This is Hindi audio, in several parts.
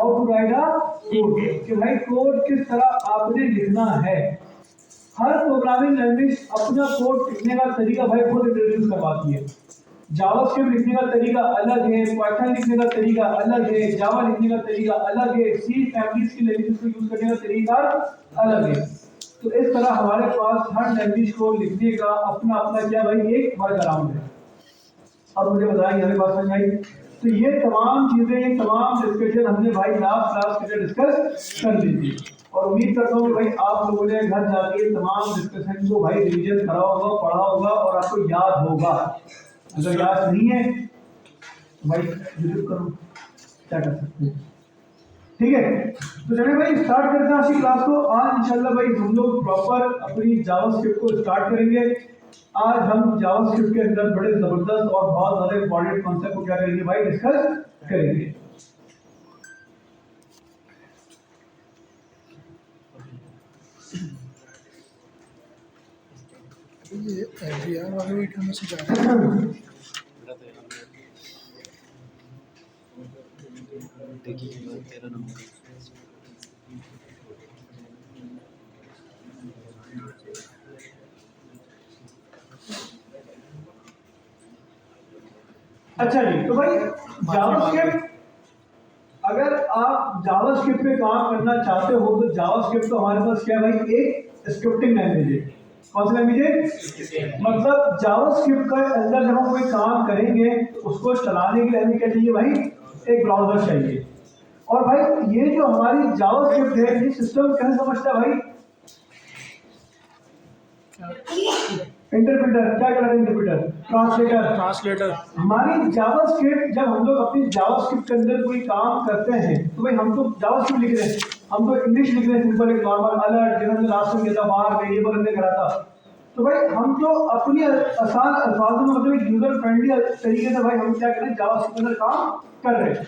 How to write a code, कि भाई कोड किस तरह आपने लिखना है। हर प्रोग्रामिंग लैंग्वेज अपना कोड लिखने का तरीका भाई खुद इंट्रोड्यूस करवाती है। जावास्क्रिप्ट लिखने का तरीका अलग है, पाइथन लिखने का तरीका अलग है, जावा लिखने का तरीका अलग है, सी फैमिलीज की लैंग्वेज को यूज करने का तरीका अलग है। तो इस तरह हमारे पास हर लैंग्वेज को लिखने का अपना अपना क्या भाई एक वर्कअराउंड है। अब मुझे बताइए हमें बात समझ आई। तो ये तमाम चीजें, ये तमाम डिस्कशन हमने भाई लास्ट क्लास के डिस्कस कर ली थी, और उम्मीद करता हूँ कि भाई आप लोगों ने घर जाके तमाम डिस्कशन को भाई रिवीजन करा होगा, पढ़ा होगा और आपको याद होगा। अगर याद नहीं है तो भाई रिव्यू करो, क्या कर सकते हैं। ठीक है, तो चलिए भाई स्टार्ट करते हैं आज की क्लास को। आज इंशाल्लाह भाई हम लोग प्रॉपर अपनी जावास्क्रिप्ट को स्टार्ट करेंगे। आज हम जावास्क्रिप्ट के अंदर बड़े जबरदस्त और बहुत ज्यादा इंपॉर्टेंट कॉन्सेप्ट को क्या करेंगे भाई डिस्कस करेंगे। ये एवरीआर वाले वीडियो में से जा रहा है। देखिए तेरा नंबर अच्छा जी, तो भाई जावास्क्रिप्ट, अगर आप जावास्क्रिप्ट पे काम करना चाहते हो तो जावास्क्रिप्ट तो हमारे पास क्या है भाई एक स्क्रिप्टिंग लैंग्वेज है। कौन सी लैंग्वेज है? मतलब जावास्क्रिप्ट का अंदर जब हम कोई काम करेंगे तो उसको चलाने के लिए हमें क्या चाहिए भाई, एक ब्राउजर चाहिए। और भाई ये जो हमारी जावास्क्रिप्ट है ये सिस्टम कैसे समझता है भाई? इंटरप्रेटर, क्या कहलाता है इंटरप्रेटर? ट्रांसलेटर। हमारी जावास्क्रिप्ट, जब हम लोग अपनी जावास्क्रिप्ट के अंदर कोई काम करते हैं तो भाई हम तो जावास्क्रिप्ट लिख रहे हैं, हम तो इंग्लिश लिख रहे हैं, सिंपल एक नॉर्मल अलर्ट जैसा हमने लास्ट में किया था, बाहर वेरिएबल हमने करा था। तो भाई हम तो अपनी आसान अल्फाजों में मतलब यूजर फ्रेंडली तरीके से भाई हम क्या कर रहे हैं जावास्क्रिप्ट के अंदर काम कर रहे हैं।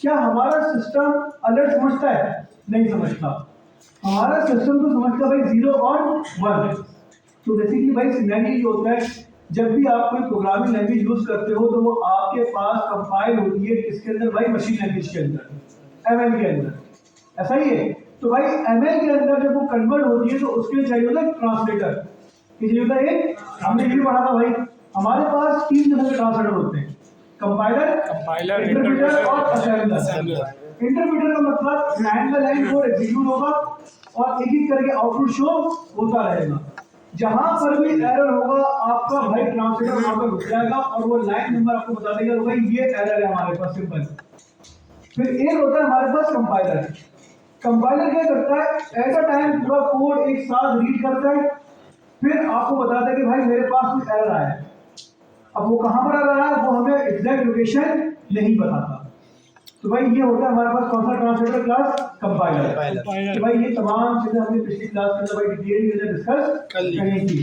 क्या हमारा सिस्टम अलर्ट समझता है? नहीं समझता। हमारा सिस्टम तो समझता है भाई 0 और 1। तो बेसिकली भाई सिनेरियो ये होता है, जब भी आप कोई प्रोग्रामिंग लैंग्वेज यूज करते हो तो वो आपके पास कंपाइल होती है किसके अंदर भाई? मशीन लैंग्वेज के अंदर, एमएल के अंदर। ऐसा ही है। तो भाई एमएल के अंदर जब वो कन्वर्ट होती है तो उसके लिए चाहिए होता है ट्रांसलेटर। चाहिए होता है एक, हमने ये पढ़ा था भाई, हमारे पास 3 तरह के ट्रांसलेटर होते हैं, कंपाइलर, इंटरप्रेटर और असेंबलर। इंटरप्रेटर का मतलब line by line code execute होगा और एक एक करके आउटपुट शो होता रहेगा। जहां पर भी एरर होगा आपका भाई ट्रांसलेटर वहां पर रुक जाएगा और वो लाइन नंबर आपको बता देगा भाई ये एरर है हमारे पास, सिंपल। फिर एक होता है हमारे पास कंपाइलर। कंपाइलर क्या करता है, एट अ टाइम पूरा कोड एक साथ रीड करता है, फिर आपको बताता है कि भाई मेरे पास कुछ एरर आया है। अब वो कहां पर एरर आया है वो हमें एग्जैक्ट लोकेशन नहीं बताता। तो भाई ये होता है हमारे पास कौन सा ट्रांसलेटर क्लास? कंपाइलर। तो भाई ये तमाम चीजें हमने पिछली क्लास के अंदर भाई डिटेल में डिस्कस करी थी।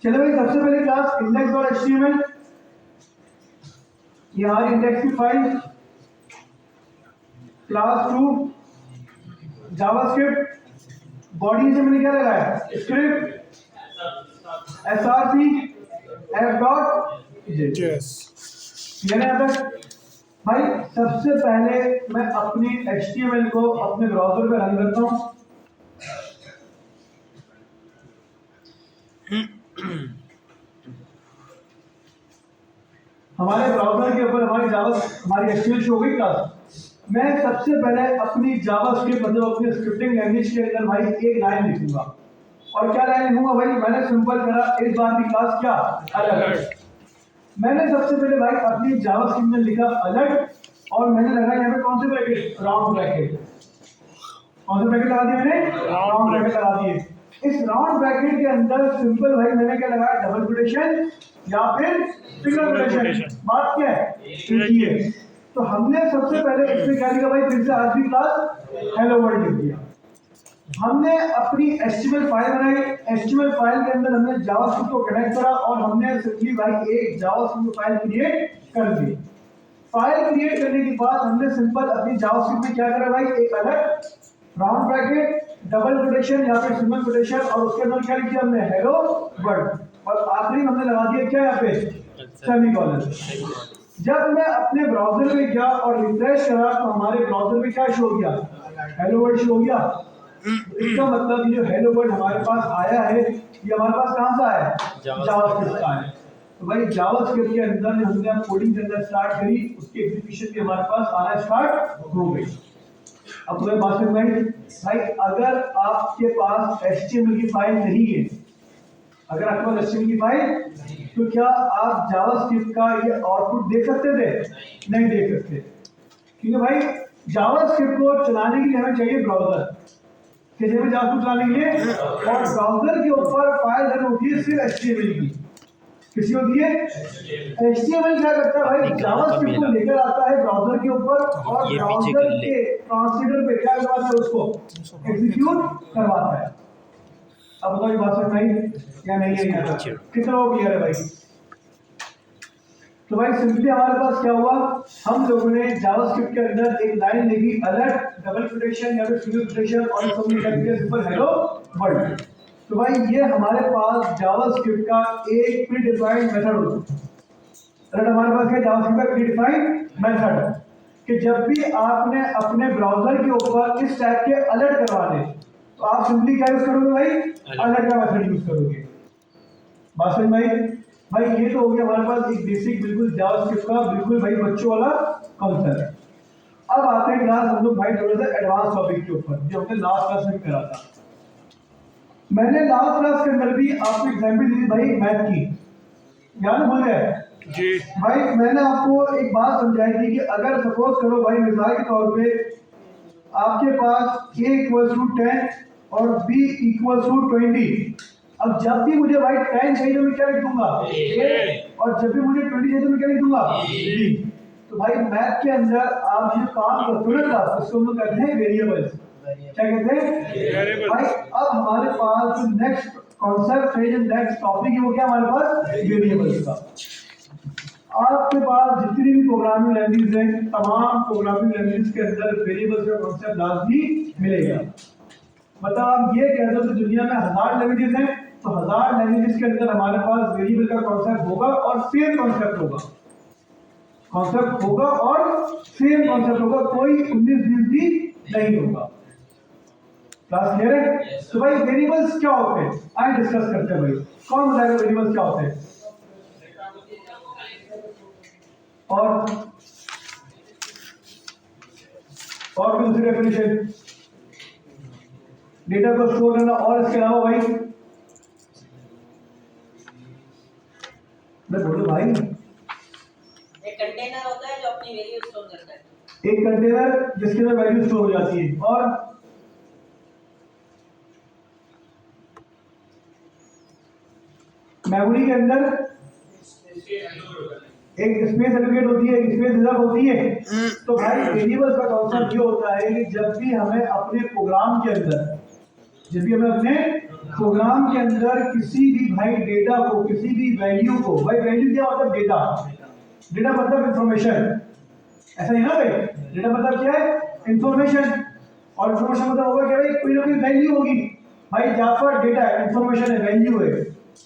चलो भाई सबसे पहले क्लास index.html, ये हमारी इंडेक्स की फाइल। क्लास 2 जावास्क्रिप्ट, बॉडी से मैंने क्या लगाया? Script src f.js। यानी अब भाई सबसे पहले मैं अपनी HTML को अपने ब्राउजर पे रन करता हूँ। हमारे ब्राउजर के ऊपर हमारी HTML शो हो गई क्लास। मैं सबसे पहले अपनी जावास्क्रिप्ट मतलब अपनी स्क्रिप्टिंग लैंग्वेज के अंदर भाई एक लाइन लिखूंगा। और क्या लाइन लिखूंगा भाई? मैंने सिंपल करा इस बार की क्लास क्या? अलर्ट। मैंने सबसे पहले भाई अपनी जावास्क्रिप्ट में लिखा अलर्ट और मैंने लगाया यहाँ पे कौन से ब्रैकेट? Round bracket. कौन से ब्रैकेट लगा दिए मैंने? राउंड ब्रैकेट लगा दिए। इस राउंड ब्रैकेट के अंदर सिंपल भाई मैंने क्या लगाया? डबल कोटेशन या फिर सिंगल कोटेशन। बात क्या है? एक ही है। तो हमने सबसे पहले इसमें क्या लिखा भाई? फिर से आज की क्लास हेलो वर्ल्ड लिख दिया। हमने अपनी HTML फाइल बनाई। HTML फाइल के अंदर हमने जावास्क्रिप्ट को कनेक्ट करा और हमने सिंपली भाई एक जावास्क्रिप्ट फाइल क्रिएट कर दी। फाइल क्रिएट करने के बाद हमने सिंपल अपनी जावास्क्रिप्ट में क्या करा भाई? एक अलग राउंड ब्रैकेट, डबल कोटेशन या फिर सिंगल कोटेशन और उसके अंदर क्या लिख दिया हमने? Hello world. और आखिरी हमने लगा दिया क्या यहाँ पे? सेमीकोलन। जब मैं अपने ब्राउजर पे गया और रिफ्रेश करा तो हमारे ब्राउजर पे क्या शो हो गया, हेलो वर्ल्ड शो हो गया। इसका मतलब ये जो हेलो वर्ल्ड हमारे पास आया है ये हमारे पास कहां से आया है, जावास्क्रिप्ट से आया है। तो भाई जावास्क्रिप्ट के अंदर हमने कोडिंग के अंदर स्टार्ट करी, उसकी एग्जीक्यूशन भी हमारे पास आना स्टार्ट हो गई। अब तो बात समझ में आई भाई, अगर आपके पास HTML की फाइल नहीं है, अगर आपके पास HTML की फाइल, तो क्या आप जावास्क्रिप्ट का ये आउटपुट देख सकते थे? नहीं देख सकते, क्योंकि भाई जावास्क्रिप्ट को चलाने के लिए हमें चाहिए ब्राउजर, किसी में जावास्क्रिप्ट चलाने के लिए, और ब्राउजर के ऊपर फाइल रन होती है सिर्फ HTML की। किसी होती है HTML क्या करता है भाई, जावास्क्रिप्ट को लेकर आता है ब्राउजर के ऊपर और ब्राउजर के ट्रांसलेटर पे क्या करवाता है, उसको एग्जीक्यूट करवाता है। अब बताओ ये बात समझ में आई या नहीं आई? कितना हो क्लियर है भाई? तो भाई सिंपली हमारे पास क्या हुआ, हम लोगों ने जावास्क्रिप्ट के अंदर एक लाइन लिखी, अलर्ट डबल कोटेशन या फिर सिंगल कोटेशन और सिंपल हेलो वर्ल्ड। तो भाई ये हमारे पास जावास्क्रिप्ट का एक प्री डिफाइंड मेथड होता है। अलर्ट हमारे पास है जावास्क्रिप्ट का प्री डिफाइंड मेथड, कि जब भी आपने अपने ब्राउजर के ऊपर इस टाइप के अलर्ट करवाने, तो आप सिंपली क्या यूज करोगे भाई, अलर्ट का मेथड यूज करोगे। बात समझ में आई? भाई ये तो हो गया हमारे पास एक बेसिक बिल्कुल जावास्क्रिप्ट का बिल्कुल भाई बच्चों वाला कॉन्सेप्ट। अब आते हैं क्लास हम लोग भाई थोड़ा सा एडवांस टॉपिक के ऊपर, जो हमने लास्ट क्लास में करा था। मैंने लास्ट क्लास के अंदर भी आपको एग्जाम्पल दी थी भाई मैथ की, याद भूल गए जी? भाई मैंने आपको एक बात समझाई थी कि अगर सपोज करो भाई मिसाल के तौर पे आपके पास a = 10 और b = 20, अब जब भी मुझे भाई 10 चाहिए तो मैं क्या लिख दूंगा, a, और जब भी मुझे 20 चाहिए तो मैं क्या लिख दूंगा, b। तो भाई मैथ के अंदर आप जो काम करते हो ना, उसको हम लोग कहते हैं वेरिएबल्स। क्या कहते हैं भाई? अब हमारे पास जो नेक्स्ट कॉन्सेप्ट है, जो नेक्स्ट टॉपिक है, वो क्या हमारे पास, वेरिएबल्स का। आपके पास जितनी भी प्रोग्रामिंग लैंग्वेज है, तमाम प्रोग्रामिंग लैंग्वेज के अंदर वेरिएबल्स का कॉन्सेप्ट लाजमी मिलेगा। मतलब आप ये कह दो कि दुनिया में 1000 लैंग्वेजेस हैं, तो 1000 लैंग्वेजेस के अंदर हमारे पास वेरिएबल का कॉन्सेप्ट होगा और सेम कॉन्सेप्ट होगा, कॉन्सेप्ट होगा और सेम कॉन्सेप्ट होगा, कोई 19-20 भी नहीं होगा। क्लास क्लियर है? तो भाई वेरिएबल्स क्या होते हैं आइए डिस्कस करते हैं। भाई कौन बताएगा वेरिएबल्स क्या होते हैं? और कोई दूसरी डेफिनेशन, डेटा को स्टोर करना, और इसके अलावा भाई मैं बोलूं भाई, एक कंटेनर होता है जो अपनी वैल्यू स्टोर करता है, एक कंटेनर जिसके अंदर वैल्यू स्टोर हो जाती है, और मेमोरी के अंदर एक स्पेस एलोकेट होती है, एक स्पेस रिजर्व होती है। तो भाई वेरिएबल्स का कॉन्सेप्ट ये होता है कि जब भी हमें अपने प्रोग्राम के अंदर, जब भी हमें अपने प्रोग्राम के अंदर किसी भी भाई डेटा को, किसी भी वैल्यू को, भाई वैल्यू क्या मतलब डेटा, डेटा मतलब इंफॉर्मेशन, ऐसा ही ना भाई? डेटा मतलब क्या है, इंफॉर्मेशन, और इंफॉर्मेशन मतलब होगा क्या भाई, कोई ना कोई वैल्यू होगी। भाई जाफर डेटा है, इंफॉर्मेशन है, वैल्यू है।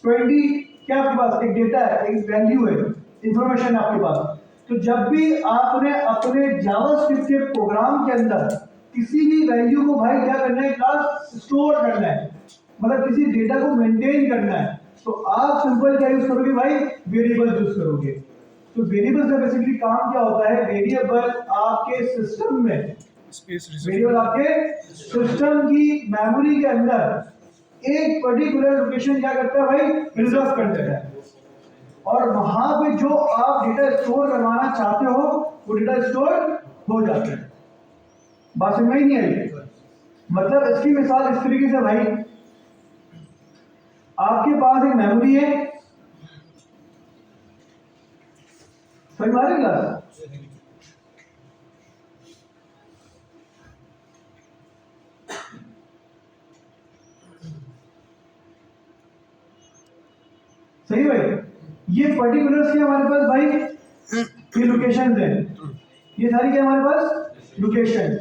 20 क्या आपके पास एक डेटा है, एक वैल्यू है, इंफॉर्मेशन आपके पास। तो जब भी आपने अपने जावास्क्रिप्ट के प्रोग्राम के अंदर किसी भी वैल्यू को भाई क्या करना है, क्लास स्टोर करना है, मतलब किसी डेटा को मेंटेन करना है, तो आप सिंपल क्या यूज करोगे भाई, वेरिएबल यूज करोगे। तो वेरिएबल का बेसिकली काम क्या होता है, वेरिएबल आपके सिस्टम में, वेरिएबल आपके सिस्टम की मेमोरी के अंदर एक पर्टिकुलर लोकेशन क्या करता है भाई, रिजर्व कर देता है, और वहां पे जो आप डेटा स्टोर करवाना चाहते हो वो डेटा स्टोर हो जाता है। बात समझ में नहीं आई? मतलब इसकी मिसाल इस तरीके से भाई, आपके पास एक मेमोरी है, समझ में आ रही क्लास? सही भाई? ये पर्टिकुलर्स के हमारे पास भाई ये लोकेशंस हैं, ये सारी क्या हमारे पास लोकेशन।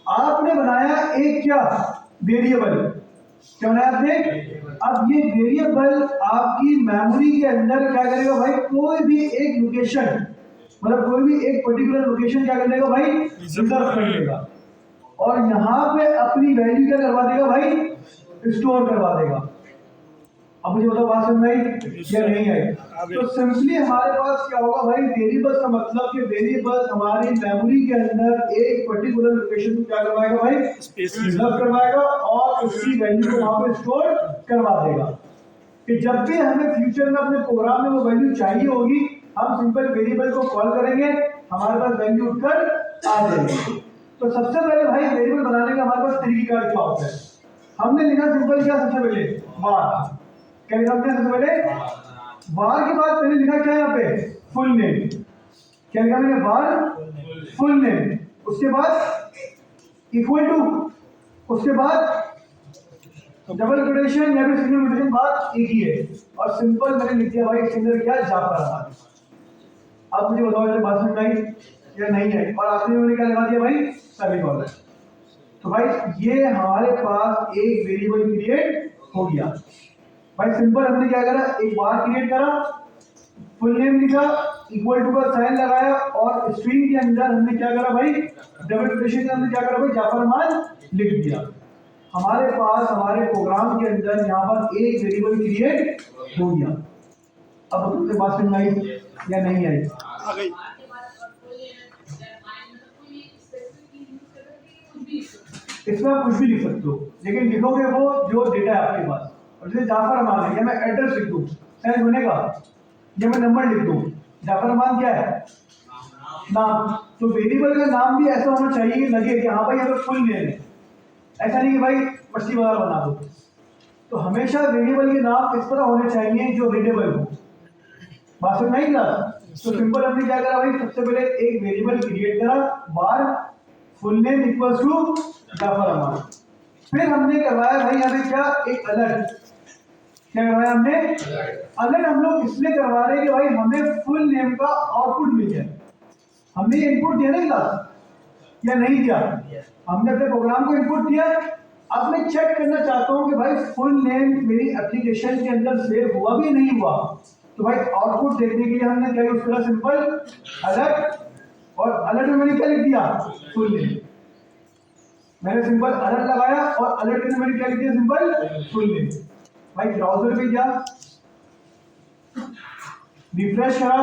आपने बनाया एक क्या, वेरिएबल, क्या बनाया आपने? अब ये वेरिएबल आपकी मेमोरी के अंदर क्या करेगा भाई, कोई भी एक लोकेशन मतलब कोई भी एक पर्टिकुलर लोकेशन क्या कर लेगा भाई, रिजर्व कर लेगा, और यहाँ पे अपनी वैल्यू क्या करवा देगा भाई, स्टोर करवा देगा। अब मुझे बताओ बात समझ आई या नहीं आई? तो सिंपली हमारे पास क्या होगा भाई, वेरिएबल्स का मतलब कि वेरिएबल्स हमारी मेमोरी के अंदर एक पर्टिकुलर लोकेशन को क्या करवाएगा भाई, रिजर्व करवाएगा और उसकी वैल्यू को वहां पे स्टोर करवा देगा, कि जब भी हमें फ्यूचर में अपने प्रोग्राम में वो वैल्यू चाहिए होगी, हम सिंपल वेरिएबल को कॉल करेंगे, हमारे पास वैल्यू उठकर आ जाएगी। तो सबसे पहले भाई वेरिएबल बनाने का हमारे पास तरीका क्या होता है, हमने लिखा सिंपल क्या, सबसे पहले var, क्या लिखा हमने सबसे पहले var के बाद पहले लिखा क्या यहाँ पे, फुल नेम, क्या लिखा मैंने, var फुल नेम, उसके बाद इक्वल टू, उसके बाद डबल कोटेशन या फिर सिंगल कोटेशन, बात एक ही है, और सिंपल मैंने लिख दिया भाई सिंगल क्या, जाफर अहमद। अब मुझे बताओ ये बात समझ आई या नहीं आई? और आखिरी में क्या लगा दिया भाई, सेमीकोलन। तो भाई ये हमारे पास एक वेरिएबल क्रिएट हो गया भाई। सिंपल हमने क्या करा, एक बार क्रिएट करा, फुल नेम लिखा, इक्वल टू का साइन लगाया, और स्ट्रिंग के अंदर हमने क्या करा भाई, डबल कोटेशन के अंदर क्या करा भाई, जाफर अहमद लिख दिया। हमारे पास हमारे प्रोग्राम के अंदर यहाँ पर एक वेरिएबल क्रिएट हो गया। अब तुमसे बात समझ आई या नहीं आई? आ गई। इसमें आप कुछ भी लिख सकते हो, लेकिन लिखोगे वो जो डेटा है आपके पास। और जैसे जाफर अमान है, या मैं एड्रेस लिख दूँ सेंस बनेगा, या मैं नंबर लिख दूँ, जाफर अमान क्या है, नाम। तो वेरिएबल का नाम भी ऐसा होना चाहिए लगे कि हाँ भाई ये तो फुल नेम है, ऐसा नहीं कि भाई मछली बाजार बना दो। तो हमेशा वेरिएबल के नाम इस तरह होने चाहिए जो रीडेबल हो। बात समझ नहीं ना? तो सिंपल हमने क्या करा भाई, सबसे पहले एक वेरिएबल क्रिएट करा, var full name equals to Jafar Ahmed. फिर हमने करवाया भाई यहाँ पे क्या, एक अलर्ट। क्या करवाया हमने, अलर्ट। हम लोग इसलिए करवा रहे हैं कि भाई हमें फुल नेम का आउटपुट मिल जाए। हमने ये इनपुट दिया नहीं क्लास या नहीं दिया, हमने अपने प्रोग्राम को इनपुट दिया। अब मैं चेक करना चाहता हूँ कि भाई फुल नेम मेरी एप्लीकेशन के अंदर सेव हुआ भी नहीं हुआ। तो भाई आउटपुट देखने के लिए हमने क्या यूज करा, सिंपल अलर्ट। और अलर्ट में मैंने क्या लिख दिया, फुल नेम। मैंने सिंपल अलर्ट लगाया और अलर्ट में मैंने क्या लिख दिया, सिंपल फुल नेम। भाई ब्राउजर पे गया, रिफ्रेश करा,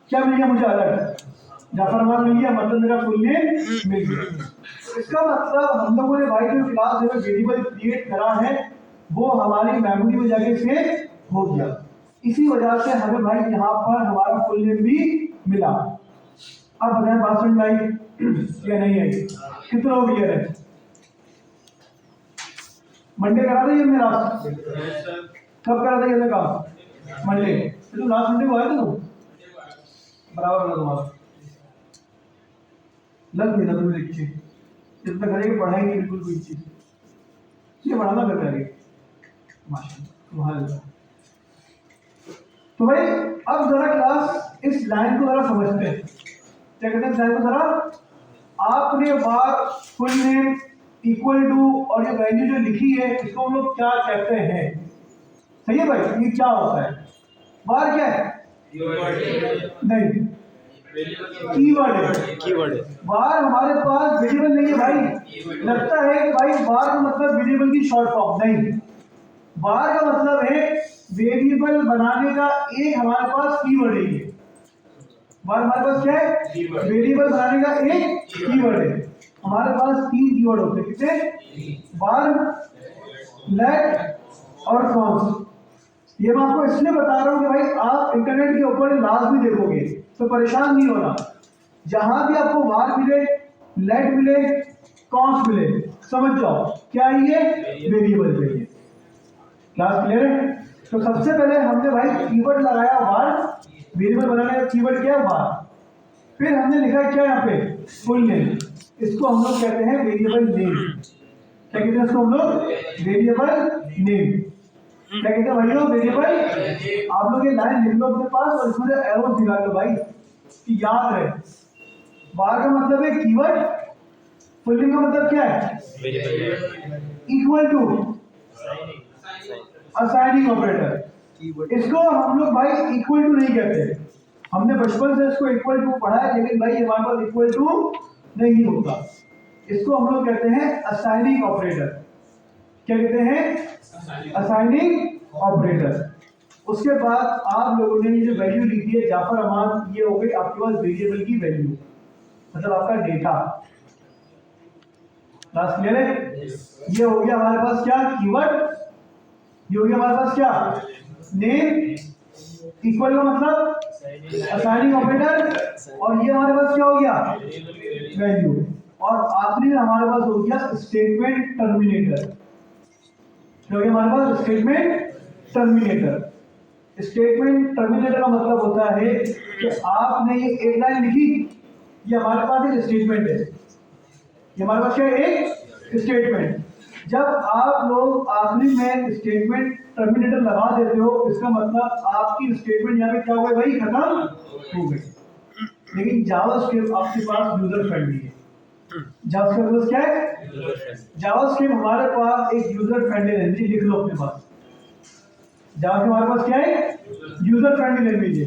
क्या मिल गया मुझे, अलर्ट जाफर अहमद मिल गया, मतलब मेरा फुल नेम मिल गया। इसका मतलब हम लोगों ने भाई जो क्लास में वेरिएबल क्रिएट करा है वो हमारी मेमोरी में जाके सेव हो गया। इसी वजह से हमें भाई यहाँ पर हमारा फुल नेम भी मिला। अब बताएं बात समझ में आई या नहीं आई? कितना हो क्लियर है? मंडे करा था ये मेरा, कब करा था ये काम? मंडे। तो लास्ट मंडे को आया था तुम, बराबर लगा तुम्हारा, लग गई ना तुम्हें लिखी। जितना करेंगे पढ़ाएंगे बिल्कुल कोई चीज, ये पढ़ाना कर करेंगे माशाल्लाह। तो भाई अब जरा क्लास इस लाइन को जरा समझते हैं। क्या कहते हैं लाइन को जरा, आपने बार फुल नेम इक्वल टू और ये वैल्यू जो लिखी है इसको हम लोग क्या कहते हैं? सही है भाई, ये क्या होता है? बार क्या है? नहीं, कीवर्ड है। कीवर्ड है। बार हमारे पास वेरिएबल नहीं है भाई। लगता है कि भाई बार का मतलब वेरिएबल की शॉर्ट फॉर्म, नहीं। बार का मतलब है वेरिएबल बनाने का एक हमारे पास कीवर्ड है। ये बार हमारे पास क्या है? वेरिएबल बनाने का एक कीवर्ड है। हमारे पास 3 कीवर्ड होते हैं, कितने? बार, लेट और कॉन्स। ये मैं आपको इसलिए बता रहा हूँ कि भाई आप इंटरनेट के ऊपर लाजमी देखोगे तो परेशान नहीं होना। जहां भी आपको बार मिले, लेट मिले, कॉन्स मिले, समझ जाओ क्या ये वेरिएबल चाहिए। क्लास क्लियर है? तो सबसे पहले हमने भाई कीवर्ड लगाया बार, वेरिएबल बनाने का कीवर्ड क्या है? बार। फिर हमने लिखा क्या यहाँ पे? Full name. इसको हम लोग कहते हैं वेरिएबल नेम। क्या कहते हैं इसको हम लोग? Variable name. क्या कहते हैं भाइयों? वेरिएबल। आप लोग ये लाइन लिख लो अपने पास और इसमें एरो दिखा लो भाई कि याद रहे। बार का मतलब है कीवर्ड, फुल नेम का मतलब क्या है? Equal to assigning operator. इसको हम लोग भाई इक्वल टू नहीं कहते, हमने बचपन से इसको इक्वल टू पढ़ा है, लेकिन भाई हमारे पास इक्वल टू नहीं होता। इसको हम लोग कहते हैं असाइनिंग ऑपरेटर। क्या कहते हैं? Assigning operator. उसके बाद आप लोगों ने ये जो वैल्यू लिखी है जाफर अमान, ये हो गई आपके पास वेरिएबल की वैल्यू, मतलब आपका डेटा। क्लास क्लियर है? ये हो गया हमारे पास क्या? कीवर्ड। ये हो गया हमारे पास क्या? नेम। इक्वल का मतलब असाइनिंग ऑपरेटर, और ये हमारे पास क्या हो गया? वैल्यू। और आखिरी में हमारे पास हो गया स्टेटमेंट टर्मिनेटर। क्या हो गया हमारे पास? Statement terminator. स्टेटमेंट टर्मिनेटर का मतलब होता है कि आपने ये एक लाइन लिखी, ये हमारे पास एक स्टेटमेंट है, ये हमारे पास क्या है? एक स्टेटमेंट। जब आप लोग आखिरी में स्टेटमेंट टर्मिनेटर लगा देते हो, इसका मतलब आपकी स्टेटमेंट यहाँ पे क्या हो गई भाई? खत्म हो गई। लेकिन जावास्क्रिप्ट आपके पास यूजर फ्रेंडली है। जावास्क्रिप्ट क्या है? जावास्क्रिप्ट हमारे पास एक यूजर फ्रेंडली लैंग्वेज, लिख लो अपने पास। जावा हमारे पास क्या है? यूजर फ्रेंडली लैंग्वेज है।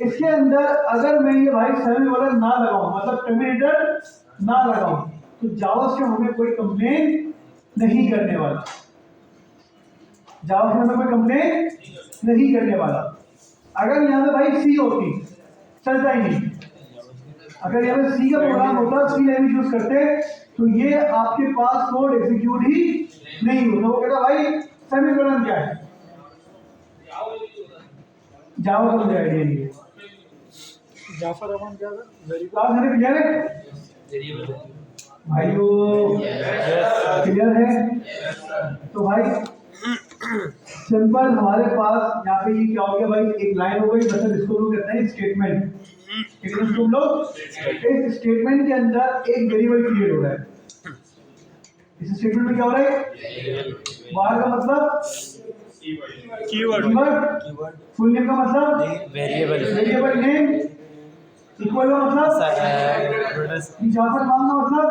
इसके अंदर अगर मैं ये भाई सेमीकोलन ना लगाऊं, मतलब टर्मिनेटर ना लगाऊं, तो जावास्क्रिप्ट हमें कोई कंप्लेन नहीं करने वाला। जावास्क्रिप्ट हमें कोई कंप्लेन नहीं करने वाला। अगर यहाँ पे भाई सी होती, चलता ही नहीं। अगर यहाँ पे सी का प्रोग्राम होता, सी लैंग्वेज यूज करते, तो ये आपके पास कोड एग्जीक्यूट ही नहीं होता। वो कहता भाई सेमीकोलन क्या है? जावा का मुझे आइडिया नहीं है। जाफर अमान क्या था? क्लास हमें क्लियर है भाइयों? क्लियर है? तो भाई सिंपल हमारे पास यहाँ पे ये क्या हो गया भाई? एक लाइन हो गई, मतलब इसको लोग कहते हैं स्टेटमेंट। ठीक है, तुम लोग इस स्टेटमेंट के अंदर एक वेरिएबल क्रिएट हो रहा है। इस स्टेटमेंट में क्या हो रहा है? बाहर का मतलब कीवर्ड। फुल नेम का मतलब वेरिएबल नेम। इक्वल का मतलब जाफर नाम का मतलब,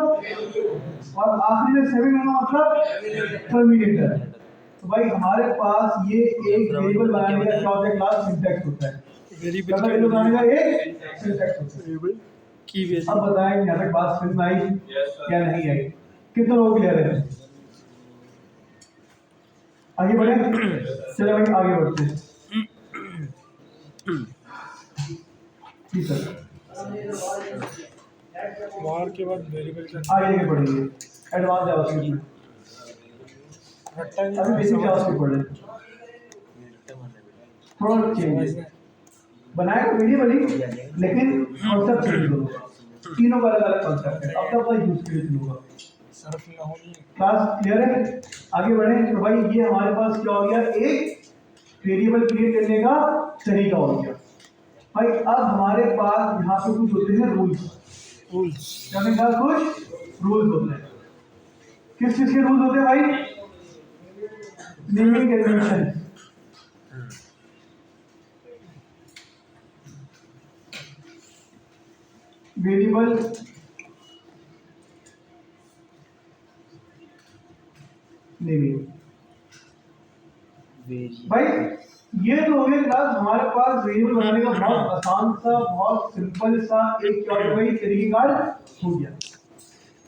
और आखिरी में सेविंग का मतलब टर्मिनेटर। तो भाई हमारे पास ये एक वेरिएबल बनाने का क्या होता है? क्लास सिंटैक्स होता है। वेरिएबल बनाने का एक सिंटैक्स होता है। की अब बताएं यहाँ पे बात समझ में आई या नहीं आई? कितने लोग क्लियर है? आगे बढ़े? चलो भाई आगे बढ़ते हैं। जी सर। वार के बाद वेरिएबल आगे बढ़ेंगे एडवांस जावास्क्रिप्ट में। अभी बेसिक जावास्क्रिप्ट पढ़ रहे हैं, थोड़ा चेंज बनाएगा वेरिएबल ही, लेकिन कॉन्सेप्ट चेंज करो। तीनों का अलग अलग कॉन्सेप्ट है। अब तक का यूज केस होगा। क्लास क्लियर है? आगे बढ़े। तो भाई ये हमारे पास क्या हो गया? एक वेरिएबल क्रिएट करने का तरीका हो गया। भाई अब हमारे पास यहाँ पे कुछ होते हैं रूल्स। क्या कुछ रूल्स होते हैं? किस चीज के रूल्स होते हैं भाई? Naming convention. Variable naming. भाई ये तो हो गया क्लास हमारे पास वेरिएबल बनाने का बहुत आसान सा, बहुत सिंपल सा एक क्या भाई तरीकेकार हो गया।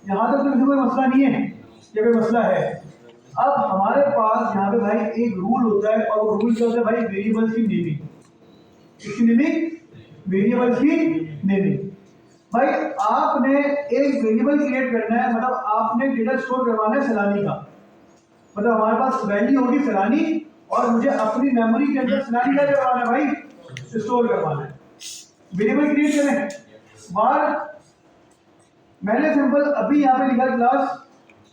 यहाँ तक तो किसी कोई मसला नहीं है, ये कोई मसला है। अब हमारे पास यहाँ पे भाई एक रूल होता है, और वो रूल क्या होता है भाई? वेरिएबल्स की नेमिंग। किसकी नेमिंग? वेरिएबल्स की नेमिंग। भाई आपने एक वेरिएबल क्रिएट करना है, मतलब आपने डेटा स्टोर करवाना है सैलानी का। मतलब हमारे पास वैल्यू होगी सैलानी, और मुझे अपनी मेमोरी के अंदर सैलानी क्या करवाना है भाई? स्टोर करवाना है। वेरिएबल क्रिएट करें बार, मैंने सिंपल अभी यहाँ पे लिखा क्लास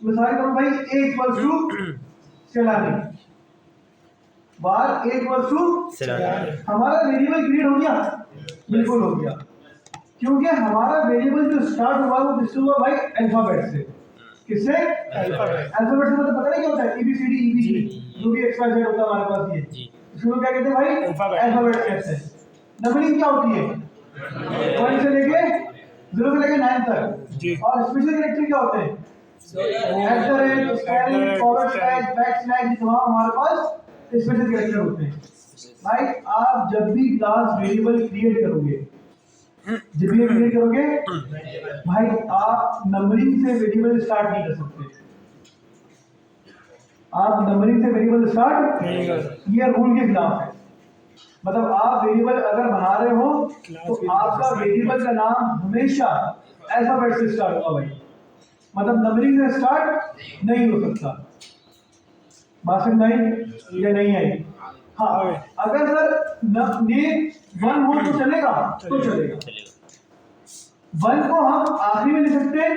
मिसाल करो भाई a इक्वल्स टू सैलानी, बार a इक्वल्स टू हमारा वेरिएबल क्रिएट हो गया? बिल्कुल हो गया, क्योंकि हमारा वेरिएबल जो स्टार्ट हुआ वो किससे हुआ भाई? अल्फाबेट से। किससे? अल्फाबेट से। मतलब पता नहीं क्या होता है? ABCD EBC जो भी XYZ होता है हमारे पास, ये इसको क्या कहते हैं भाई? अल्फाबेट कहते हैं। नंबरिंग क्या होती है? 1 से लेके 0 से लेके 9 तक। और स्पेशल कैरेक्टर क्या होते हैं? @ Spelling forward slash back slash, तमाम हमारे पास स्पेशल कैरेक्टर होते हैं। भाई आप जब भी क्लास वेरिएबल क्रिएट करोगे, जब भी क्रिएट करोगे भाई, आप नंबरिंग से वेरिएबल स्टार्ट नहीं कर सकते। आप नंबरिंग से वेरिएबल स्टार्ट नहीं कर सकते, ये रूल के खिलाफ है। मतलब आप वेरिएबल अगर बना रहे हो तो आपका वेरिएबल का नाम हमेशा अल्फाबेट से स्टार्ट होगा भाई, मतलब नंबरिंग से स्टार्ट नहीं हो सकता। बात समझ आई या नहीं आई? हाँ, अगर सर नेम 1 हो तो चलेगा, तो चलेगा। 1 को हम आखिरी में ले सकते हैं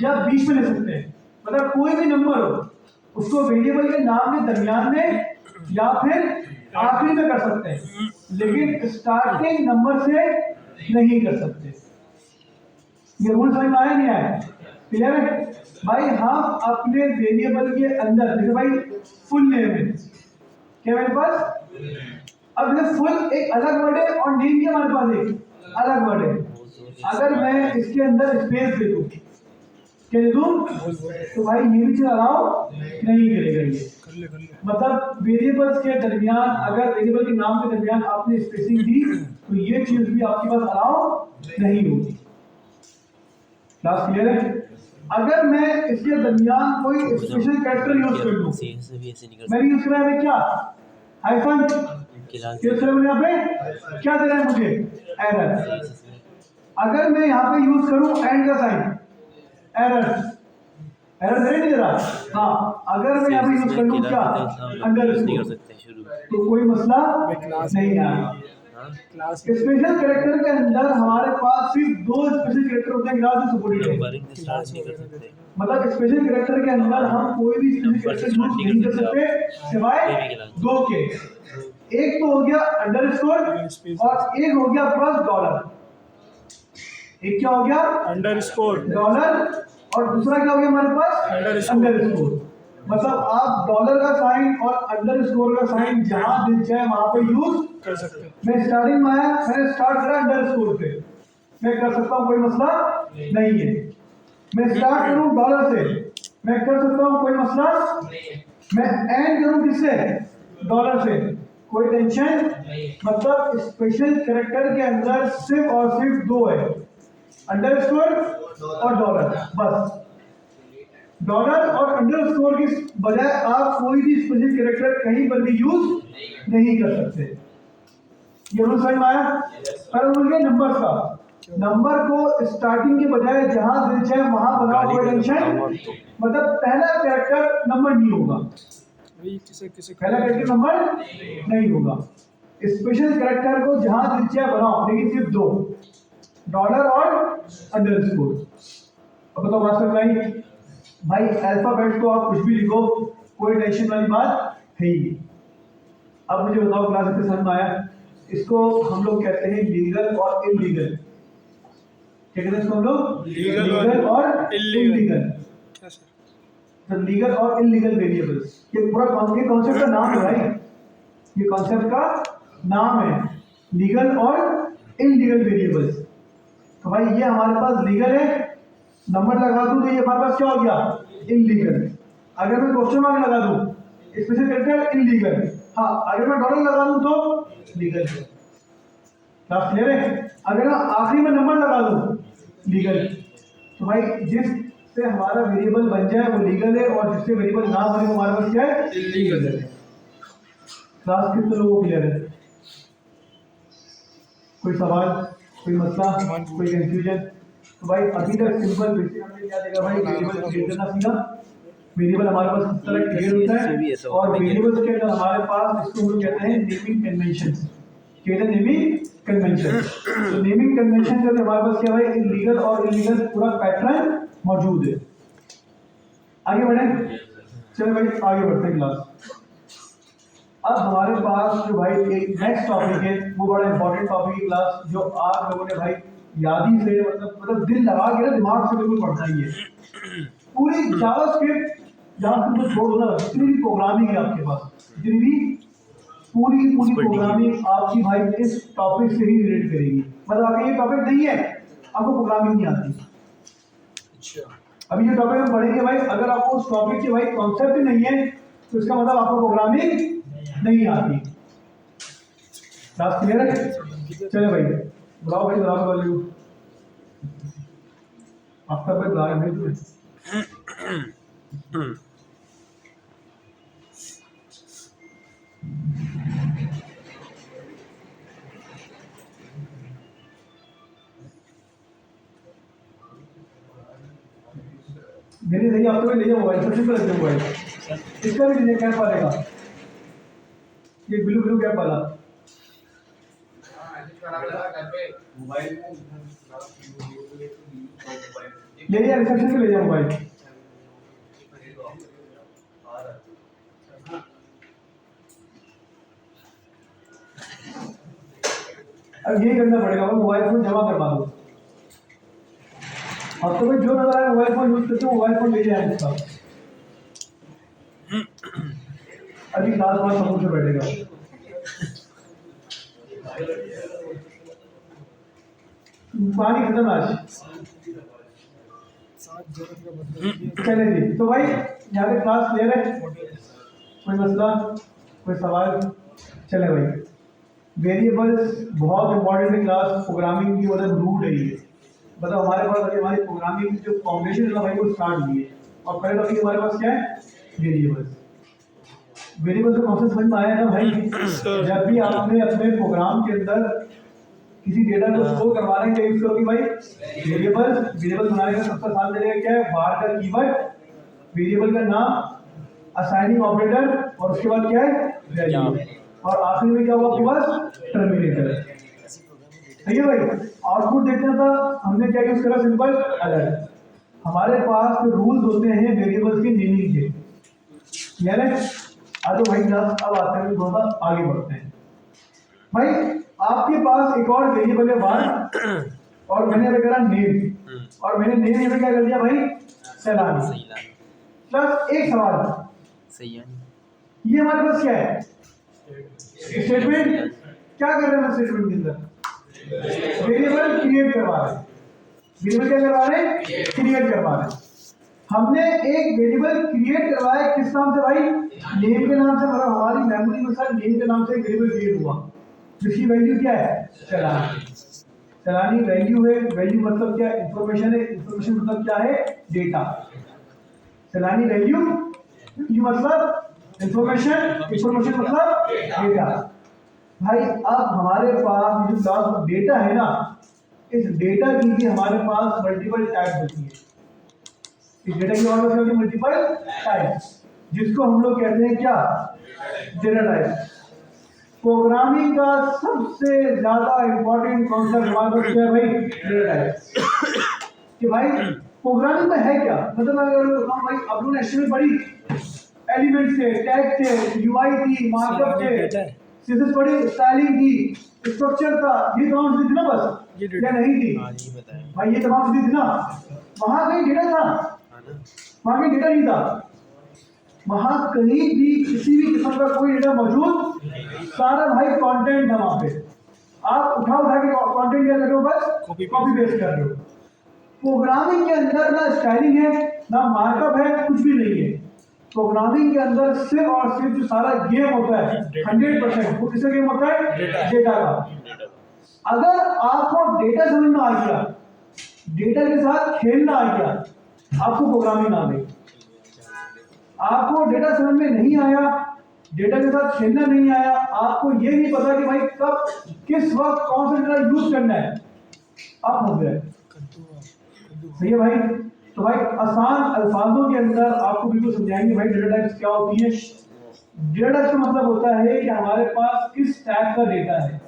या बीच में ले सकते हैं, मतलब कोई भी नंबर हो उसको वेरिएबल के नाम के दरमियान में या फिर आखिरी में कर सकते हैं, लेकिन स्टार्टिंग नंबर से नहीं कर सकते। ये रूल समझ में आया नहीं आया? क्लियर है भाई? हम अपने वेरिएबल के अंदर, जैसे भाई फुल नेम है क्या मेरे पास, अब जैसे फुल एक अलग वर्ड है और नेम भी हमारे पास एक अलग वर्ड है। अगर मैं इसके अंदर स्पेस दे दूं, क्या दे दूं, तो भाई ये भी चीज अलाउ नहीं करेगा ये। मतलब वेरिएबल्स के दरमियान, अगर वेरिएबल के नाम के दरमियान आपने स्पेसिंग दी तो ये चीज भी आपके पास अलाउ नहीं होगी। क्लास क्लियर है? अगर मैं इसके दरमियान कोई स्पेशल कैरेक्टर यूज कर लूं, मैंने यूज करा है क्या, हाइफन, यूज करा मैंने यहाँ पे क्या दे रहा है मुझे, एरर। अगर मैं यहाँ पे यूज करूं एंड का साइन, एरर, एरर नहीं दे रहा। हाँ, अगर मैं यहाँ पे यूज कर लूं क्या, अंडरस्कोर, तो कोई मसला नहीं आएगा। स्पेशल कैरेक्टर के अंदर हमारे पास सिर्फ 2 स्पेशल कैरेक्टर होते हैं क्लास में सपोर्टेड। मतलब स्पेशल कैरेक्टर के अंदर हम कोई भी स्पेशल कैरेक्टर यूज नहीं कर सकते सिवाय 2 के। एक तो हो गया अंडरस्कोर और एक हो गया प्लस डॉलर। एक क्या हो गया, अंडरस्कोर, डॉलर, और दूसरा क्या हो गया हमारे पास, अंडरस्कोर। मतलब आप डॉलर का साइन और अंडरस्कोर का साइन जहां दिल चाहे वहां पे यूज कर सकते हैं। मैं स्टार्टिंग में आया, मैंने स्टार्ट करा अंडरस्कोर से, मैं कर सकता हूँ, कोई मसला नहीं है। मैं स्टार्ट करूँ डॉलर से, मैं कर सकता हूँ, कोई मसला। मैं एंड करूँ किससे, डॉलर से, कोई टेंशन। मतलब स्पेशल कैरेक्टर के अंदर सिर्फ और सिर्फ 2 है, अंडरस्कोर और डॉलर, बस। डॉलर और अंडरस्कोर की बजाय आप कोई भी स्पेशल कैरेक्टर कहीं पर भी यूज नहीं कर सकते। ये रूल समझ में आया? पर रूल है नंबर्स का, नंबर को स्टार्टिंग के बजाय जहां दिल चाहे वहां बनाओ, कोई टेंशन। मतलब पहला कैरेक्टर नंबर नहीं होगा, पहला कैरेक्टर नंबर नहीं होगा। स्पेशल कैरेक्टर को जहां दिल चाहे बनाओ, लेकिन सिर्फ 2, डॉलर और अंडरस्कोर। अब बताओ बात समझ आई? भाई अल्फाबेट को आप कुछ भी लिखो, कोई टेंशन वाली बात है ही नहीं। अब मुझे बताओ क्लास में समझ में आया? इसको हम लोग कहते हैं लीगल और इलीगल। क्या कहते हैं इसको हम लोग? लीगल और इलीगल। तो लीगल और इलीगल वेरिएबल्स, ये पूरा कॉन्सेप्ट का नाम है भाई, ये कॉन्सेप्ट का नाम है, लीगल और इलीगल वेरिएबल्स। तो भाई ये हमारे पास लीगल है, नंबर लगा दूं तो ये हमारे पास क्या हो गया, इलीगल। अगर मैं क्वेश्चन मार्क लगा दूं, स्पेशल कैरेक्टर इलीगल। हाँ, अगर मैं डॉलर लगा दूं तो लीगल। बात क्लियर है? अगर मैं आखिरी में नंबर लगा दूं, लीगल। तो भाई जिससे हमारा वेरिएबल बन जाए वो लीगल है, और जिससे वेरिएबल ना बने वो हमारे पास क्या है, इलीगल है। क्लास कितने लोगों को क्लियर है? कोई सवाल, कोई मसला, कोई कंफ्यूजन? तो भाई अभी तक सिंपल बेसिक हमने क्या देखा भाई, वेरिएबल क्रिएट करना सीखा। वेरिएबल हमारे पास किस तरह क्रिएट होता है, और वेरिएबल्स के अंदर हमारे पास इसको हम कहते हैं नेमिंग कन्वेंशंस। क्या है नेमिंग कन्वेंशन? तो नेमिंग कन्वेंशन के अंदर हमारे पास क्या भाई, लीगल और इलीगल पूरा पैटर्न मौजूद है। आगे बढ़े, चलो भाई आगे बढ़ते हैं क्लास। अब हमारे पास जो भाई एक नेक्स्ट टॉपिक है, वो बड़ा इंपॉर्टेंट टॉपिक है क्लास, जो आप लोगों ने भाई यादी से मतलब दिल लगा के ना दिमाग से बिल्कुल पढ़ना ही है। पूरी जावास्क्रिप्ट जहाँ से छोड़ दो ना, जितनी भी प्रोग्रामिंग है आपके पास, जितनी भी पूरी प्रोग्रामिंग आपकी भाई इस टॉपिक से ही रिलेट करेगी। मतलब अगर ये टॉपिक नहीं है, आपको प्रोग्रामिंग नहीं आती। अभी ये टॉपिक हम पढ़ेंगे भाई, अगर आपको उस टॉपिक के भाई कॉन्सेप्ट नहीं है तो इसका मतलब आपको प्रोग्रामिंग नहीं आती। क्लास क्लियर है? चलो भाई बुलाओ भाई बुलाओ वाले को आफ्टर भाई बुला रहे हैं भाई मेरी सही आप तो ले जाओ मोबाइल सबसे पहले रख मोबाइल इसका भी डिजाइन कैप वाले का ये ब्लू ब्लू कैप वाला ले जा रिसेप्शन पे ले जा मोबाइल अब यही करना पड़ेगा मोबाइल फोन जमा करवा दो अब तो भाई जो नजर आए मोबाइल फोन यूज करते हो मोबाइल फोन ले जाए इसका अभी क्लास बार समूह से बैठेगा पानी खत्म आज चले जी तो भाई यहाँ पे क्लास क्लियर है कोई मसला कोई सवाल चले भाई वेरिएबल्स बहुत इंपॉर्टेंट है क्लास प्रोग्रामिंग की मतलब रूट है ये मतलब हमारे पास अभी हमारी प्रोग्रामिंग की जो फाउंडेशन है भाई वो स्टार्ट हुई है और पहले अभी हमारे पास क्या है वेरिएबल्स का कॉन्सेप्ट समझ में आया ना भाई जब भी आपने अपने प्रोग्राम के अंदर किसी डेटा को स्टोर करवाने के लिए यूज करोगे भाई वेरिएबल बनाने का सबसे आसान तरीका क्या है var का कीवर्ड वेरिएबल का नाम असाइनिंग ऑपरेटर और उसके बाद क्या है वैल्यू और आखिर में क्या हुआ आपके पास टर्मिनेटर ठीक है भाई आउटपुट देखना था हमने क्या यूज करा सिंपल अलर्ट हमारे पास जो रूल्स होते हैं वेरिएबल्स के नेमिंग के क्लियर है आज भाई क्लास अब आते हैं थोड़ा आगे बढ़ते हैं भाई आपके पास एक और वेरिएबल है var और मैंने अभी करा नेम और मैंने नेम में क्या कर दिया भाई सैलानी प्लस एक सवाल सही है ये हमारे पास क्या है स्टेटमेंट क्या कर रहे हैं स्टेटमेंट के अंदर वेरिएबल क्रिएट करवा रहे हैं वेरिएबल क्या करवा रहे हैं क्रिएट करवा रहे हैं हमने एक वेरिएबल क्रिएट करवाया किस नाम से भाई नेम के नाम से मतलब हमारी मेमोरी में सर नेम के नाम से वेरिएबल क्रिएट हुआ जिसकी वैल्यू क्या है सैलानी वैल्यू है वैल्यू मतलब क्या इंफॉर्मेशन है इंफॉर्मेशन मतलब क्या है डेटा सैलानी वैल्यू मतलब इंफॉर्मेशन इंफॉर्मेशन मतलब डेटा भाई अब हमारे पास जो क्लास डेटा है ना इस डेटा की भी हमारे पास मल्टीपल टाइप होती है इस डेटा की हमारे पास मल्टीपल टाइप जिसको हम लोग कहते हैं क्या डेटा टाइप प्रोग्रामिंग का सबसे ज्यादा इंपॉर्टेंट कॉन्सेप्ट हमारे पास क्या है भाई डेटा टाइप कि भाई प्रोग्रामिंग में है क्या मतलब अगर हम भाई अब लोगों ने एचटीएमएल पढ़ी एलिमेंट्स थे टैग थे यूआई थी मार्कअप थे सीएसएस पढ़ी स्टाइलिंग थी स्ट्रक्चर था ये तमाम चीजें थी ना बस क्या नहीं थी भाई ये तमाम चीजें थी ना वहां कहीं डेटा था वहां कहीं डेटा नहीं था वहां कहीं भी किसी भी किस्म का कोई डेटा मौजूद सारा भाई कंटेंट है वहां पे आप उठा के कंटेंट क्या कर रहे हो बस कॉपी पेस्ट कर रहे हो प्रोग्रामिंग के अंदर ना स्टाइलिंग है ना मार्कअप है कुछ भी नहीं है प्रोग्रामिंग के अंदर सिर्फ और सिर्फ जो सारा गेम होता है 100% वो किसका गेम होता है डेटा का अगर आपको डेटा समझ में आ गया डेटा के साथ खेलना आ गया आपको प्रोग्रामिंग आ गई आपको डेटा समझ में नहीं आया डेटा के साथ खेलना नहीं आया आपको ये नहीं पता कि भाई कब किस वक्त कौन सा डेटा यूज करना है आप फंस गए सही है भाई तो भाई आसान अल्फाजों के अंदर आपको बिल्कुल समझाएंगे भाई डेटा टाइप्स क्या होती है डेटा टाइप्स का मतलब होता है कि हमारे पास किस टाइप का डेटा है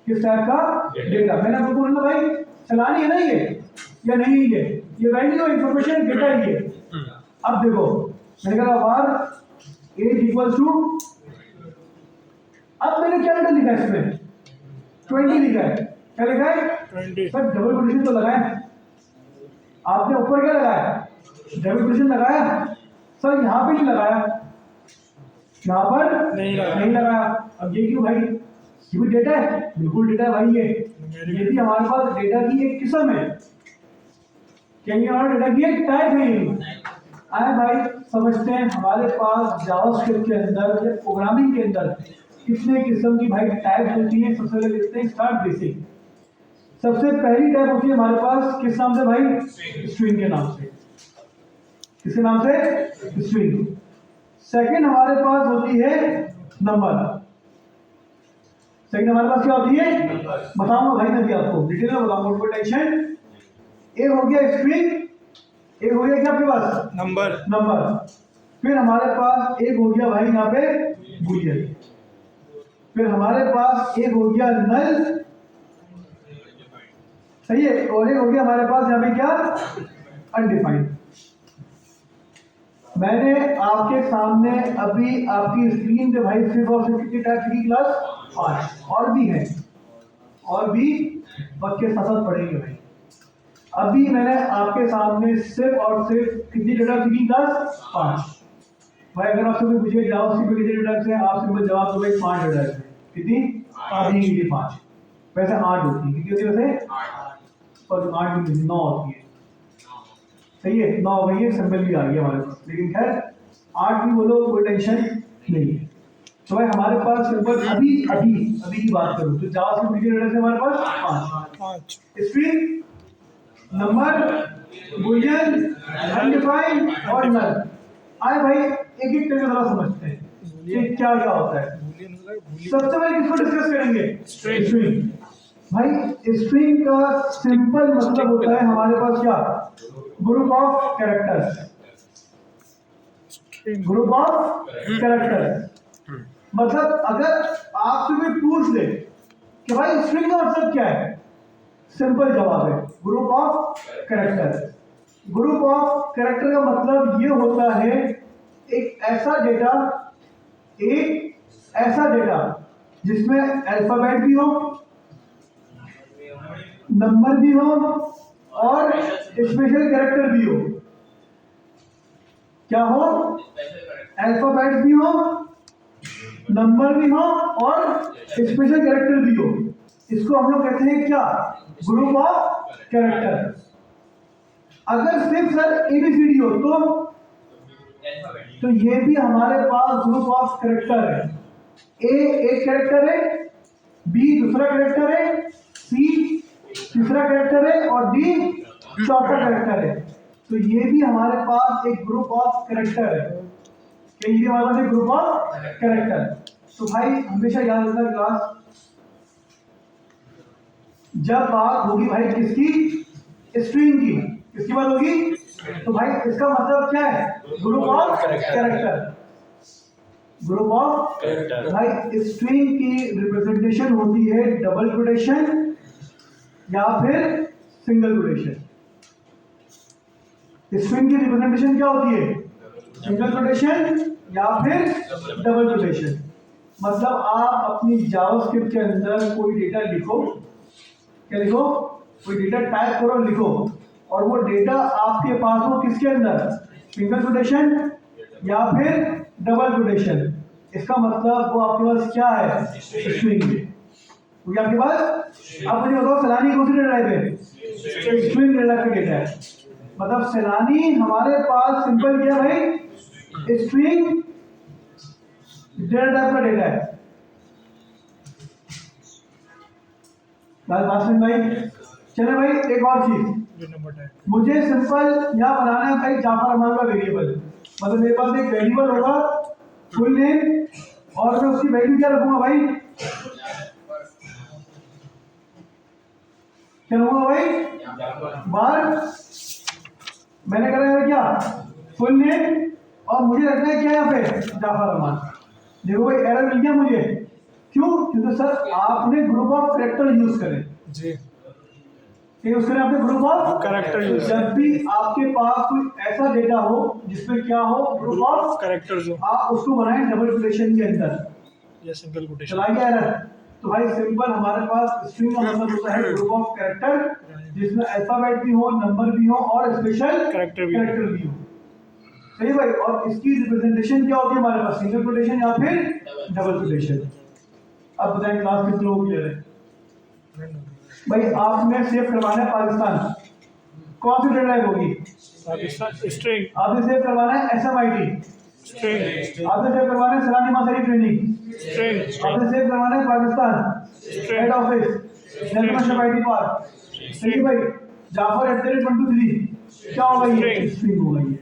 किस टाइप का डेटा मैंने आपको बोला भाई चलानी है ना ये या नहीं ये वैल्यू इंफॉर्मेशन डेटा ही है अब देखो मैंने कहा var एज इक्वल टू अब मैंने क्या डेटा लिखा है इसमें 20 लिखा है क्या लिखा है 20 सर डबल कोटेशन तो लगाए आपने ऊपर क्या लगाया डबल कोटेशन लगाया सर यहाँ पे नहीं लगाया यहाँ पर नहीं लगाया अब ये क्यों भाई ये भी डेटा है बिल्कुल डेटा है भाई ये भी हमारे पास डेटा की एक किस्म है क्या ये हमारे डेटा की एक टाइप है आए भाई समझते हैं हमारे पास जावास्क्रिप्ट के अंदर या प्रोग्रामिंग के अंदर कितने किस्म की भाई टाइप्स होती है, सबसे पहले देखते हैं स्टार्ट बेसिक। सबसे पहली टाइप होती है हमारे पास किस नाम से भाई? स्ट्रिंग के नाम से। किसके नाम से? स्ट्रिंग। सेकंड हमारे पास होती है नंबर। सेकंड हमारे पास क्या होती है? बताऊंगा भाई मैं भी आपको डिटेल में बताऊंगा, कोई टेंशन। एक हो गया स्ट्रिंग, एक हो गया क्या आपके पास? नंबर। फिर हमारे पास एक हो गया भाई यहाँ पे बूलियन। फिर हमारे पास एक हो गया नल, सही है, और एक हो गया हमारे पास यहाँ पे क्या? अनडिफाइंड। मैंने आपके सामने अभी आपकी स्क्रीन पे भाई सिर्फ और सिर्फ कितनी टाइप की क्लास? 5 और भी है, और भी वक्त के साथ पढ़ेंगे भाई। अभी मैंने आपके सामने सिर्फ और सिर्फ कितनी डेटा की क्लास? 5। भाई अगर आपसे कोई पूछे जावास्क्रिप्ट में कितने डेटा है, आप सिंपल जवाब दोगे 5 डेटा है। कितनी? 5। वैसे 8 होती है, कितनी होती है वैसे? और 8 भी 9 होती है, सही है, 9 हो गई है, सिंपल भी आ गया हमारे पास, लेकिन खैर 8 भी बोलो कोई टेंशन नहीं है। तो भाई हमारे पास सिंपल अभी की बात करूं तो जावास्क्रिप्ट में कितने डेटा है हमारे पास? 5। स्ट्रिंग, नंबर, बूलियन, अनडिफाइंड और नल। आए भाई एक एक करके जरा समझते हैं कि क्या क्या होता है। सबसे पहले किसको डिस्कस करेंगे? स्ट्रिंग। भाई स्ट्रिंग का सिंपल मतलब होता है हमारे पास क्या? Group of characters. Group of characters मतलब अगर आपसे कोई पूछ ले कि भाई स्ट्रिंग का मतलब क्या है, सिंपल जवाब है group of character. Group of character का मतलब ये होता है एक ऐसा डेटा जिसमें अल्फाबेट भी हो, नंबर भी हो और स्पेशल कैरेक्टर भी हो। क्या हो? अल्फाबेट भी हो, नंबर भी हो और स्पेशल कैरेक्टर भी हो। इसको हम लोग कहते हैं क्या? Group of character. अगर सिर्फ सर एबीसीडी हो तो ये भी हमारे पास ग्रुप ऑफ कैरेक्टर है। ए एक कैरेक्टर है, बी दूसरा कैरेक्टर है, सी तीसरा कैरेक्टर है और डी चौथा कैरेक्टर है। तो ये भी हमारे पास एक ग्रुप ऑफ कैरेक्टर है। क्या ये हमारे पास एक ग्रुप ऑफ कैरेक्टर? तो भाई हमेशा याद रखना क्लास, जब बात होगी भाई किसकी? स्ट्रिंग की। किसकी बात होगी? तो भाई इसका मतलब क्या है? Group of character. Group of character. भाई स्ट्रिंग की रिप्रेजेंटेशन होती है डबल कोटेशन या फिर सिंगल कोटेशन। स्ट्रिंग की रिप्रेजेंटेशन क्या होती है? सिंगल कोटेशन या फिर डबल कोटेशन। मतलब आप अपनी जावास्क्रिप्ट के अंदर कोई डेटा लिखो, क्या लिखो? कोई डेटा टाइप करो, लिखो, और वो डेटा आपके पास हो किसके अंदर? सिंगल कोटेशन या फिर डबल कोटेशन। इसका मतलब वो आपके पास क्या है? स्ट्रिंग है। क्योंकि आपके पास, आप मुझे बताओ सैलानी कौन सी डेटा टाइप है? स्ट्रिंग डेटा का डेटा है। मतलब सैलानी हमारे पास सिंपल क्या भाई? स्ट्रिंग डेटा टाइप का डेटा है। बात समझ भाई? चले भाई एक और चीज, मुझे सिंपल यहाँ बनाना है भाई जाफर अमान का वेरिएबल। मतलब मेरे पास एक वेरिएबल होगा फुल नेम और मैं उसकी वैल्यू क्या रखूंगा भाई? क्या रखूंगा भाई? बार। मैंने करा है क्या? फुल नेम, और मुझे रखना है क्या यहाँ पे? जाफर अमान। देखो भाई एरर मिल गया मुझे, क्यों? क्योंकि सर आपने ग्रुप ऑफ कैरेक्टर यूज करे जी। यूज करें आपने ग्रुप ऑफ कैरेक्टर यूज। जब भी आपके पास कोई ऐसा डेटा हो जिसमें क्या हो? ग्रुप ऑफ कैरेक्टर, जो आप उसको बनाएं डबल कोटेशन के अंदर या सिंगल कोटेशन। चला गया एरर? तो भाई सिंपल हमारे पास स्ट्रिंग का मतलब होता है ग्रुप ऑफ कैरेक्टर जिसमें अल्फाबेट भी हो, नंबर भी हो और स्पेशल कैरेक्टर भी हो। सही भाई? और इसकी रिप्रेजेंटेशन क्या होती है हमारे पास? सिंगल कोटेशन या फिर डबल कोटेशन। अब बताएं क्लास कितने लोग क्लियर है? भाई आपने सेव करवाना है पाकिस्तान, कौन सी डेटा टाइप होगी? पाकिस्तान स्ट्रिंग। आपने सेव करवाना है SMIT, आपने सेव करवाना है सलानी मासारी ट्रेनिंग, आपने सेव करवाना है Pakistan head office national IT park, ठीक है भाई। जाफर @123 क्या होगा ये स्ट्रिंग होगा ये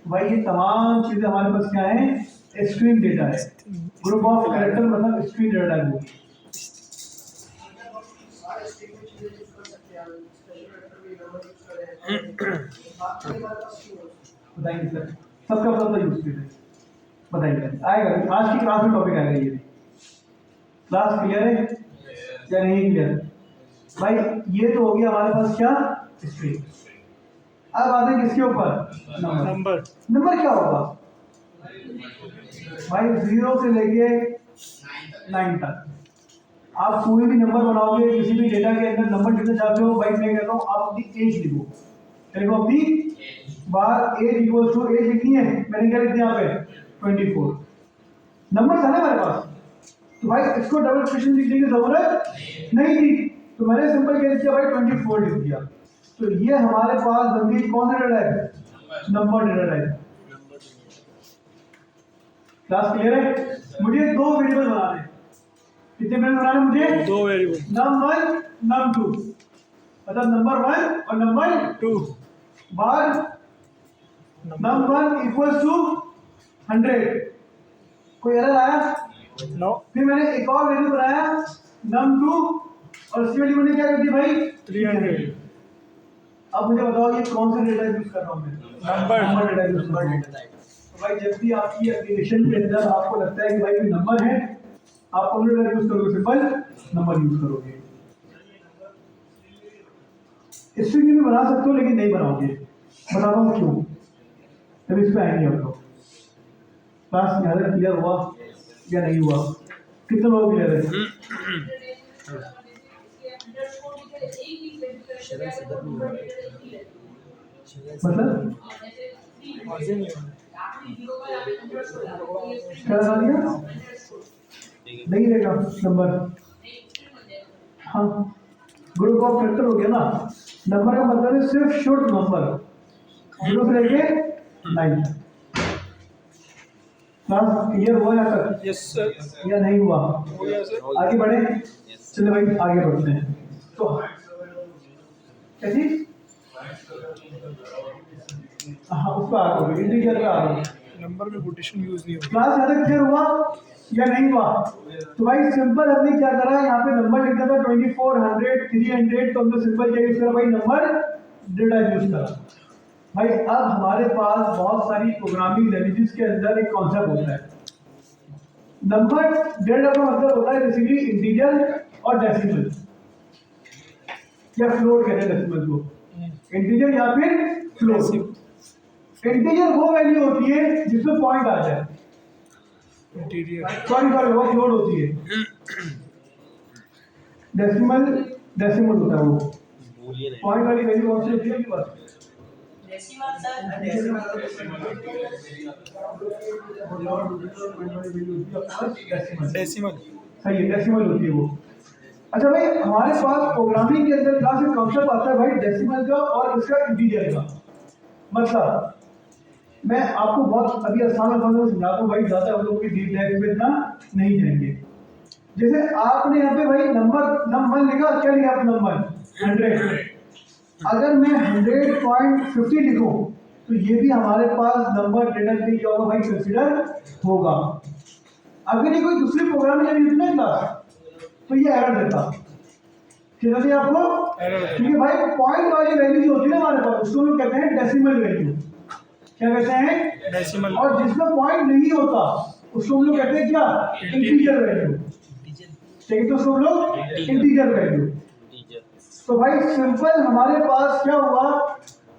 भाई। ये तमाम चीजें हमारे पास क्या है स्ट्रिंग डेटा है। ग्रुप ऑफ कैरेक्टर मतलब स्ट्रिंग डेटा है वो। बताइए सर सबका मतलब यूज कीजिए बताइए आएगा आज की क्लास में टॉपिक आएगा ये। क्लास क्लियर है या नहीं क्लियर भाई। ये तो हो गया हमारे पास क्या स्ट्रिंग। अब आते हैं किसके ऊपर नंबर। नंबर क्या होगा भाई 0 से लेके 9 तक आप कोई भी नंबर बनाओगे किसी भी डेटा के अंदर नंबर लिखना चाहते हो भाई मैं कहता हूँ आप अपनी एज लिखो। देखो अपनी बार एज इक्वल टू एज लिखनी है। मैंने क्या लिख दिया यहाँ पे 24 नंबर था ना हमारे पास तो भाई इसको डबल क्वेश्चन लिखने की जरूरत नहीं थी तो मैंने सिंपल क्या लिख दिया भाई 24 लिख दिया। तो ये हमारे पास बन गई कौन सा डेटा है नंबर डेटा है। क्लास क्लियर है। मुझे दो वेरिएबल बनाने कितने वेरिएबल बनाने मुझे दो वेरिएबल num1 num2 मतलब नंबर 1 और number 2 bar num1 equals to 100 कोई एरर आया नो। फिर मैंने एक और वेरिएबल बनाया num2 और उसकी वैल्यू मैंने क्या कर दी भाई 300। अब मुझे बताओ ये कौन सा डेटा यूज कर रहा हूं मैं नंबर डेटा यूज कर रहा हूं। तो भाई जब भी आपकी एप्लीकेशन के अंदर आपको लगता है कि भाई कोई नंबर है आप कौन सा डेटा यूज करोगे सिंपल नंबर यूज करोगे। स्ट्रिंग भी बना सकते हो लेकिन नहीं बनाओगे बताता हूँ क्यों तब इस पे आएंगे हम लोग। क्लास यहाँ क्लियर हुआ या नहीं हुआ कितने लोग क्लियर है मतलब क्या लगा दिया नहीं रहेगा नंबर। हाँ ग्रुप ऑफ फैक्टर हो गया ना। नंबर का मतलब है सिर्फ शुद्ध नंबर 0 से लेके 9 क्लास क्लियर हुआ या तक यस सर या नहीं हुआ हो गया सर। आगे बढ़े चलो भाई आगे बढ़ते हैं। तो कैसी हाँ उस पर आ रहा हूँ इंटीजर पे आ रहा हूँ। नंबर में कोटेशन यूज नहीं होगा। क्लास ज़्यादा क्लियर हुआ या नहीं हुआ। तो भाई सिंपल हमने क्या करा यहाँ पे नंबर लिखा था 2400 300 तो हमने सिंपल क्या यूज करा भाई नंबर डेटा यूज करा। भाई अब हमारे पास बहुत सारी प्रोग्रामिंग लैंग्वेजेस के अंदर एक कॉन्सेप्ट होता है नंबर डेटा का मतलब होता है बेसिकली इंटीजर और डेसिमल या फ्लोट कहते हैं डेसिमल को इंटीजर या फिर फ्लोट। इंटीजर वो वैल्यू होती है जिसमें पॉइंट आ जाए सॉरी वो फ्लोट होती है। डेसिमल डेसिमल होता है वो पॉइंट वाली वैल्यू कौन सी होती है आपके पास डेसिमल सर डेसिमल सही है डेसिमल होती है वो। अच्छा भाई हमारे पास प्रोग्रामिंग के अंदर क्लास एक कॉन्सेप्ट आता है भाई डेसिमल का और इसका इंटीजर का। मतलब मैं आपको बहुत अभी आसान में समझाता हूँ भाई ज़्यादा हम लोग की डीप डाइव में इतना नहीं जाएंगे। जैसे आपने यहाँ पे भाई नंबर लिखा क्या लिखा आप नंबर 100 अगर मैं 100.50 लिखूं तो ये भी हमारे पास नंबर डेटा पे क्या होगा भाई कंसीडर होगा। अगर ये कोई दूसरी प्रोग्रामिंग लैंग्वेज में था तो ये एरर देता क्या कहते हैं आपको क्योंकि भाई पॉइंट वाली वैल्यू जो होती है ना हमारे पास उसको हम कहते हैं डेसिमल वैल्यू। क्या कहते हैं डेसिमल। और जिसमें पॉइंट नहीं होता उसको हम लोग कहते हैं क्या इंटीजर वैल्यू। ठीक है तो उसको हम लोग इंटीजर वैल्यू। तो भाई सिंपल हमारे पास क्या हुआ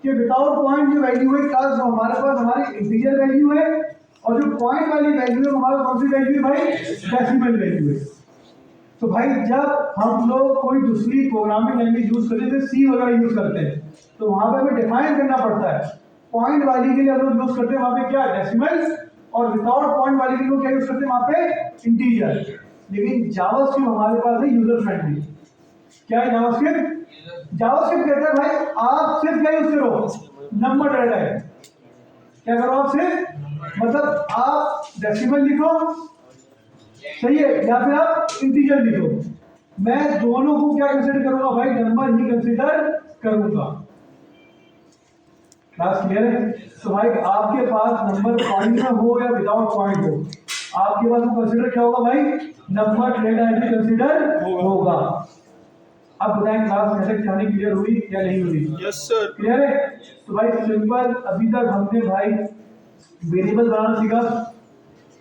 कि विदाउट पॉइंट जो वैल्यू है क्लास जो हमारे पास हमारी इंटीजर वैल्यू है और जो पॉइंट वाली वैल्यू है हमारा कौन सी वैल्यू है भाई डेसिमल वैल्यू है। तो भाई जब हम लोग कोई दूसरी प्रोग्रामिंग लैंग्वेज यूज करते हैं सी वगैरह यूज करते हैं तो वहां पे हमें डिफाइन करना पड़ता है पॉइंट वाली के लिए हम लोग यूज करते हैं वहां पे क्या डेसिमल और विदाउट पॉइंट वाली के लिए क्या यूज करते हैं वहां पे इंटीजर। लेकिन जावास्क्रिप्ट हमारे पास है यूजर फ्रेंडली। क्या है जावास्क्रिप्ट कहता है भाई आप सिर्फ क्या यूज करो नंबर डेटा है क्या करो आप सिर्फ मतलब आप डेसिमल लिखो, सही है, या फिर आप इंटीजर लिखो। मैं दोनों को क्या कंसीडर करूंगा भाई, नंबर ही कंसीडर करूंगा। क्लास क्लियर है? तो भाई आपके पास नंबर पॉइंट में हो या विदाउट पॉइंट हो, आपके पास कंसीडर क्या होगा भाई, नंबर ट्रेड आईडी कंसीडर होगा। अब बताएं क्लास कैसे जानी क्लियर हुई या नहीं हुई? Yes sir. क्लियर है? तो भाई सिंपल अभी तक हमने भाई वेरिएबल बनाना सीखा,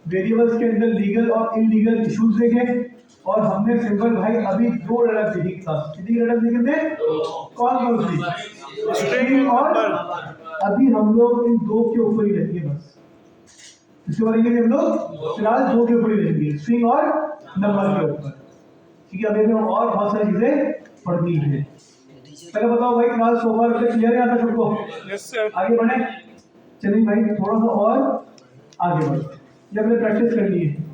वेरिएबल्स के अंदर लीगल और इलीगल इश्यूज देखे, और हमने सिंपल भाई अभी दो रटक सीखी क्लास। कितनी रटक सीखे थे? कौन सी? स्ट्रिंग और अभी हम लोग इन दो के ऊपर ही रहेंगे बस। इसके बाद हम लोग फिलहाल दो के ऊपर ही रहेंगे, स्ट्रिंग और नंबर के ऊपर। ठीक है, अभी हम और बहुत सारी चीजें पढ़नी है। पहले बताओ भाई क्लास सोमवार से क्लियर है आता सबको? Yes sir. आगे बढ़े, चलिए भाई थोड़ा सा और आगे बढ़ते हैं, ये हमने प्रैक्टिस करनी है।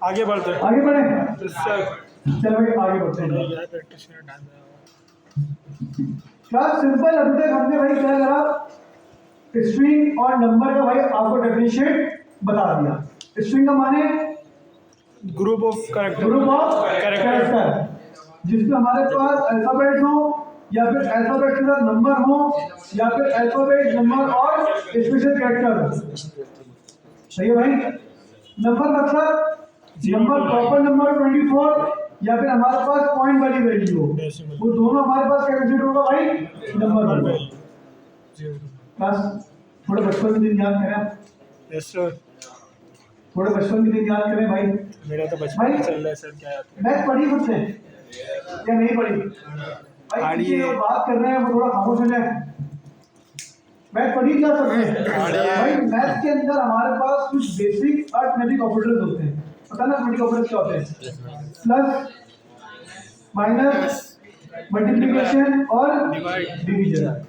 आगे बढ़ते हैं। आगे बढ़े, यस सर। चलो भाई आगे बढ़ते हैं। यार प्रैक्टिस करना टाइम क्लास सिंपल अभी तक हमने भाई क्या करा, स्ट्रिंग और नंबर का भाई आपको डेफिनेशन बता दिया। स्ट्रिंग का माने group of character. Group of character, जिसमें हमारे पास अल्फाबेट्स हो, या फिर अल्फाबेट के साथ नंबर हो, या फिर अल्फाबेट नंबर और स्पेशल कैरेक्टर हो। सही है भाई? नंबर मतलब नंबर प्रॉपर नंबर 24, या फिर हमारे पास पॉइंट वाली वैल्यू हो, वो दोनों हमारे पास क्या कंसीडर होगा भाई, नंबर होगा। बस थोड़े बचपन के दिन याद करें। Yes sir. थोड़े बचपन के दिन याद करें भाई। मेरा तो बचपन में चल रहा है सर, क्या याद है? मैथ पढ़ी खुद से या नहीं पढ़ी? भाई किसी लोग बात कर रहे हैं वो थोड़ा खामोश हो जाए। मैथ पढ़ी क्या सबने? भाई मैथ के अंदर हमारे पास कुछ बेसिक अरिथमेटिक ऑपरेटर्स होते हैं। पता ना अरिथमेटिक ऑपरेटर्स क्या होते हैं? प्लस, माइनस, मल्टीप्लिकेशन और डिवीजन।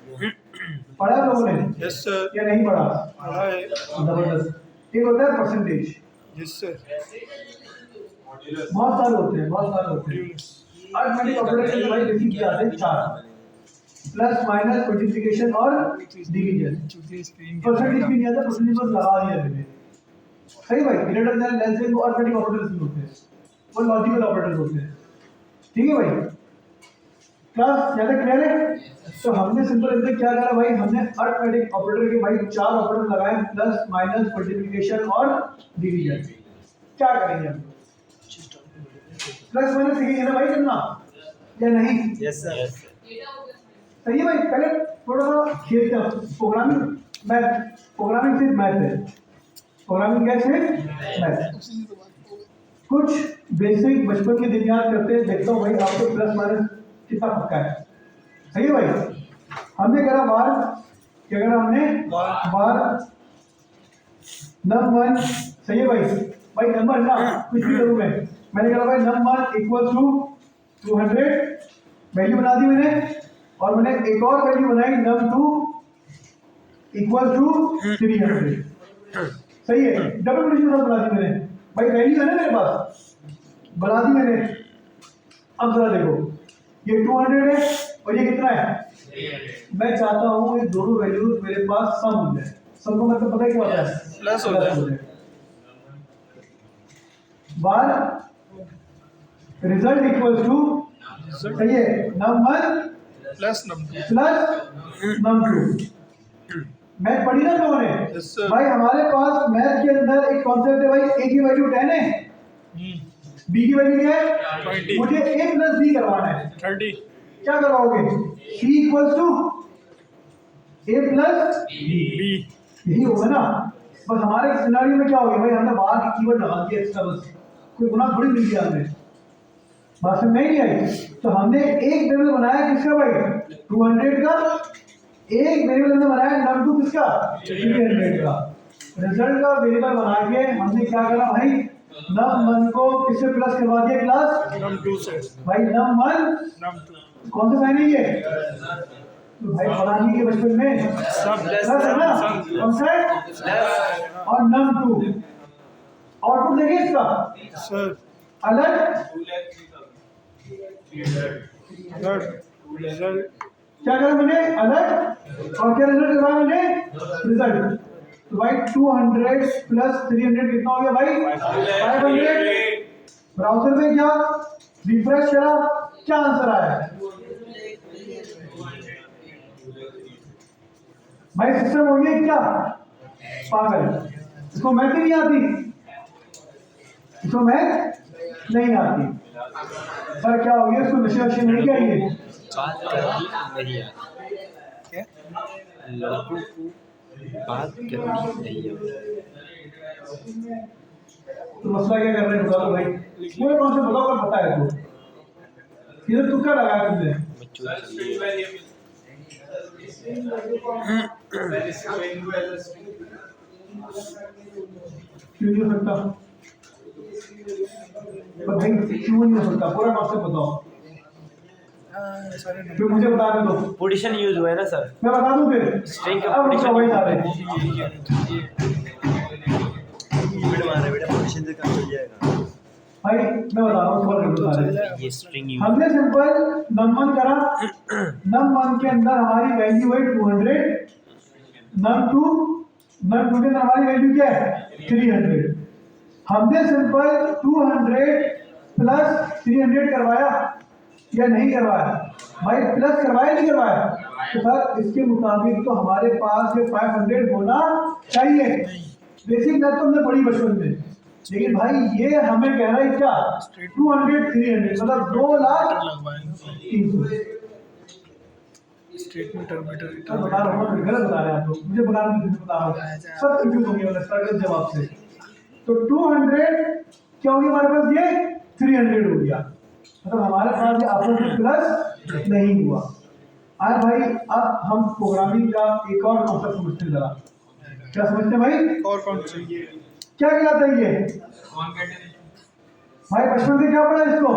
पढ़ा लोगों ने? Yes sir. या नहीं पढ़ा? पढ़ा है। जबरदस्त। एक होता है परसेंटेज। Yes sir. बहुत सारे होते हैं, बहुत सारे होते हैं। अरिथमेटिक ऑपरेटर के भाई बेसिक क्या आते हैं? 4, प्लस, माइनस, मल्टीप्लिकेशन और डिवीजन। परसेंटेज भी नहीं आता, परसेंटेज बस लगा दिया मैंने। सही भाई, ग्रेटर देन, लेस देन वो अरिथमेटिक ऑपरेटर्स नहीं होते, वो लॉजिकल ऑपरेटर्स होते हैं। ठीक है भाई, क्लास ज्यादा क्लियर है? तो हमने सिंपल अंदर क्या करा भाई, हमने अरिथमेटिक ऑपरेटर के भाई 4 ऑपरेटर लगाए, प्लस, माइनस, मल्टीप्लिकेशन और डिवीजन। क्या करेंगे हम? प्लस माइनस सीखेंगे ना भाई करना या नहीं? Yes sir. सही है भाई। पहले थोड़ा सा खेलते हैं प्रोग्रामिंग। मैथ, प्रोग्रामिंग सिर्फ मैथ है, प्रोग्रामिंग कैसे है? मैथ। कुछ बेसिक बचपन के दिन याद करते हैं, देखता हूँ भाई आपको प्लस माइनस कितना पक्का है। सही है भाई? हमने करा बार, क्या करा हमने? बार नम1। सही है भाई? भाई नंबर ना कुछ भी करूँ मैंने कहा भाई नम1 इक्वल टू 200, वैल्यू बना दी मैंने, और मैंने एक और वैल्यू बनाई num2 इक्वल टू 300। सही है? डबल पोजीशन बना दी मैंने भाई, वैल्यू है ना मेरे पास, बना दी मैंने। अब जरा देखो, ये 200 है और ये कितना है? मैं चाहता हूँ ये दोनों वैल्यूज मेरे पास सम हो जाए। सम का मतलब पता है क्या होता है? प्लस हो जाए। बार रिजल्ट इक्वल टू, सही है, num1 plus number plus num2। Math पढ़ी ना लोगों ने? Yes, sir. भाई हमारे पास मैथ के अंदर एक कॉन्सेप्ट है भाई, ए की वैल्यू 10 है, बी की वैल्यू क्या है? 20। मुझे a प्लस बी करवाना है। 30। क्या करवाओगे? c equals to a plus B. यही होगा ना? बस हमारे सिनेरियो में क्या हो गया भाई, हमने बाहर की कीवर्ड लगा दिया एक्स्ट्रा, बस कोई गुना थोड़ी मिल गया हमने, बात समझ नहीं आई। तो हमने एक वेरिएबल बनाया किसका भाई? 200 का। एक वेरिएबल हमने बनाया num2 किसका? 300 का। रिजल्ट का वेरिएबल बना के हमने क्या करा भाई, num1 को किससे प्लस करवा दिया क्लास? num2 से। भाई num1 num2 कौन सा साइन है ये? तो भाई पढ़ानी के बचपन में सब प्लस है ना, कौन सा है? और num2 आउटपुट देखिए इसका सर। अलग। रिजल्ट क्या करा मैंने? अलग। और क्या रिजल्ट करवाया मैंने? रिजल्ट। तो भाई 200 प्लस 300 कितना हो गया भाई 500। ब्राउजर में क्या रिफ्रेश करा, क्या आंसर आया भाई? सिस्टम हो गया क्या पागल? इसको मैथ नहीं आती, इसको मैथ नहीं आती। सर क्या हो गया, इसको नशे वशे नहीं क्या ये? बात करनी नहीं आती क्या? लड़कों को बात करनी नहीं आती। तो मसला क्या कर रहे हैं बता दो भाई, पूरे कौन से बताओ कर पता है तो इधर तुक्का लगाया तुमने। बच्चों के क्यों नहीं हो सकता? पर भाई क्यों नहीं हो सकता पूरा कॉन्सेप्ट बताओ, सारे फिर मुझे बता दो। पोजीशन यूज हुआ है ना सर, मैं बता दूं फिर स्ट्रिंग का अब पोजीशन वही सारे बेटा पोजीशन से काम चल जाएगा। भाई मैं बता रहा हूँ सॉल्व कर सारे। ये स्ट्रिंग यूज हमने सिंपल नम1 करा, नम1 के अंदर हमारी वैल्यू है 200, नम2 के अंदर हमारी वैल्यू क्या है 300। हमने सिंपल 200 प्लस 300 करवाया या नहीं करवाया? भाई प्लस करवाया नहीं करवाया? तो सर इसके मुताबिक तो हमारे पास ये 500 होना चाहिए। बेसिक मैथ तो हमने पढ़ी बचपन में, लेकिन भाई ये हमें कह रहा है क्या 200 300 मतलब 2,03,000। स्ट्रेट में टर्मिनेटर मैं बता रहा हूँ गलत बता रहे हैं आप लोग, मुझे बता रहा हूँ बता रहा हूँ सब कंफ्यूज हो गया स्टार्ट जवाब से। तो 200 क्या हो गया हमारे पास, ये 300 हो गया, मतलब हमारे पास ये आपस प्लस नहीं हुआ। आए भाई अब हम प्रोग्रामिंग का एक और कॉन्सेप्ट समझते हैं, जरा क्या समझते हैं भाई? और कौन चाहिए? क्या कहलाता है ये भाई? बचपन से क्या पढ़ा इसको?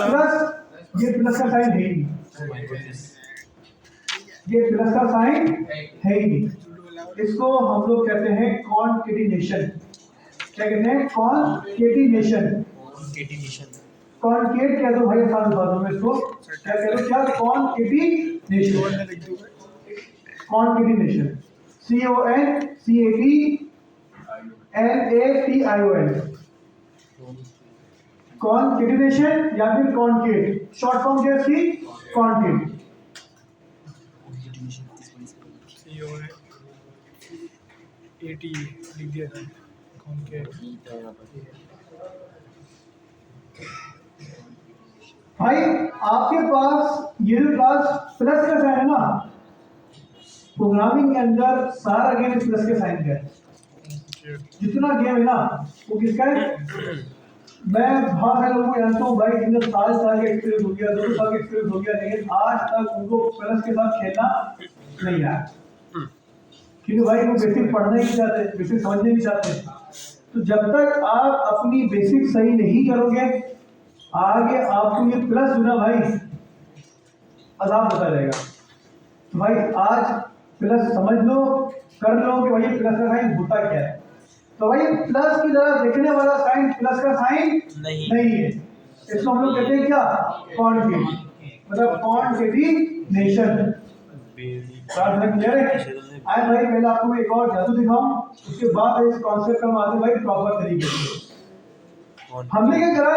प्लस। ये प्लस का साइन है ही नहीं, ये प्लस का साइन है ही नहीं। इसको हम लोग कहते हैं कॉन्केटिनेशन। क्या कहते हैं? कॉन्केटिनेशन। कॉन्केट कह दो भाई आसान बातों में इसको क्या कह दो, क्या कॉन्केटिनेशन। कॉन्केटिनेशन CONCATNATION कॉन्केटिनेशन या फिर कॉन्केट, शॉर्ट फॉर्म क्या है इसकी? कॉन्केट। AT लिख दिया था कौन के? भाई आपके पास ये जो क्लास प्लस का साइन है ना, प्रोग्रामिंग के अंदर सारा गेम प्लस के साइन का है। जितना गेम है ना वो किसका है? मैं बहुत सारे लोगों को जानता हूँ भाई जिनका साल का एक्सपीरियंस हो गया, 2 साल का एक्सपीरियंस हो गया, लेकिन आज तक उनको प्लस के साथ खेलना नहीं आया, क्योंकि भाई वो बेसिक पढ़ना ही नहीं चाहते, बेसिक समझने नहीं चाहते। तो जब तक आप अपनी बेसिक सही नहीं करोगे आगे आपको ये प्लस जो ना भाई अजाब होता रहेगा। तो भाई आज प्लस समझ लो, कर लो कि भाई प्लस का साइन होता क्या है। तो भाई प्लस की तरह देखने वाला साइन प्लस का साइन नहीं है। इसको हम लोग कहते हैं क्या? कॉन्केट, मतलब कॉन्केटिनेशन। क्लियर है? आए भाई पहले आपको मैं एक और जादू दिखाऊं, उसके बाद इस कॉन्सेप्ट का हम आते भाई प्रॉपर तरीके से। हमने क्या करा,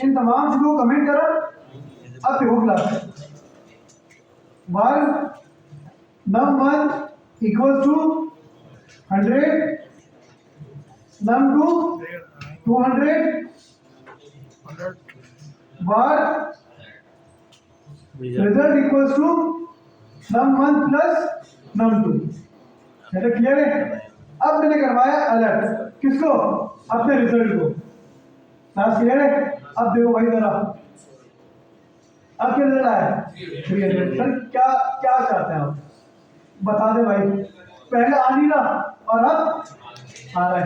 इन तमाम चीजों को कमेंट करा। अब देखो class 1 num1 equals to 100, num2 200 var result equals to num1 plus num2। ऐसा क्लियर है? अब मैंने करवाया अलर्ट, किसको? अपने रिजल्ट को। क्लियर है? अब देखो भाई जरा, अब क्या रिजल्ट आया? 300। सर क्या क्या चाहते हैं आप बता दे भाई। पहले आ नहीं रहा और अब आ रहा है।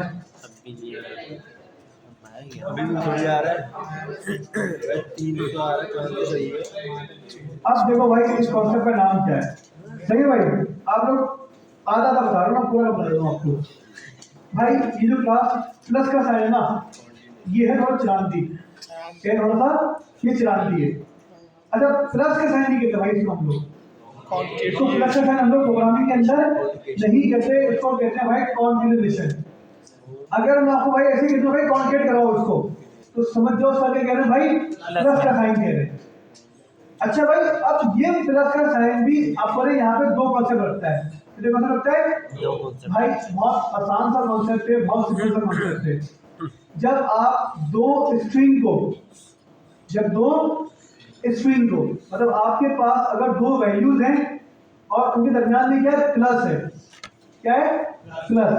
अभी भी थोड़ी आ रहा है 300 आ रहा है, सही है। अब देखो भाई इस कॉन्सेप्ट का नाम क्या है? सही है भाई? आप लोग आधा आधा बता रहे हो ना, पूरा बता रहा हूँ आपको। भाई ये जो क्लास प्लस का साइन है ना, ये है थोड़ा चिरांती, क्या थोड़ा सा ये चिरांती है। अच्छा प्लस का साइन नहीं कहते भाई इसको हम लोग, कॉन्केट तो प्लस का साइन हम लोग प्रोग्रामिंग के अंदर नहीं करते, इसको कहते हैं भाई कॉन्केटेनेशन। अगर मैं आपको भाई ऐसे कहता हूं भाई कॉन्केट कराओ इसको, तो समझ जाओ सारे कह रहे हैं भाई प्लस का साइन कह रहे हैं। अच्छा भाई, अब ये प्लस का साइन भी अपने यहाँ पे दो कॉन्सेप्ट रखता है। कितने कॉन्सेप्ट रखता है भाई? बहुत आसान सा कॉन्सेप्ट है, बहुत सिंपल सा कॉन्सेप्ट है। जब आप दो स्ट्रिंग को मतलब आपके पास अगर दो वैल्यूज हैं और उनके दरमियान में क्या है? प्लस है। क्या है? प्लस।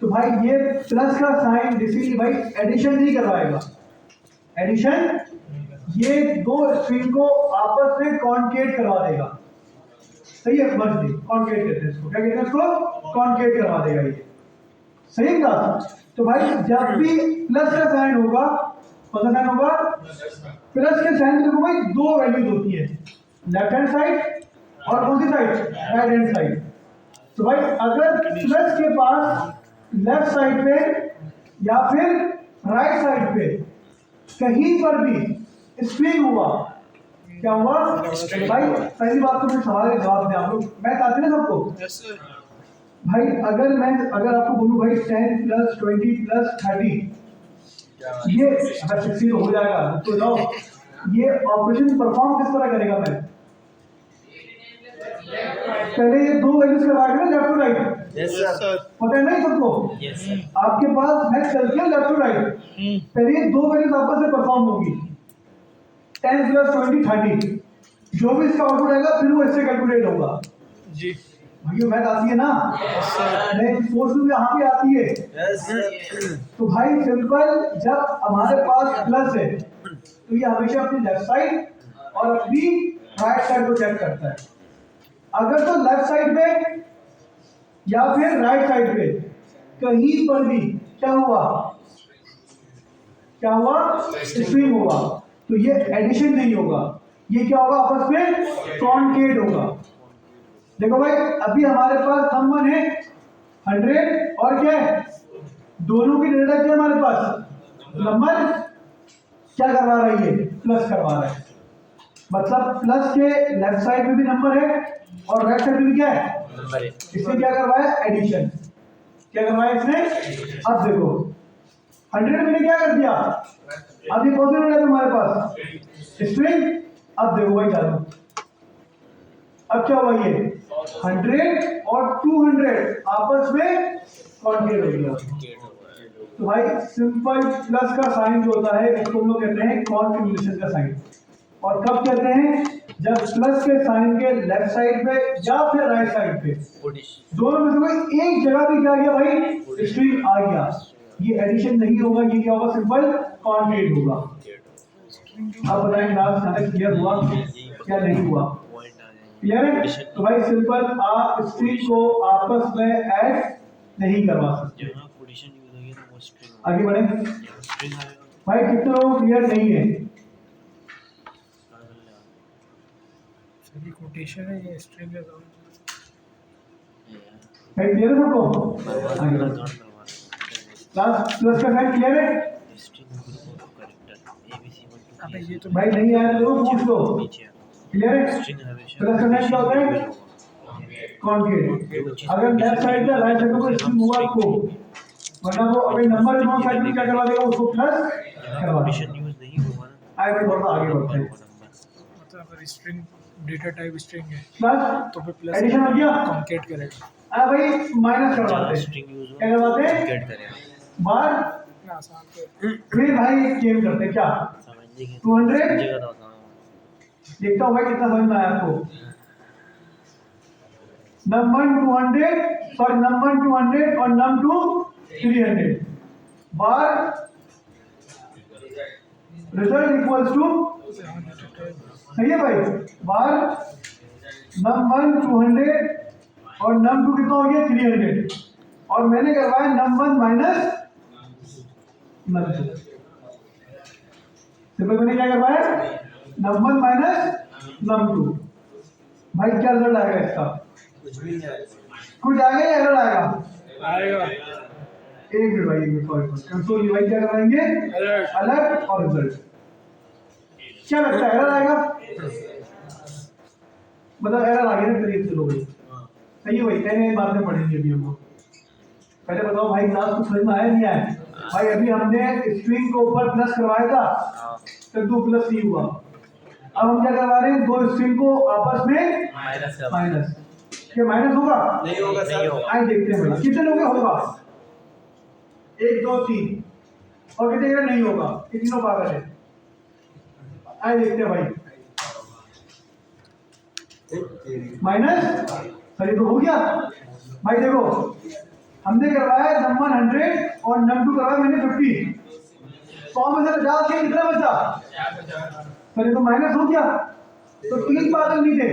तो भाई ये प्लस का साइन बेसिकली भाई एडिशन नहीं करवाएगा। एडिशन ये दो स्ट्रिंग को आपस में कॉन्केट करवा देगा। सही है? समझ ली, कॉन्केट कहते हैं इसको। क्या कहते हैं इसको? कॉन्केट करवा देगा ये। सही है? तो भाई जब भी प्लस का साइन होगा, कौन सा साइन होगा? प्लस के साइन में देखो भाई दो वैल्यूज होती है, लेफ्ट हैंड साइड और कौन सी साइड? Right hand side. तो भाई अगर प्लस के पास लेफ्ट साइड पे या फिर राइट साइड पे कहीं पर भी स्ट्रिंग हुआ, क्या हुआ भाई? पहली बात तो मैं सवाल का जवाब दें आप लोग, मैथ आते ना सबको भाई? अगर आपको बोलूं भाई 10 प्लस 20 प्लस 30 ये 60 हो जाएगा, तो जाओ ये ऑपरेशन परफॉर्म किस तरह करेगा? मैं पहले ये दो वैल्यूज करवाएगा ना, left to right. Yes sir. पता है नहीं सबको? Yes sir. आपके पास मैथ चलती है लेफ्ट टू राइट, पहले ये दो वैल्यूज आपस में परफॉर्म होगी, 10 प्लस 20 30, जो भी इसका आउटपुट आएगा फिर वो इससे कैलकुलेट होगा। जी भाई मैथ आती है ना? मैं सोच लूँ यहाँ भी आती है। Yes sir. तो भाई सिंपल, जब हमारे पास प्लस है तो ये हमेशा अपनी लेफ्ट साइड और अपनी राइट साइड को चेक करता है। अगर तो लेफ्ट साइड पे या फिर राइट साइड पे कहीं पर भी क्या हुआ? स्ट्रिंग होगा, तो ये एडिशन नहीं होगा, ये क्या होगा? आपस में कॉन्केट होगा। देखो भाई अभी हमारे पास नंबर है 100 और क्या है? दोनों की डेटा क्या हमारे पास? नंबर क्या करवा रही है? प्लस करवा रहा है। मतलब प्लस के लेफ्ट साइड में भी नंबर है और राइट साइड में भी क्या है? नंबर है। इसने क्या करवाया? एडिशन। क्या करवाया इसने? अब देखो 100 मैंने क्या कर दिया? अब ये कौन सा डेटा है हमारे पास? स्ट्रिंग। अब देखो भाई चालू, अब क्या हुआ? ये 100 और 200 आपस में कॉन्केट हो गया। तो भाई सिंपल प्लस का साइन जो होता है इसको हम लोग कहते हैं कॉन्केटेनेशन का साइन। और कब कहते हैं? जब प्लस के साइन के लेफ्ट साइड पे या फिर राइट साइड पे दोनों में से कोई एक जगह भी क्या गया भाई? स्ट्रिंग आ गया, ये एडिशन नहीं होगा, ये क्या होगा? सिंपल कॉन्केट होगा। अब बताएं लास्ट तक क्लियर हुआ क्या नहीं हुआ? क्लियर है? तो भाई सिंपल आप स्ट्रिंग को आपस में ऐड नहीं करवा सकते। आगे बढ़े भाई, कितने लोग क्लियर नहीं है? सभी कोटेशन है ये स्ट्रिंग है। भाई क्लियर है सबको? लास्ट प्लस का साइन क्लियर है? अबे ये तो भाई नहीं आया तो पूछ लो। क्लियर है? प्लस का साइन क्या होता है? कॉन्केट। अगर लेफ्ट साइड पे राइट साइड को स्ट्रिंग हुआ तो, वरना वो अगर नंबर दोनों साइड में क्या करवा देगा? उसको प्लस करवा देगा। आगे थोड़ा सा आगे बढ़ते हैं। मतलब अगर स्ट्रिंग डेटा टाइप स्ट्रिंग है प्लस तो फिर प्लस एडिशन हो गया। कॉन्केट करेगा। भाई माइनस करवाते हैं। क्या करवाते हैं? बार आसान तो फिर भाई गेम करते हैं। क्या 200 देखता हूँ भाई कितना समझ में आया आपको? नंबर 200 सॉरी नंबर 200 और नम 2 300 बार रिजल्ट इक्वल्स टू, सही है भाई? बार नंबर 200 और नम 2 कितना हो गया? 300 और मैंने करवाया नम 1 माइनस नम 2। सिंपल मैंने क्या करवाया? नम 1 माइनस नम 2। भाई क्या रिजल्ट आएगा इसका? कुछ आएगा या एरर आएगा? एक मिनट भाई, एक मिनट कंसोल डिवाइस क्या करवाएंगे? अलर्ट और रिजल्ट। क्या लगता है एरर आएगा? मतलब एरर आ गया ना करीब से लोग सही है भाई कहीं बाद में पढ़ेंगे अभी हम लोग पहले बताओ भाई क्लास कुछ समझ में आया नहीं आया भाई अभी हमने स्ट्रिंग को ऊपर प्लस करवाया था तो 2 प्लस नहीं हुआ अब हम क्या करवा रहे हैं दो स्ट्रिंग को आपस में माइनस क्या माइनस होगा नहीं होगा सर। आइए देखते हैं भाई कितने लोग होगा 1 2 3 और कितने का नहीं होगा ये तीनों पागल है आइए देखते हैं भाई माइनस सही तो हो गया भाई देखो हमने करवाया नंबर 100 और नंबर 2 करवाया मैंने 50 100 में से 50 के कितना बचा सही तो माइनस हो गया तो 3 पागल नहीं थे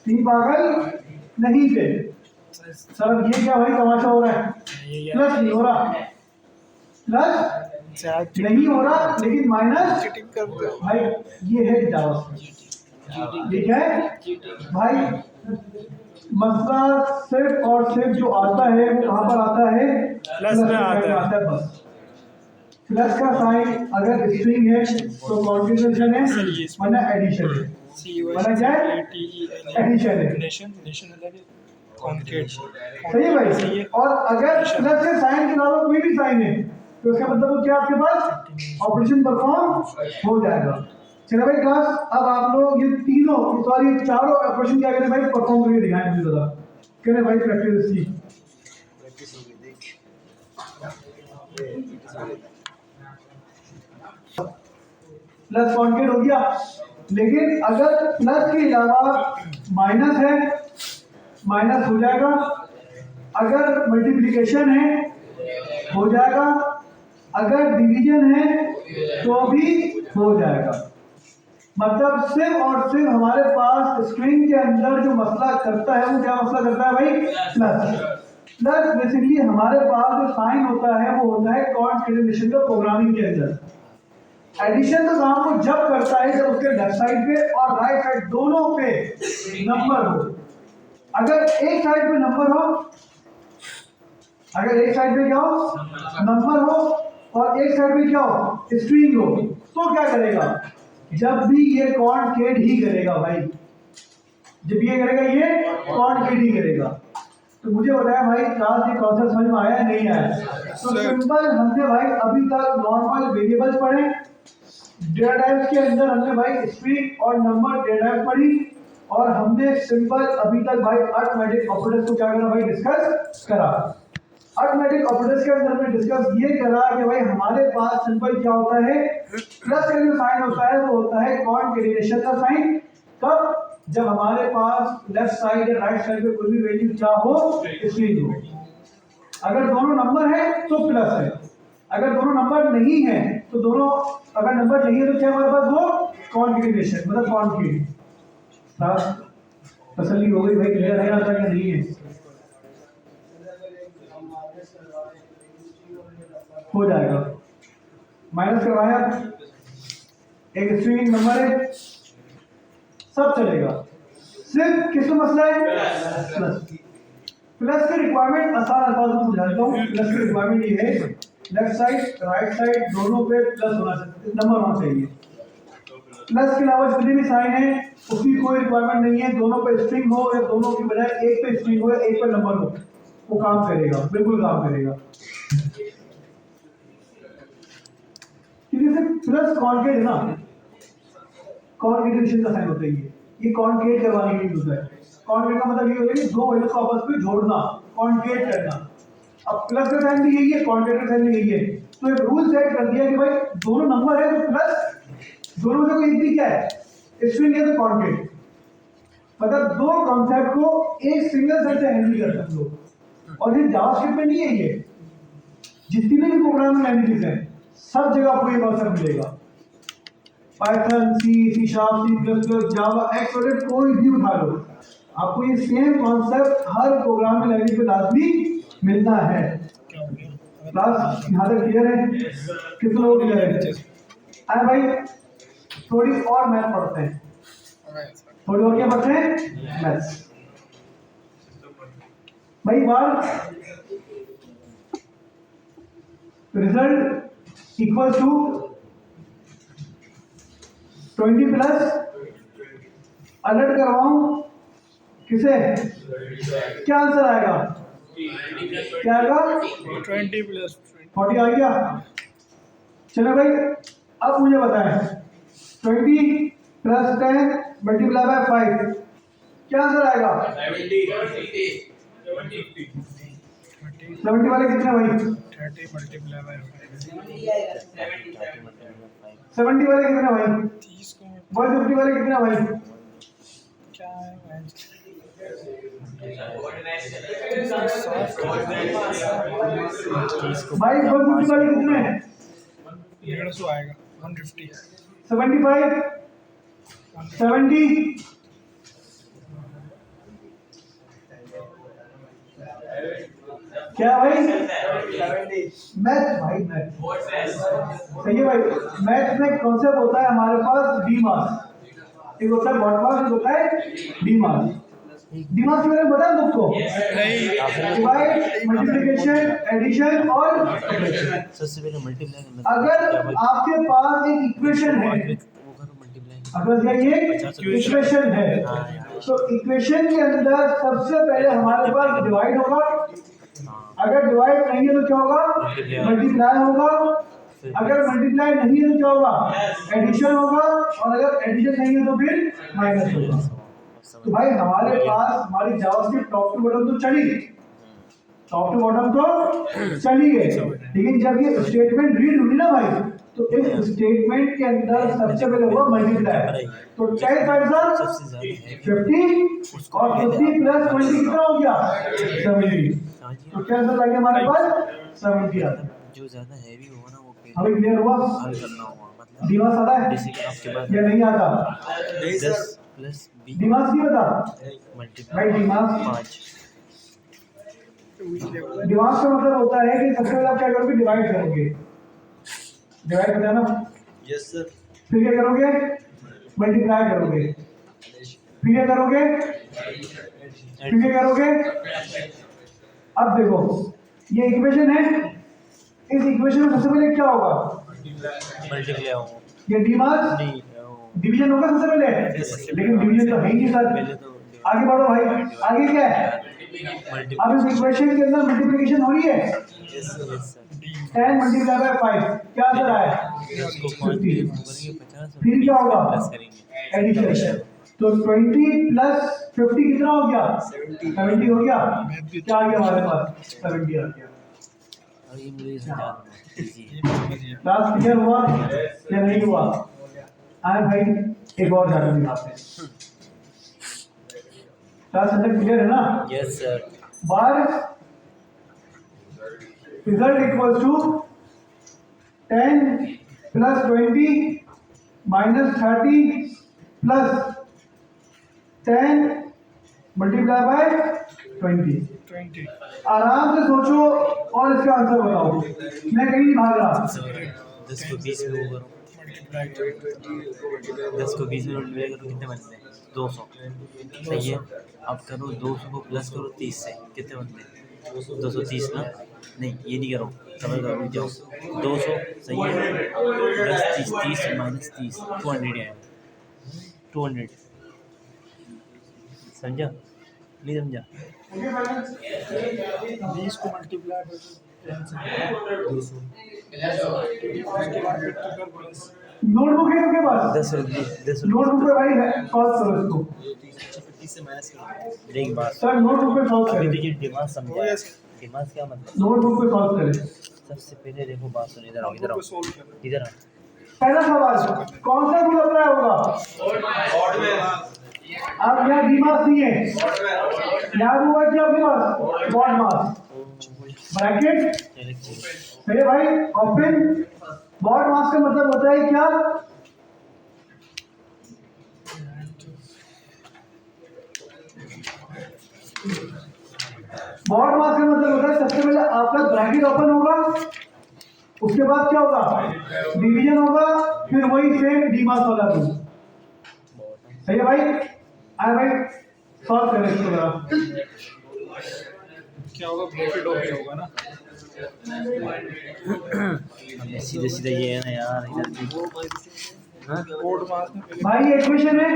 3 पागल नहीं थे सर ये क्या भाई तमाशा हो रहा है प्लस नहीं हो रहा प्लस नहीं हो रहा लेकिन माइनस चीटिंग करते हो भाई ये है जावास्क्रिप्ट ठीक है भाई मसला सिर्फ और सिर्फ जो आता है वो कहाँ पर आता है प्लस में आता है बस प्लस का साइन अगर स्ट्रिंग है तो कॉन्टिन्यूएशन है वरना एडिशन है वरना क्या है एडिशन है नेशन नेशन अलग है कॉन्केट सही है भाई और अगर प्लस के साइन के अलावा कोई भी साइन है तो इसका मतलब वो क्या आपके पास ऑपरेशन परफॉर्म हो जाएगा चलो भाई क्लास अब आप लोग ये तीनों सॉरी चारों ऑपरेशन क्या करें भाई परफॉर्म करके दिखाएं मुझे जरा करें भाई प्रैक्टिस इसकी प्लस कॉन्केट हो गया लेकिन अगर प्लस के अलावा माइनस है माइनस हो जाएगा अगर मल्टीप्लिकेशन है हो जाएगा अगर डिवीजन है तो भी हो जाएगा मतलब सिर्फ और सिर्फ हमारे पास स्ट्रिंग के अंदर जो मसला करता है वो क्या मसला करता है भाई प्लस प्लस बेसिकली हमारे पास जो साइन होता है वो होता है कॉन्केटेनेशन का प्रोग्रामिंग के अंदर एडिशन का काम वो जब करता है जब उसके लेफ्ट साइड पे और राइट साइड दोनों पे नंबर हो अगर एक साइड पे नंबर हो अगर एक साइड पे क्या हो नंबर हो और एक साइड पे क्या हो स्ट्रिंग हो तो क्या करेगा जब भी ये कॉन्केट ही करेगा भाई जब ये करेगा ये कॉन्केट ही करेगा तो मुझे बताया भाई क्लास ये कॉन्सेप्ट समझ में आया नहीं आया तो सिंपल हमने भाई अभी तक नॉर्मल वेरिएबल्स पढ़े डेटा टाइप्स के अंदर हमने भाई स्ट्रिंग और नंबर डेटा टाइप पढ़ी और हमने सिंपल अभी तक भाई अरिथमेटिक ऑपरेटर्स को क्या करा भाई डिस्कस करा अरिथमेटिक ऑपरेटर्स के अंदर में डिस्कस ये करा कि भाई हमारे पास सिंपल क्या होता है प्लस का जो साइन होता है वो होता है कॉन्केटेनेशन का साइन कब जब हमारे पास लेफ्ट साइड या राइट साइड पे कोई भी वैल्यू क्या हो स्ट्रिंग हो अगर दोनों नंबर है तो प्लस है अगर दोनों नंबर नहीं है तो दोनों अगर नंबर नहीं है तो क्या हमारे पास वो कॉन्केटेनेशन मतलब कॉन्केट तसल्ली हो गई भाई क्लियर है आता क्या नहीं है हो जाएगा माइनस करवाया एक स्ट्रिंग नंबर है सब चलेगा सिर्फ किसमें मसला है प्लस प्लस की रिक्वायरमेंट आसान अल्फाज में समझा देता हूँ प्लस की रिक्वायरमेंट ये है लेफ्ट साइड राइट साइड दोनों पे प्लस होना चाहिए नंबर होना चाहिए प्लस के अलावा जितने भी साइन है उसकी कोई रिक्वायरमेंट नहीं है दोनों पे स्ट्रिंग हो या दोनों की बजाय एक पे स्ट्रिंग हो या एक पे नंबर हो वो काम करेगा बिल्कुल काम करेगा क्योंकि प्लस कॉन्केट है ना कॉन्केटेनेशन का साइन होता है ये कॉन्केट करवाने के लिए होता है कॉन्केट का मतलब ये होता है कि दो वैल्यूज को आपस में जोड़ना कॉन्केट करना अब प्लस का साइन भी यही है कॉन्केट का साइन भी यही है तो एक रूल सेट कर दिया कि भाई दोनों नंबर है तो प्लस दोनों में कोई एक भी क्या है स्ट्रिंग है तो कॉन्केट मतलब दो कॉन्सेप्ट को एक सिंगल सेट से हैंडल कर सकते हो और ये जावास्क्रिप्ट में नहीं है ये जितनी भी प्रोग्रामिंग लैंग्वेजेस हैं सब जगह आपको ये कॉन्सेप्ट मिलेगा Python C sharp C++ Java X वगैरह कोई भी उठा लो आपको ये सेम कॉन्सेप्ट हर प्रोग्रामिंग लैंग्वेज पे लाजमी मिलता है क्लास यहाँ तक क्लियर है कितने लोग क्लियर है आए भाई थोड़ी और मैथ पढ़ते हैं थोड़ी और क्या पढ़ते हैं मैथ्स भाई var result equal to 20 plus alert करवाऊं किसे, क्या आंसर आएगा, क्या आएगा, 20 प्लस 40 आ गया। चलो भाई अब मुझे बताएं 20 प्लस 10 मल्टीप्लाई बाय 5 क्या आंसर आएगा, 70 वाले कितने भाई, 30 मल्टीप्लाई बाय 70 वाले कितने भाई, 30 को 150 वाले कितने भाई, क्या है भाई 150 वाले कितने, 150 आएगा 150 75 70 क्या भाई, मैथ भाई मैथ सही है भाई। मैथ में कॉन्सेप्ट होता है हमारे पास डी मास, एक होता है बॉट मास, एक होता है डी मास। डी मास के बारे में बताया तुमको, डिवाइड मल्टीप्लिकेशन एडिशन और सबसे पहले मल्टीप्लाई करना। अगर आपके पास एक इक्वेशन है, अगर ये इक्वेशन है तो इक्वेशन के अंदर सबसे पहले हमारे पास डिवाइड होगा, अगर डिवाइड नहीं है तो क्या होगा, मल्टीप्लाई होगा, अगर मल्टीप्लाई नहीं है तो क्या होगा, एडिशन होगा, और अगर एडिशन नहीं है तो फिर माइनस होगा। तो भाई हमारे पास हमारी जावास्क्रिप्ट टॉप टू बॉटम तो चली, टॉप टू बॉटम तो चली गई, लेकिन जब ये स्टेटमेंट रीड हुई ना भाई तो इस स्टेटमेंट के अंदर सबसे पहले हुआ मल्टीप्लाई, तो 10 5 50 और 50 प्लस 20 कितना हो गया 70, तो क्या आंसर आ गया हमारे पास 70 आता है। जो ज्यादा हैवी होगा ना वो हमें क्लियर हुआ, हल करना होगा, मतलब दिमाग आता है जैसे कि आपके पास या नहीं आता, 10 प्लस 20 दिमाग नहीं बता मल्टीप्लाई भाई, दिमाग 5। दिमाग का मतलब होता है कि सबसे पहले आप क्या करोगे, डिवाइड करोगे, डिवाइड करना ना, यस सर। फिर क्या करोगे, मल्टीप्लाई करोगे, फिर क्या करोगे, फिर क्या करोगे। अब देखो ये इक्वेशन है, इस इक्वेशन में सबसे पहले क्या होगा, मल्टीप्लाई होगा, ये डिमाग डिवीजन होगा सबसे पहले, लेकिन डिवीजन तो है ही नहीं सर। आगे बढ़ो भाई, आगे क्या है, अब इस इक्वेशन के अंदर मल्टीप्लिकेशन हो रही है, 10 मल्टीप्लाई बाय 5 क्या आंसर आया 50, फिर क्या होगा एडिशन, तो 20 प्लस 50 कितना हो गया 70 हो गया, क्या आ गया हमारे पास 70 आ गया। और ये मुझे समझा क्लास क्लियर हुआ या नहीं हुआ, आए भाई एक और जानने की बात है, क्लास अंदर क्लियर है ना, यस सर। बार result equal to 10 plus 20 minus 30 plus 10 multiply by 20। 20 आराम से सोचो और इसका आंसर बताओ, मैं कहीं नहीं भाग रहा। 10 को 20 में वो करो, 10 को 20 में मल्टीप्लाई करो, कितने बनते हैं 200, सही है। अब करो 200 को प्लस करो 30 से, कितने बनते हैं 230 ना, नहीं ये नहीं करो, समझ करो, रुक जाओ, 200 सही है, 10 30 30 माइनस 30 200 है, 200 समझा नहीं समझा, 20 को मल्टीप्लाई कर 200 नोटबुक है आपके पास, 10 नोटबुक पे भाई सॉल्व करो इसको, 50 से माइनस करो। एक बात सर नोटबुक पे सॉल्व अभी करें, देखिए दिमाग समझा, दिमाग क्या मतलब, नोटबुक पे सॉल्व करें। सबसे पहले देखो बात सुन, इधर आओ इधर आओ इधर आओ, पहला सवाल कौन सा रूल अप्लाई होगा, अब यहाँ डीमास नहीं है, याद हुआ कि आपके पास बॉड मास ब्रैकेट सही है भाई, ओपन बॉड मास का मतलब होता है क्या, बॉड मास का मतलब होता है सबसे पहले आपका ब्रैकेट ओपन होगा, उसके बाद क्या होगा डिवीजन होगा, फिर वही सेम डीमास वाला रूल, सही है भाई। आए भाई सॉल्व करें इसको जरा, क्या होगा, ब्रैकेट ओपन होगा ना, हमें सीधे सीधे ये है ना यार, इधर कोड मास में भाई ये इक्वेशन है,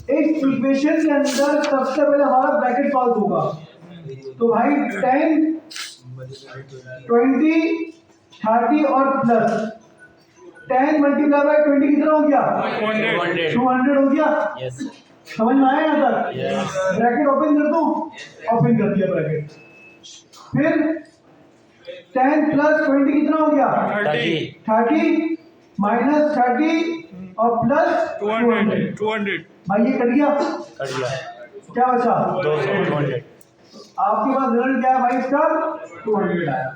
इस इक्वेशन के अंदर सबसे पहले हमारा ब्रैकेट सॉल्व होगा। तो भाई 10, 20, 30 और प्लस 10 मल्टीप्लाई बाय 20 कितना हो गया? 200 हो गया। यस समझ में आया यहाँ तक? यस ब्रैकेट ओपन कर दूं? ओपन कर दिया ब्रैकेट। फिर 10 प्लस 20 कितना हो गया? 30 माइनस 30 और प्लस 200। भाई ये कट गया। कर दिया क्या बचा? 200 आपके पास रिजल्ट क्या है भाई इसका? 200 आया।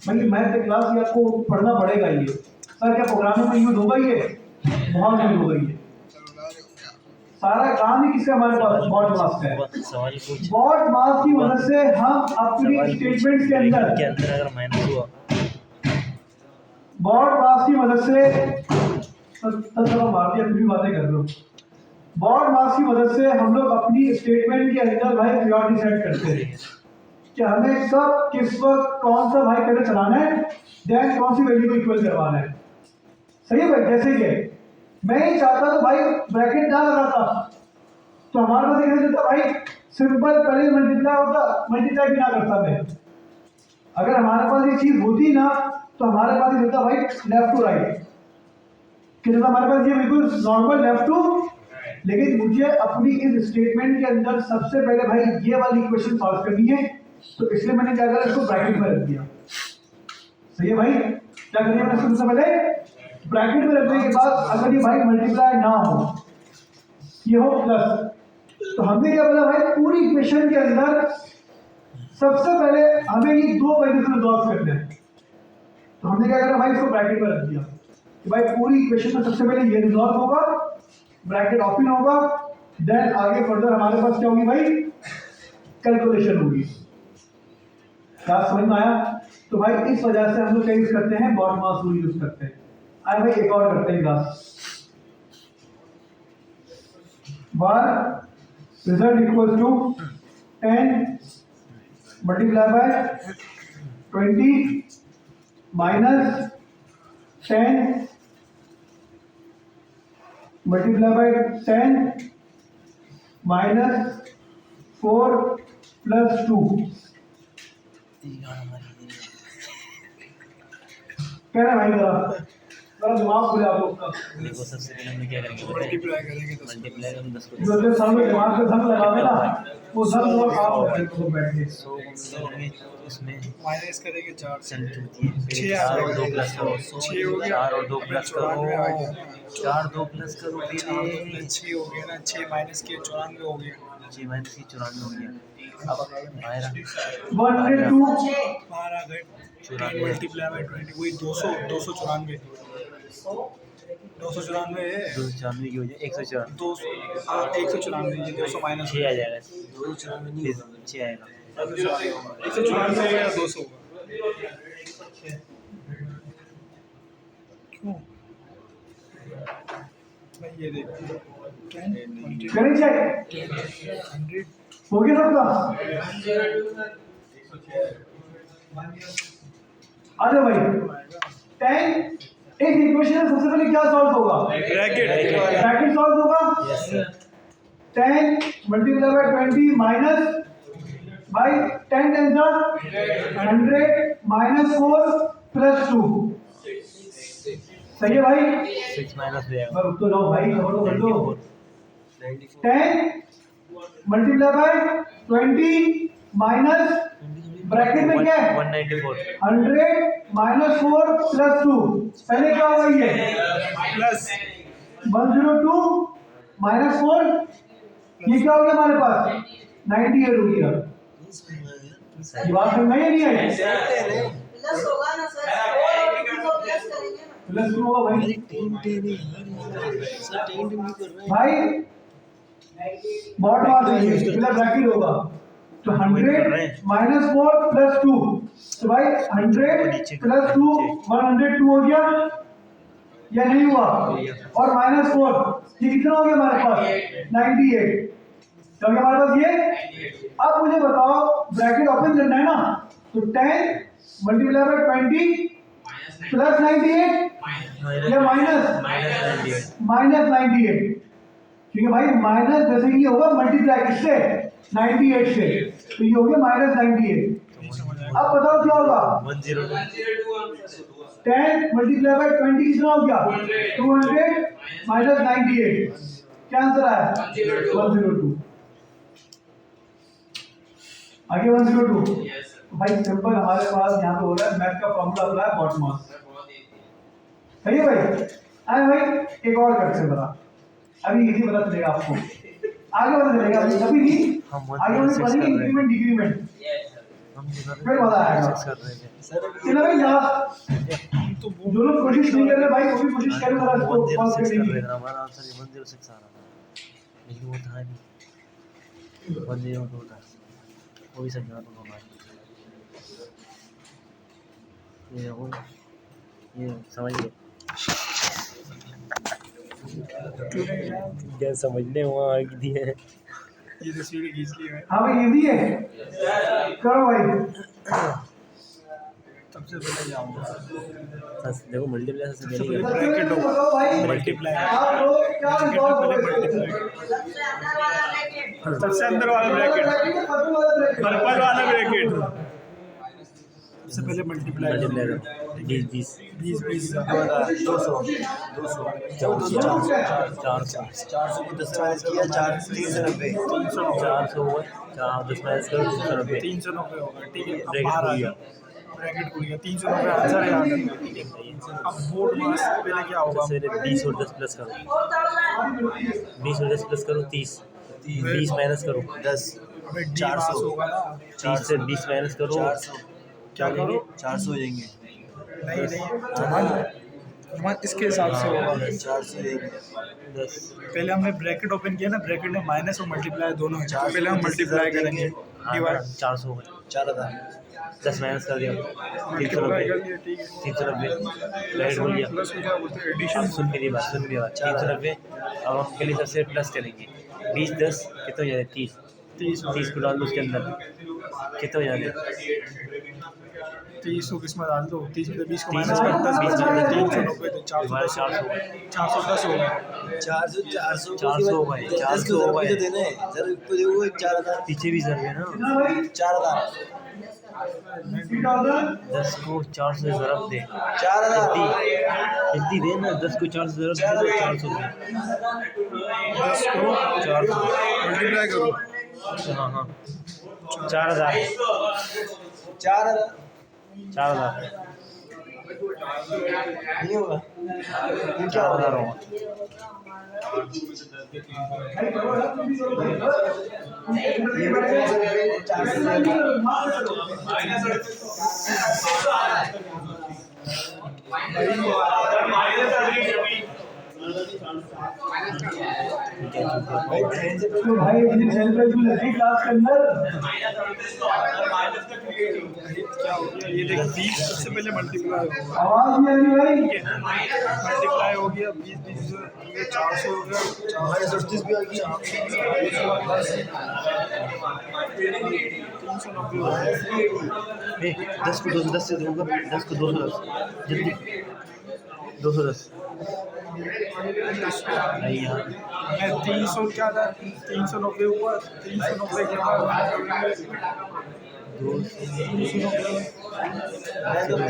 भाई मैथ की क्लास ये आपको पढ़ना पड़ेगा। ये सर क्या प्रोग्रामिंग में यूज होगा? ये बहुत यूज होगा। ये सारा काम ही किसका हमारे पास? बॉट मास का है। सवाल पूछ बॉट मास की मदद से हम अपनी स्टेटमेंट्स के अंदर अगर माइनस हुआ बॉट मास की मदद से मार दिया फिर भी बातें कर लो। बॉट मास की मदद से हम लोग अपनी स्टेटमेंट के अंदर भाई प्रायोरिटी सेट करते हैं कि हमें कब किस वक्त कौन सा भाई पहले चलाना है, देन कौन सी वैल्यू को इक्वल करवाना है। सही है भाई? जैसे कि मैं ही चाहता तो भाई ब्रैकेट ना लगाता, तो हमारे पास एक रहता भाई सिंपल पहले मल्टीप्लाई भी ना करता मैं। अगर हमारे पास ये चीज होती ना तो हमारे पास ये रहता भाई लेफ्ट टू राइट, कि हमारे पास ये बिल्कुल नॉर्मल लेफ्ट टू। लेकिन मुझे अपनी इस स्टेटमेंट के अंदर सबसे पहले भाई ये वाली इक्वेशन सॉल्व करनी है, तो इसलिए मैंने क्या करा, इसको ब्रैकेट में रख दिया। सही है भाई? क्या करिए मैंने सबसे पहले ब्रैकेट में रखने के बाद अगर ये भाई मल्टीप्लाई ना हो, ये हो प्लस, तो हमने क्या बोला भाई पूरी इक्वेशन के अंदर सबसे पहले हमें ये दो वैल्यू से रिजॉल्व करना है। तो हमने क्या करा भाई, इसको ब्रैकेट में रख दिया कि भाई पूरी इक्वेशन में सबसे पहले ये रिजॉल्व होगा, ब्रैकेट ओपन होगा, देन आगे फर्दर हमारे पास क्या होगी भाई, कैलकुलेशन होगी। क्या समझ में आया? तो भाई इस वजह से हम लोग क्या यूज करते हैं, बॉट मास रूल यूज करते हैं। आए भाई एक और करते हैं class. One result equal to 10 multiply by 20 minus 10 multiply by 10 minus 4 plus 2। क्या है भाई? जरा दिमाग खुले आप लोग का। देखो सबसे पहले हम क्या करेंगे, मल्टीप्लाई करेंगे मल्टीप्लाई हम 10 को जो जो सामने दिमाग पे धम लगावे ना, वो धम वो काम होता है तो बैठ के। 100 करेंगे उसमें माइनस करेंगे 4 से चल होती है, फिर 6 4 और 2 प्लस करो, 6 हो गया, 4 और 2 प्लस करो, 94 आ गया। 4 2 प्लस करो, फिर 6 हो गया ना, 6 माइनस किए 94 हो गया। 6 माइनस 94 हो गया। अब बाहर 102 बाहर आ गए 10 मल्टीप्लाई बाय 20 वही 200 294 294 है 294 की हो जाए 194, 200 हाँ 194 ये 200 माइनस 6 आ जाएगा, 294 नहीं 6 आएगा, 194 हो गया 200 क्यों भाई ये देख 10 करें चेक 100 हो गया सबका? आ जाओ भाई। 10 एक इक्वेशन है, सबसे पहले क्या सॉल्व होगा, ब्रैकेट सॉल्व होगा। 10 मल्टीप्लाई बाय 20 माइनस भाई 10 10 100 माइनस 4 प्लस 2। सही है भाई? 6 माइनस हो जाएगा, पर तो जाओ भाई, खबर तो कर दो। 10 मल्टीप्लाई बाय 20 माइनस ब्रैकेट में क्या है 194, 100 माइनस 4 प्लस 2। पहले क्या होगा ये प्लस 102 माइनस 4, ये क्या हो गया हमारे पास 98 हो गया। ये बात समझ में नहीं आई? प्लस होगा ना सर, 4 और 2 को प्लस करेंगे ना। प्लस 2 होगा भाई बॉट मास है, प्लस ब्रैकेट होगा तो 100 माइनस 4 प्लस 2, तो भाई 100 प्लस 2 102 हो गया या नहीं हुआ, और माइनस 4 ये कितना हो गया हमारे पास 98। तो हमारे पास ये। अब मुझे बताओ ब्रैकेट ओपन करना है ना, तो 10 मल्टीप्लाई बाय 20 प्लस 98 या माइनस 98। क्योंकि भाई माइनस जैसे ये होगा मल्टीप्लाई किससे 98 से, तो ये हो गया -98। अब बताओ क्या होगा 102 10 मल्टीप्लाई बाय 20 कितना हो गया 200 माइनस 98। क्या आंसर आया 102। आगे 102। भाई सिंपल हमारे पास यहाँ पे हो रहा है मैथ का फॉर्मूला हो रहा है बॉट मास। सही है भाई। आए भाई एक और करते हैं बता, अभी इजी पता चलेगा आपको, आगे पता चलेगा अभी अभी नहीं, हम आगे वाले पढ़ेंगे इंक्रीमेंट डिक्रीमेंट, हम फिर मजा आएगा। कर रहे थे चलो भाई यार जो लोग कोशिश नहीं कर रहे भाई वो भी कोशिश करें जरा इसको सॉल्व 106 करने कर की। रहे थे, हमारा आंसर 106 आ रहा था, लेकिन वो था नहीं 102 था, वो भी समझा तो हमारे ये देखो, ये समझ लो क्या समझने वहाँ आगे दिए हैं। ये तस्वीरें खींच ली है। हाँ भाई इजी है, करो भाई। सबसे पहले जाऊंगा देखो मल्टीप्लाई से सबसे नहीं पहले करते। ब्रैकेट बताओ होगा भाई मल्टीप्लाई, आप लोग क्या ब्रैकेट सॉल्व में पहले करोगे? मल्टीप्लाई, सबसे अंदर वाला ब्रैकेट, पर्पल वाला ब्रैकेट, सबसे पहले मल्टीप्लाई मल्टीप्लाई करो 20 20 20 200 400 400 को 10 से माइनस किया 390 400 हुआ 10 माइनस करो 390 390 होगा। ठीक है, अब ब्रैकेट बाहर आ खुल गया, गया। ब्रैकेट खुल गया, 390 आंसर याद है। अब बोर्ड मास पहले क्या होगा, सबसे पहले 20 और 10 प्लस करो 20 और 10 प्लस करो 30 20 माइनस करो 10 अबे डी मास होगा ना, 30 से 20 माइनस करो 400 क्या करो 400 हो जाएंगे नहीं जमान इसके हिसाब से होगा। 400 हो जाएंगे 10 पहले हमने ब्रैकेट ओपन किया ना, ब्रैकेट में माइनस और मल्टीप्लाई दोनों है, तो पहले हम मल्टीप्लाई करेंगे डिवाइड 400 हो 4000 10 माइनस कर दिया मल्टीप्लाई 390 कर लिया। ठीक है, 390 ब्रैकेट खुल गया। प्लस हो क्या बोलते हैं एडिशन। सुन मेरी बात 390। अब हम के लिए सबसे प्लस करेंगे 20 10 कितने हो जाते 30 30 को डाल दो उसके अंदर कितने हो जाते 30 को किस में डाल दो, 30 में से 20 को 30 माइनस कर 10 20 में में 390 तो 410 होगा। 400 हो गए 400 हो हो गए। तो देना है सर को जो वो 4000 पीछे भी जर है ना 4000 10 को 400 से ज़रब दे 4000 इतनी दे ना 10 को 400 से ज़रब दे 400 दे 10 को 400 मल्टीप्लाई करो, हाँ हाँ 4000 4000 नहीं होगा 4000 होगा तो भाई इस चैनल पे जो लगी क्लास के अंदर क्या हो गया, ये देखो 20 सबसे पहले मल्टीप्लाई होगा, आवाज नहीं आ रही भाई। मल्टीप्लाई हो गया 20 20 ये 400 हो गया, 38 भी आ गया 390 हो गया। 10 को 210 से दूंगा 10 को 210 जल्दी 210 नहीं यार मैं 300 क्या था 390 हुआ 390 के बाद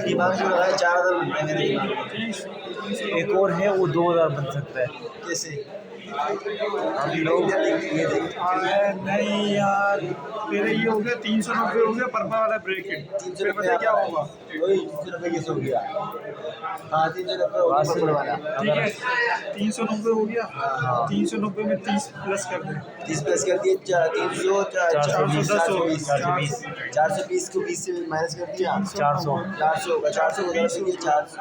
दिमाग में लगा 4000 मैंने दिमाग में एक और है वो 2000 बन सकता है कैसे हम लोग ये देख नहीं यार मेरे ये हो गया 390 हो गया पर्पल वाला ब्रैकेट, फिर पता है क्या होगा, वही 390 कैसे हो गया हाँ 390 हो बात सुन गया वाला ठीक है 390 हो गया, 390 में 30 प्लस कर दे 30 प्लस कर दिए 300 420 420 को 20 से माइनस कर दिया 400 400 होगा 400 को 10 से 400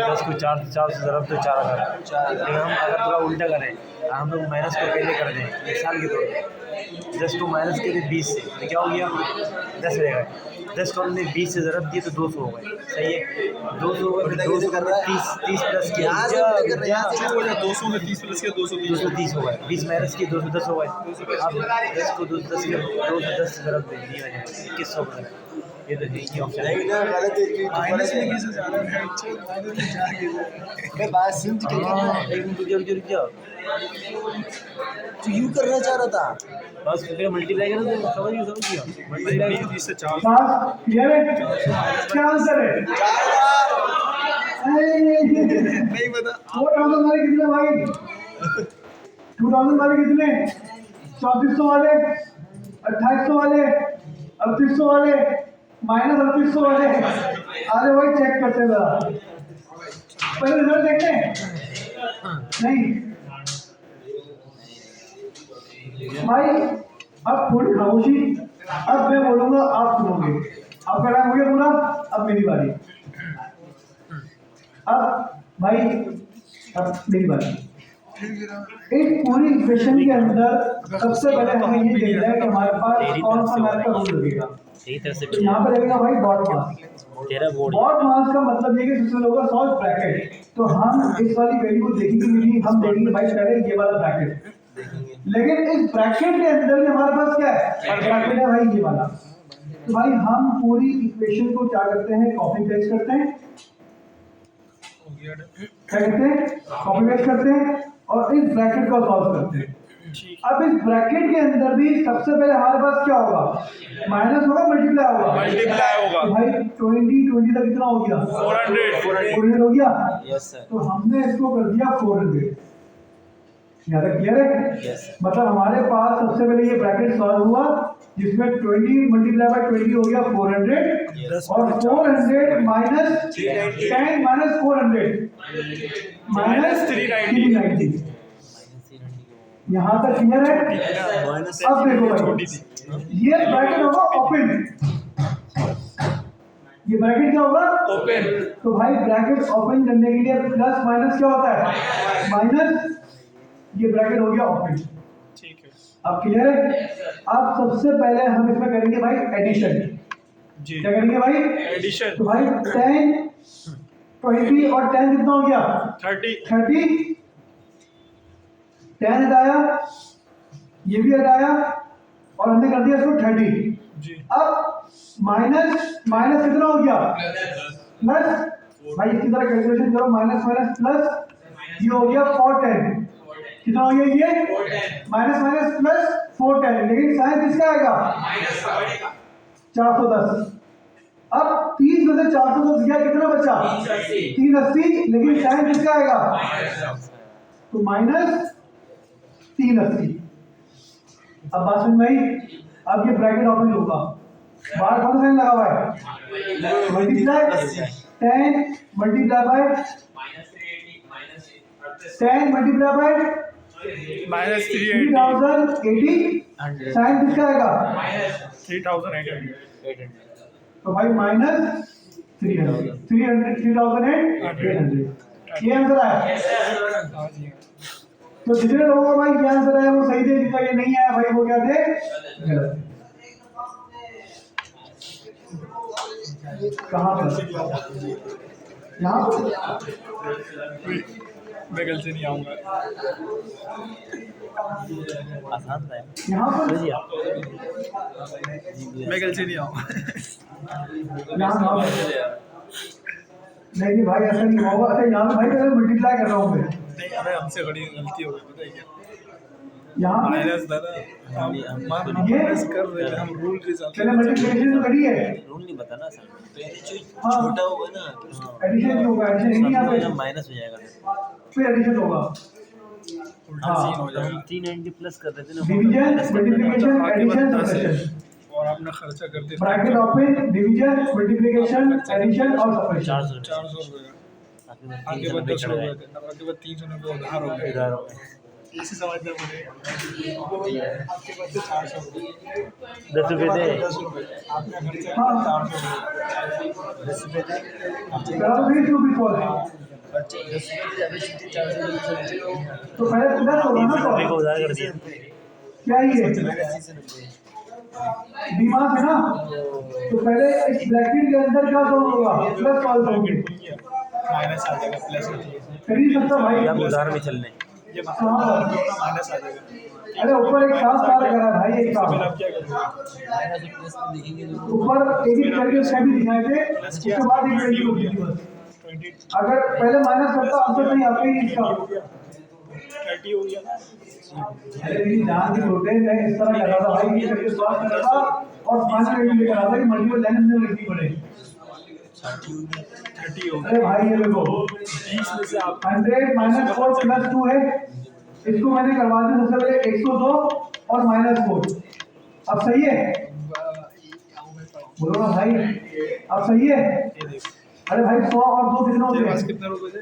10 को 400 से ज़रब तो 4000 लेकिन हम अगर थोड़ा उल्टा करें हम लोग माइनस को पहले कर दें मिसाल के तौर पर 10 को माइनस करें 20 से तो क्या हो गया 10 रहेगा 10 को हमने 20 से ज़रब दिए तो 200 हो गए सही है 200 हो गए फिर 200 कर रहा है 30 प्लस किया यहाँ से कर रहा है यहाँ से 200 में 30 प्लस किया 230 230 हो गए 20 माइनस किए 210 हो गए अब 10 को 210 के 210 से ज़रब दे दिया है 2100 हो गए ये तो है ही ऑप्शन। नहीं ना गलत है कि माइनस में कैसे जा रहा है? माइनस में जा के मैं बात सुन तो क्या एक मिनट रुक जाओ। तू यूं करना चाह रहा था बस फिर मल्टीप्लाई करो तो समझ गया मल्टीप्लाई 20 से 4 क्लास क्लियर है? क्या आंसर है? नहीं पता 4000 वाले कितने भाई? 2000 वाले कितने? 3400 वाले, 2800 वाले, 3800 वाले, माइनस 3800 वाले। आगे भाई चेक करते हैं जरा, पहले रिजल्ट देखते हैं। नहीं भाई, अब थोड़ी खामोशी। अब मैं बोलूंगा, आप सुनोगे। आपका टाइम हो गया पूरा, अब मेरी बारी। अब भाई, अब मेरी बारी। एक पूरी इक्वेशन के अंदर सबसे पहले हमें ये देखना है कि हमारे पास कौन सा मैथ का रूल लगेगा। सही तरह से तो यहाँ पर लगेगा भाई डॉट मास। तेरा बोर्ड डॉट मास का मतलब ये कि जिसमें होगा सॉल्व ब्रैकेट। तो हम इस वाली वैल्यू को देखेंगे नहीं, हम देखेंगे भाई पहले ये वाला ब्रैकेट। लेकिन इस ब्रैकेट के अंदर भी हमारे पास क्या है? ब्रैकेट है भाई ये वाला। तो भाई हम पूरी इक्वेशन को क्या करते हैं? कॉपी पेस्ट करते हैं। क्या करते हैं? कॉपी पेस्ट करते हैं और इस ब्रैकेट को सॉल्व करते हैं। अब इस ब्रैकेट के अंदर भी सबसे पहले हमारे पास क्या होगा? माइनस होगा, मल्टीप्लाई होगा। मल्टीप्लाई होगा। तो भाई 20 तक कितना हो गया? 400 हो गया। Yes sir. तो हमने इसको कर दिया 400। यहाँ तक क्लियर है? यस। मतलब हमारे पास सबसे पहले ये ब्रैकेट सॉल्व हुआ जिसमें 20 मल्टीप्लाई बाय 20 हो गया 400 और 400 माइनस 10 माइनस 400 माइनस 390। यहाँ तक क्लियर है? अब देखो भाई, ये ब्रैकेट होगा ओपन। ये ब्रैकेट क्या होगा? ओपन। तो भाई ब्रैकेट ओपन करने के लिए प्लस माइनस क्या होता है? माइनस। ये ब्रैकेट हो गया ओपन। ठीक है अब क्लियर है? अब सबसे पहले हम इसमें करेंगे भाई एडिशन। जी। क्या करेंगे भाई? एडिशन। तो भाई 10 20 और 10 कितना हो गया? 30 30। 10 हटाया, ये भी हटाया और हमने कर दिया इसको 30। जी। अब माइनस माइनस कितना हो गया? प्लस। भाई इसकी तरह कैलकुलेशन करो, माइनस माइनस प्लस। ये हो गया 410। कितना हो गया ये? Minus minus plus 410। लेकिन साइन किसका आएगा? 410। अब 30 में से 410 गया, कितना बचा? 380। लेकिन साइन किसका आएगा? तो माइनस 380। अब बात समझ में आई? अब ये ब्रैकेट ओपन होगा, बाहर कौन सा साइन लगा हुआ है? Multiply 10 multiply by 10 multiply by minus 3080। Sign किसका आएगा? 3800। तो भाई माइनस 3800। ये आंसर आया। तो जितने लोगों का भाई ये आंसर आया वो सही थे, जिसका ये नहीं आया भाई वो क्या थे? गलत। कहाँ पर? यहाँ पर। मैं कल से नहीं आऊंगा। आसान था यहाँ पर। मैं कल से नहीं आऊंगा। यहाँ पर। नहीं भाई ऐसा नहीं होगा। अच्छा यहाँ पे भाई पहले मल्टीप्लाई कर रहा हूँ मैं। नहीं अरे हमसे बड़ी गलती हो गई, पता है क्या? यहाँ पे माइनस दादा हम माइनस कर रहे थे, हम रूल के हिसाब से। पहले मल्टीप्लिकेशन तो करी है। रूल नहीं पता ना सर। हाँ। छोटा होगा ना एडिशन नहीं होगा, एडिशन नहीं यहाँ पे। माइनस हो जाएगा। फिर एडिशन होगा। उल्टा सीन हो जाएगा। 390 प्लस कर देते ना। Division, multiplication, addition, subtraction. और आपने खर्चा करते bracket open, division, multiplication, addition और सब्ट्रैक्शन। 400 400 रुपये आगे आगे बाद 10 रुपये थे, आपके बाद 390 उधार हो गए। इधर हो गए। इसे समझना पड़ेगा। आपके पास 400 रुपये 10 रुपये दे। 10 रुपये आपने खर्चा हाँ। 400 रुपये 10 रुपये थे। करो भी टू बी फॉर। तो पहले प्लस होगा ना, 30 रुपये को तो उधार कर दिया। क्या ये दिमाग है ना? तो पहले इस ब्रैकेट के अंदर क्या सॉल्व होगा? प्लस सॉल्व होंगे। माइनस आ जाएगा, प्लस कर ही सकता भाई। अब उधार में चलने। ये कहाँ पर? माइनस आ जाएगा। अरे ऊपर एक साफ सारा करा भाई, एक साफ फिर आप क्या करोगे? ऊपर एडिट करके उसका भी दिखाए थे, उसके बाद एक वैल्यू होगी बस। 20 अगर पहले माइनस करता आंसर नहीं आता ही इसका। 30 हो गया। अरे मेरी जान की छोटे मैं इस तरह कर रहा था भाई, ये करके सॉल्व कर रहा था और फाइनल वैल्यू लेकर आता कि मल्टीपल लाइन में लिखनी पड़े। 30 हो गया। अरे भाई ये देखो 20 में से आप 100 माइनस 4 प्लस 2 है, इसको मैंने करवा दिया सबसे पहले 102 और माइनस 4। अब सही है, बोलो ना भाई, अब सही है। अरे भाई 100 और 2 कितना हो तेरे पास गया? कितने रुपए थे?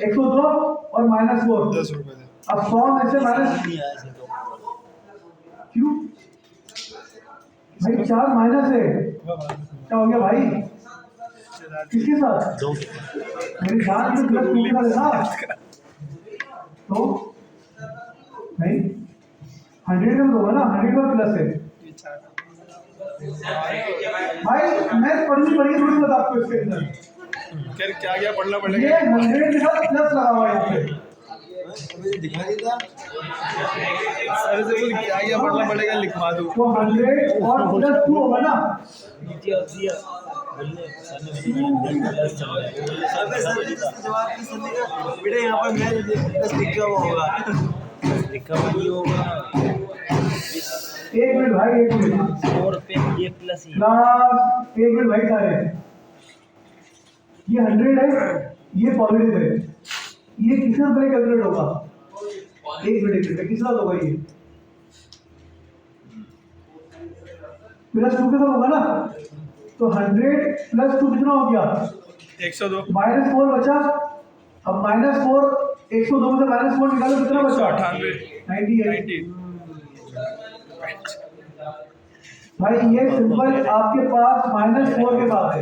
102 और माइनस 4। 10 रुपए थे। अब 100 में से माइनस क्यों भाई, 4 माइनस है, क्या हो गया भाई? किसके साथ? दो मेरी जान की प्लस 2 के साथ था तो नहीं 100 का तो होगा ना, 100 का प्लस है भाई। मैं पढ़नी पड़ेगी थोड़ी बहुत आपको इसके अंदर। फिर क्या क्या पढ़ना ये पड़ेगा? 100 के साथ प्लस लगा हुआ है यहाँ पे। मुझे दिखाई देता। सर से बोल क्या क्या पढ़ना पड़ेगा लिखवा दो। तो 100 और प्लस 2 होगा ना, जवाब की सुनने का बेटा यहाँ पर मैं बस लिखा हुआ होगा। लिखा हुआ ये होगा एक मिनट भाई, एक मिनट 100 रुपये ये प्लस ये क्लास, एक मिनट भाई सारे। ये 100 है, ये पॉजिटिव है, ये किसके साथ कैलकुलेट होगा? एक मिनट किसके साथ होगा? ये प्लस 2 के साथ होगा ना, तो 100 प्लस 2 कितना हो गया? 102 माइनस 4 बचा। अब माइनस 4 102 में से माइनस 4 निकालो, कितना बचा? 98 98। 90 भाई ये सिंबल आपके पास माइनस 4 के साथ है,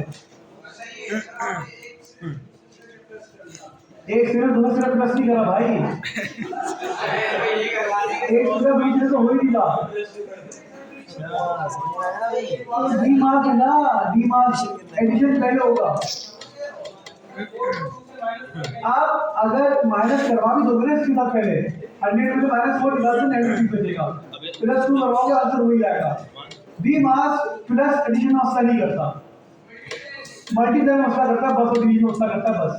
एक सिर्फ दो सिर्फ प्लस नहीं करा भाई, एक सिर्फ बीच में तो हो ही नहीं था। डी मार्क है ना, डी मार्क एडिशन पहले होगा। आप अगर माइनस करवा भी दोगे ना इसके साथ पहले 100 में से माइनस 4 निकाल दो 96 बचेगा, प्लस 2 करवाओगे आंसर वही आएगा। डी मार्क प्लस एडिशन में मसला नहीं करता, मल्टीप्लाई में मसला करता है बस, और डिवीजन में मसला करता है बस।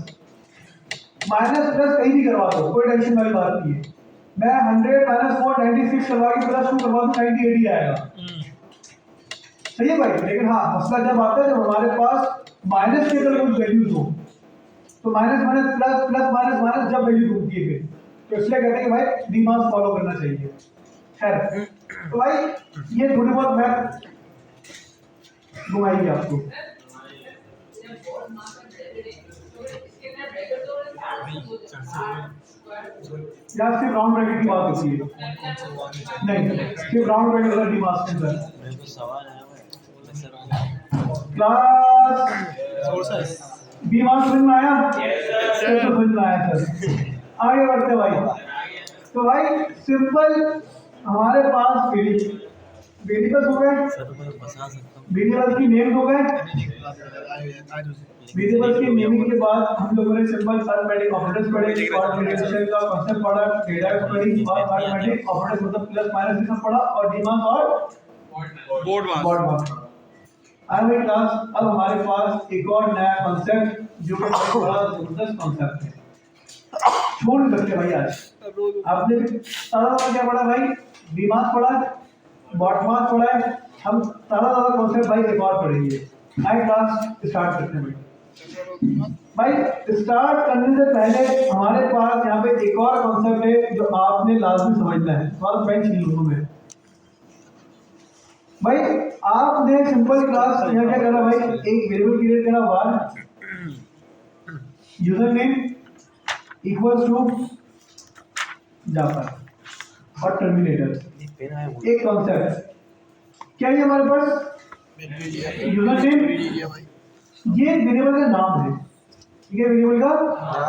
माइनस प्लस कहीं भी करवा दो, कोई टेंशन वाली बात नहीं है। मैं 100 माइनस 4 96 करवा के प्लस 2 करवा दूं 98 ही आएगा। सही है भाई, लेकिन हाँ मसला जब आता है जब हमारे पास माइनस के अगर कोई वैल्यूज हो, तो minus minus plus plus minus minus जब वैल्यू ढूंढती है फिर, तो इसलिए कहते हैं कि भाई दिमाग फॉलो करना चाहिए। खैर तो भाई ये थोड़ी बहुत मैथ घुमाएगी आपको। या सिर्फ राउंड ब्रैकेट की बात होती है? नहीं, सिर्फ राउंड ब्रैकेट वाला दिमाग के अंदर। मेरे को सवाल आया हुआ है क्लास सोर्सेस बी मार्क समझ में आया? तो समझ में आया सर। आगे बढ़ते भाई। तो भाई सिंपल हमारे पास वेरिएबल्स हो गए, सर मैं बता सकता हूँ वेरिएबल्स की नेम्स हो गए। वेरिएबल्स की नेमिंग के बाद हम लोगों ने सिंपल अरिथमेटिक ऑपरेटर्स पढ़े, मल्टीप्लिकेशन का कांसेप्ट पढ़ा, डेराइव पढ़ी, और अरिथमेटिक ऑपरेटर्स मतलब प्लस माइनस ये सब पढ़ा, और डीमार्क और बोर्ड मार्क। मार्क। आए भाई क्लास, अब हमारे पास एक और नया कॉन्सेप्ट जो कि बहुत बड़ा जबरदस्त कॉन्सेप्ट है, छोड़ नहीं सकते भाई। आज आपने सारा क्या पढ़ा भाई? डीमार्क पढ़ा, बॉट मार्क पढ़ा है, हम सारा कॉन्सेप्ट भाई एक और पढ़ेंगे। आए क्लास स्टार्ट करते हैं भाई। स्टार्ट करने से पहले हमारे पास यहाँ पे एक और कॉन्सेप्ट है जो आपने लाजमी समझना है। थोड़ा बेंच नहीं लूंगा मैं भाई। आपने सिंपल क्लास यहाँ क्या करा भाई, एक वेरिएबल क्रिएट करा var user name equals to Java और टर्मिनेटर। एक कॉन्सेप्ट क्या है हमारे पास, यूजर नेम, ये वेरिएबल का नाम है, ये वेरिएबल का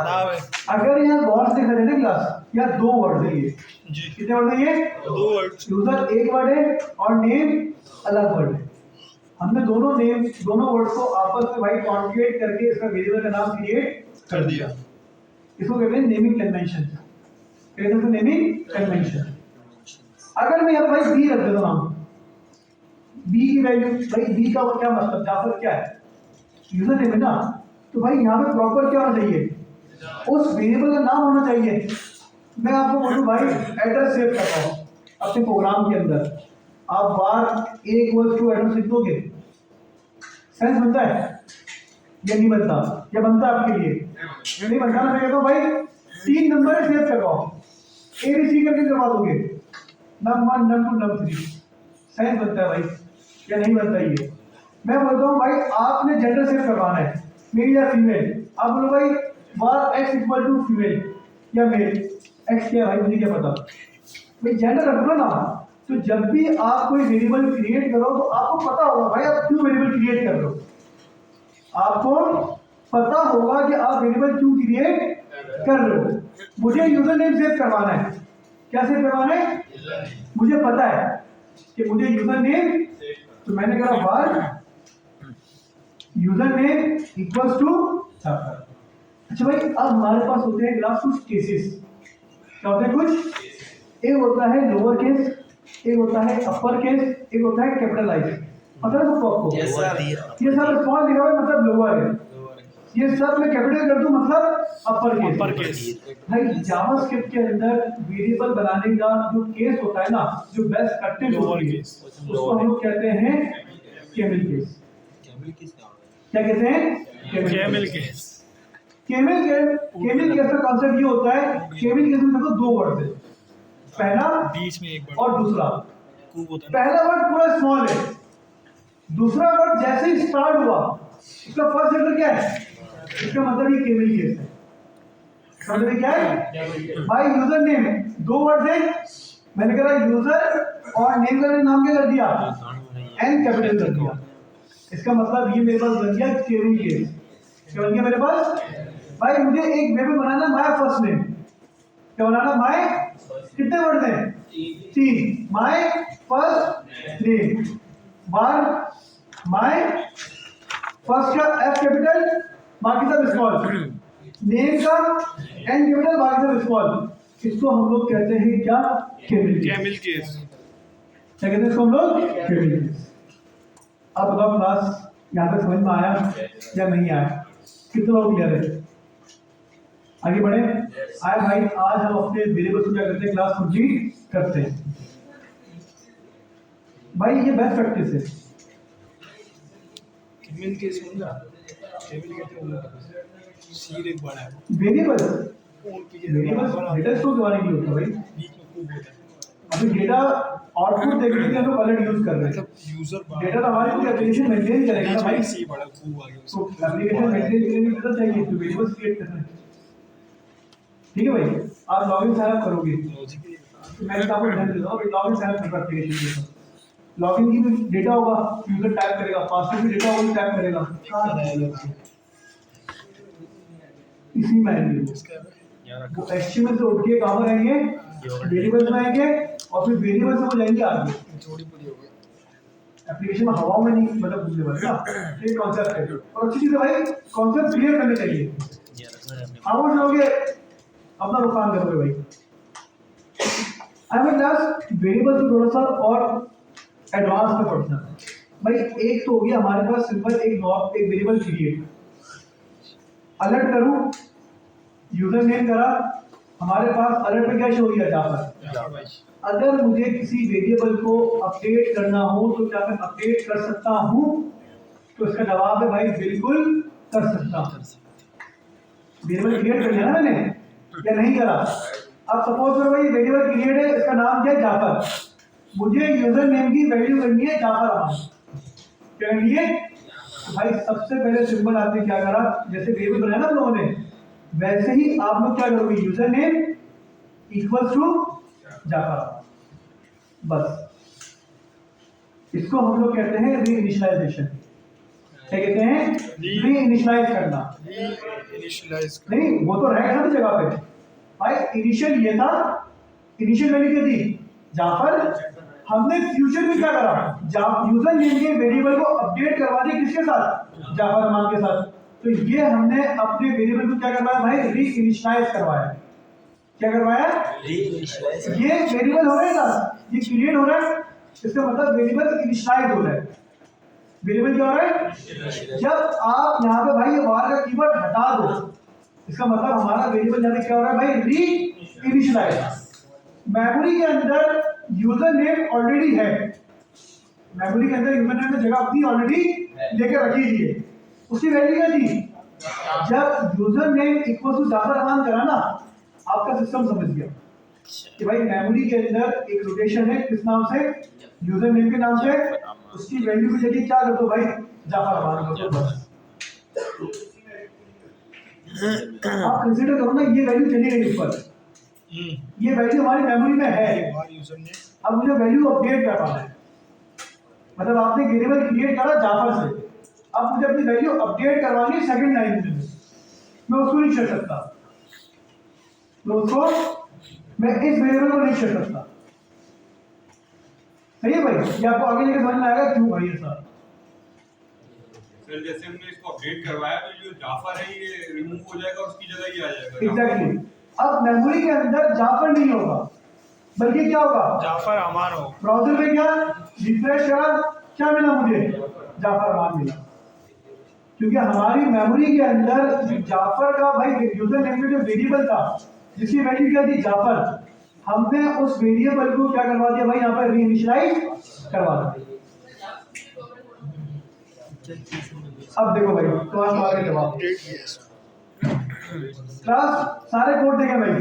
नाम है। अगर यहाँ वर्ड्स देखा जाए ना क्लास, या दो वर्ड है ये, कितने वर्ड है ये? दो वर्ड्स। यूजर एक वर्ड है और नेम अलग वर्ड है। हमने दोनों नेम दोनों वर्ड को आपस में भाई कॉन्जुगेट करके इसका वेरिएबल का नाम क्रिएट कर दिया। इसको कहते हैं नेमिंग कन्वेंशन, कहते हैं नेमिंग कन्वेंशन। अगर मैं यहाँ भाई बी रख देता हूँ, बी की वैल्यू, भाई बी का क्या मतलब, जाफर क्या है, यूजर नेम है ना, तो भाई यहाँ पे प्रॉपर क्या होना चाहिए, उस वेरिएबल का नाम होना चाहिए। मैं आपको बोलूँ भाई एड्रेस सेव करता हूँ अपने प्रोग्राम के अंदर, आप बार ए इक्वल्स टू एड्रेस लिख दोगे, सेंस बनता है या नहीं बनता, या बनता है आपके लिए, नहीं बनता ना, मैं कहता हूँ भाई 3 नंबर सेव करवाओ, ए बी सी करके करवा दोगे, नम 1 नम 2 नम 3, सेंस बनता है भाई या नहीं बनता ये। मैं बोलता हूँ भाई आपने जेंडर सेव करवाना है, मेल या फीमेल, आप बोलो भाई बार एक्स इक्वल टू फीमेल या मेल, एक्स क्या है भाई मुझे क्या पता, भाई जेंडर रख लो ना। तो जब भी आप कोई वेरिएबल क्रिएट करो तो आपको पता होगा भाई आप क्यों वेरिएबल क्रिएट कर रहे हो, आपको पता होगा कि आप वेरिएबल क्यों क्रिएट कर रहे हो। मुझे यूजर नेम सेव करवाना है, क्या सेव करवाना है, मुझे पता है कि मुझे यूजर नेम, तो मैंने कहा var user name equals to Jafar. अच्छा भाई अब हमारे पास होते हैं ग्राफ कुछ केसेस, क्या होते हैं कुछ, एक होता है लोअर केस, एक होता है अपर केस, एक होता है कैपिटलाइज, पता है सबको आपको, Yes, sir. ये सब स्मॉल लिखा हुआ है मतलब लोअर है, ये सब मैं कैपिटल कर दूं मतलब अपर केस। भाई जावास्क्रिप्ट के अंदर वेरिएबल बनाने का जो केस होता है ना, जो बेस्ट प्रैक्टिस होती है, उसको हम लोग कहते हैं कैमल केस। क्या कहते हैं, कैमल केस। केमल केस का कॉन्सेप्ट ये होता है, केमल केस में देखो 2 वर्ड है, पहला बीच में एक वर्ड और दूसरा। कूब होता है। पहला वर्ड पूरा स्मॉल है, दूसरा वर्ड जैसे ही स्टार्ट हुआ इसका फर्स्ट लेटर क्या है, इसका मतलब ये केमल केस है। मतलब ये क्या है भाई, यूजर नेम 2 वर्ड है, मैंने कहा यूजर और नेम का नाम क्या कर दिया, एन कैपिटल कर दिया, इसका मतलब ये मेरे पास बन गया केमल केस। क्या बन गया मेरे पास, भाई मुझे एक variable banana my first name, क्या बनाना, माय कितने वर्ड हैं, 3, my first name, bar my first का एफ कैपिटल बाकी सब स्मॉल, नेम का एन कैपिटल बाकी सब स्मॉल, इसको हम लोग कहते हैं क्या, कैमल केस। क्या कहते हैं इसको हम लोग, कैमल केस। अब बताओ क्लास यहाँ तक समझ में आया या नहीं आया, कितने लोग क्लियर है, आगे बढ़े। आए भाई आज हम अपने वेरिएबल्स को क्या करते हैं, क्लास कंप्लीट करते हैं। भाई ये बेस्ट प्रैक्टिस है, कैमल केस होगा, कैमल कहते हैं सीर एक बड़ा है, वेरिएबल्स उनकी वेरिएबल्स डेटा स्टोर करने के लिए होता है भाई। बीच में कूब होता है, अभी डेटा आउटपुट देखने के लिए हम लोग अलग यूज कर रहे हैं, मतलब यूजर डेटा तो हमारी पूरी एप्लीकेशन मेंटेन करेगा ना भाई, सी बड़ा कूब आ गया तो एप्लीकेशन मेंटेन करने के लिए पता चाहिए तो वेरिएबल्स क्रिएट करना है। ठीक है भाई, आप लॉगिन साइन अप करोगे, लॉजिकली मैं आपको ध्यान देता हूँ, लॉगिन साइन अप कर एप्लीकेशन के साथ, लॉगिन की भी डेटा होगा, यूजर टाइप करेगा, पासवर्ड भी डेटा होगा, टाइप करेगा, कहाँ जाएगा इसी में आएंगे वो एचटीएमएल से उठ के कहाँ पर आएंगे, वेरिएबल्स में आएंगे, और फिर वेरिएबल्स में जाएंगे आगे, थोड़ी पूरी हो गई। एप्लीकेशन में हवा में नहीं मतलब घूमने वाले ना, ये कॉन्सेप्ट है। और अच्छी चीज है भाई, कॉन्सेप्ट क्लियर करने चाहिए, खामोश रहोगे अपना नुकसान करोगे भाई। आई मीन लास्ट वेरिएबल से थोड़ा सा और एडवांस में पढ़ना भाई। एक तो हो गया हमारे पास सिंपल एक वेरिएबल क्रिएट, अलर्ट करूं, यूजर नेम करा, हमारे पास अलर्ट में क्या शो हो गया, जाफर। अगर मुझे किसी वेरिएबल को अपडेट करना हो तो क्या मैं अपडेट कर सकता हूं, तो इसका जवाब है भाई बिल्कुल कर सकता हूं। वेरिएबल क्रिएट कर लिया ना मैंने या नहीं करा। अब सपोज करो भाई वेरिएबल क्रिएट है, इसका नाम क्या है, जाफर, मुझे यूजर नेम की वैल्यू करनी है जाफर हमारा, क्या करनी है भाई। सबसे पहले सिंपल आपने क्या करा, जैसे वेरिएबल बनाया ना लोगों ने, वैसे ही आप लोग क्या करोगे, user name equals to Jafar, बस। इसको हम लोग कहते हैं रीइनिशियलाइजेशन। क्या कहते हैं, रीइनिशियलाइज करना। इनिशियलाइज नहीं वो तो रहेगा ना जगह पे भाई, इनिशियल ये था, इनिशियल वैल्यू क्या थी, जाफर। हमने फ्यूचर में क्या करा, यूजर नेम के वेरिएबल को अपडेट करवा दिया किसके साथ, जाफर मान के साथ। तो ये हमने अपने वेरिएबल को क्या करवाया भाई, रीइनिशियलाइज करवाया। क्या करवाया? रीइनिशियलाइज ये वेरिएबल हो रहा है ना, ये क्रिएट हो रहा है, इसका मतलब वेरिएबल इनिशियलाइज हो रहा है। वेरिएबल क्या हो रहा है? जब आप यहाँ पे भाई ये बाहर का कीवर्ड हटा दो, इसका मतलब हमारा वेरिएबल यहाँ पे क्या हो रहा है भाई? री इनिशियलाइज। मेमोरी के अंदर यूजर नेम ऑलरेडी है, मेमोरी के अंदर यूजर नेम ने जगह अपनी ऑलरेडी लेकर रखी हुई है। उसकी वैल्यू क्या थी? जब user name equal to Jafar Rahman करा ना, आपका सिस्टम समझ गया कि भाई मेमोरी के अंदर एक रोटेशन है, किस नाम से? यूजर नेम के नाम से। उसकी वैल्यू की जगह क्या कर दो भाई? जाफर रहमान कर दो बस। आप कंसीडर करो ना, ये वैल्यू चली गई ऊपर, ये वैल्यू हमारी मेमोरी में है, अब मुझे वैल्यू अपडेट करना है। मतलब आपने वेरिएबल क्रिएट करा जाफर से, अब मुझे अपनी वैल्यू अपडेट करवानी है सेकंड लाइन में, मैं उसको नहीं कर सकता, मैं इस वेरिएबल को नहीं कर सकता। सही है भाई? ये आपको आगे लेके समझ में आएगा क्यों भाई ऐसा। सर जैसे हमने इसको अपडेट करवाया तो जो जाफर है ये रिमूव हो जाएगा, उसकी जगह ये आ जाएगा। एग्जैक्टली। अब मेमोरी के अंदर जाफर नहीं होगा, बल्कि क्या होगा? जाफर अमान हो। ब्राउजर में क्या रिफ्रेश करा, क्या मिला मुझे? जाफर अमान मिला। क्योंकि हमारी मेमोरी के अंदर जाफर का भाई यूजर नेम में जो वेरिएबल था जिसकी वैल्यू क्या थी? जाफर, हमने उस वेरिएबल को क्या करवा दिया भाई? यहाँ पर रीइनिशियलाइज करवा दिया। अब देखो भाई क्लास में आगे जवाब क्लास सारे कोड देखे भाई।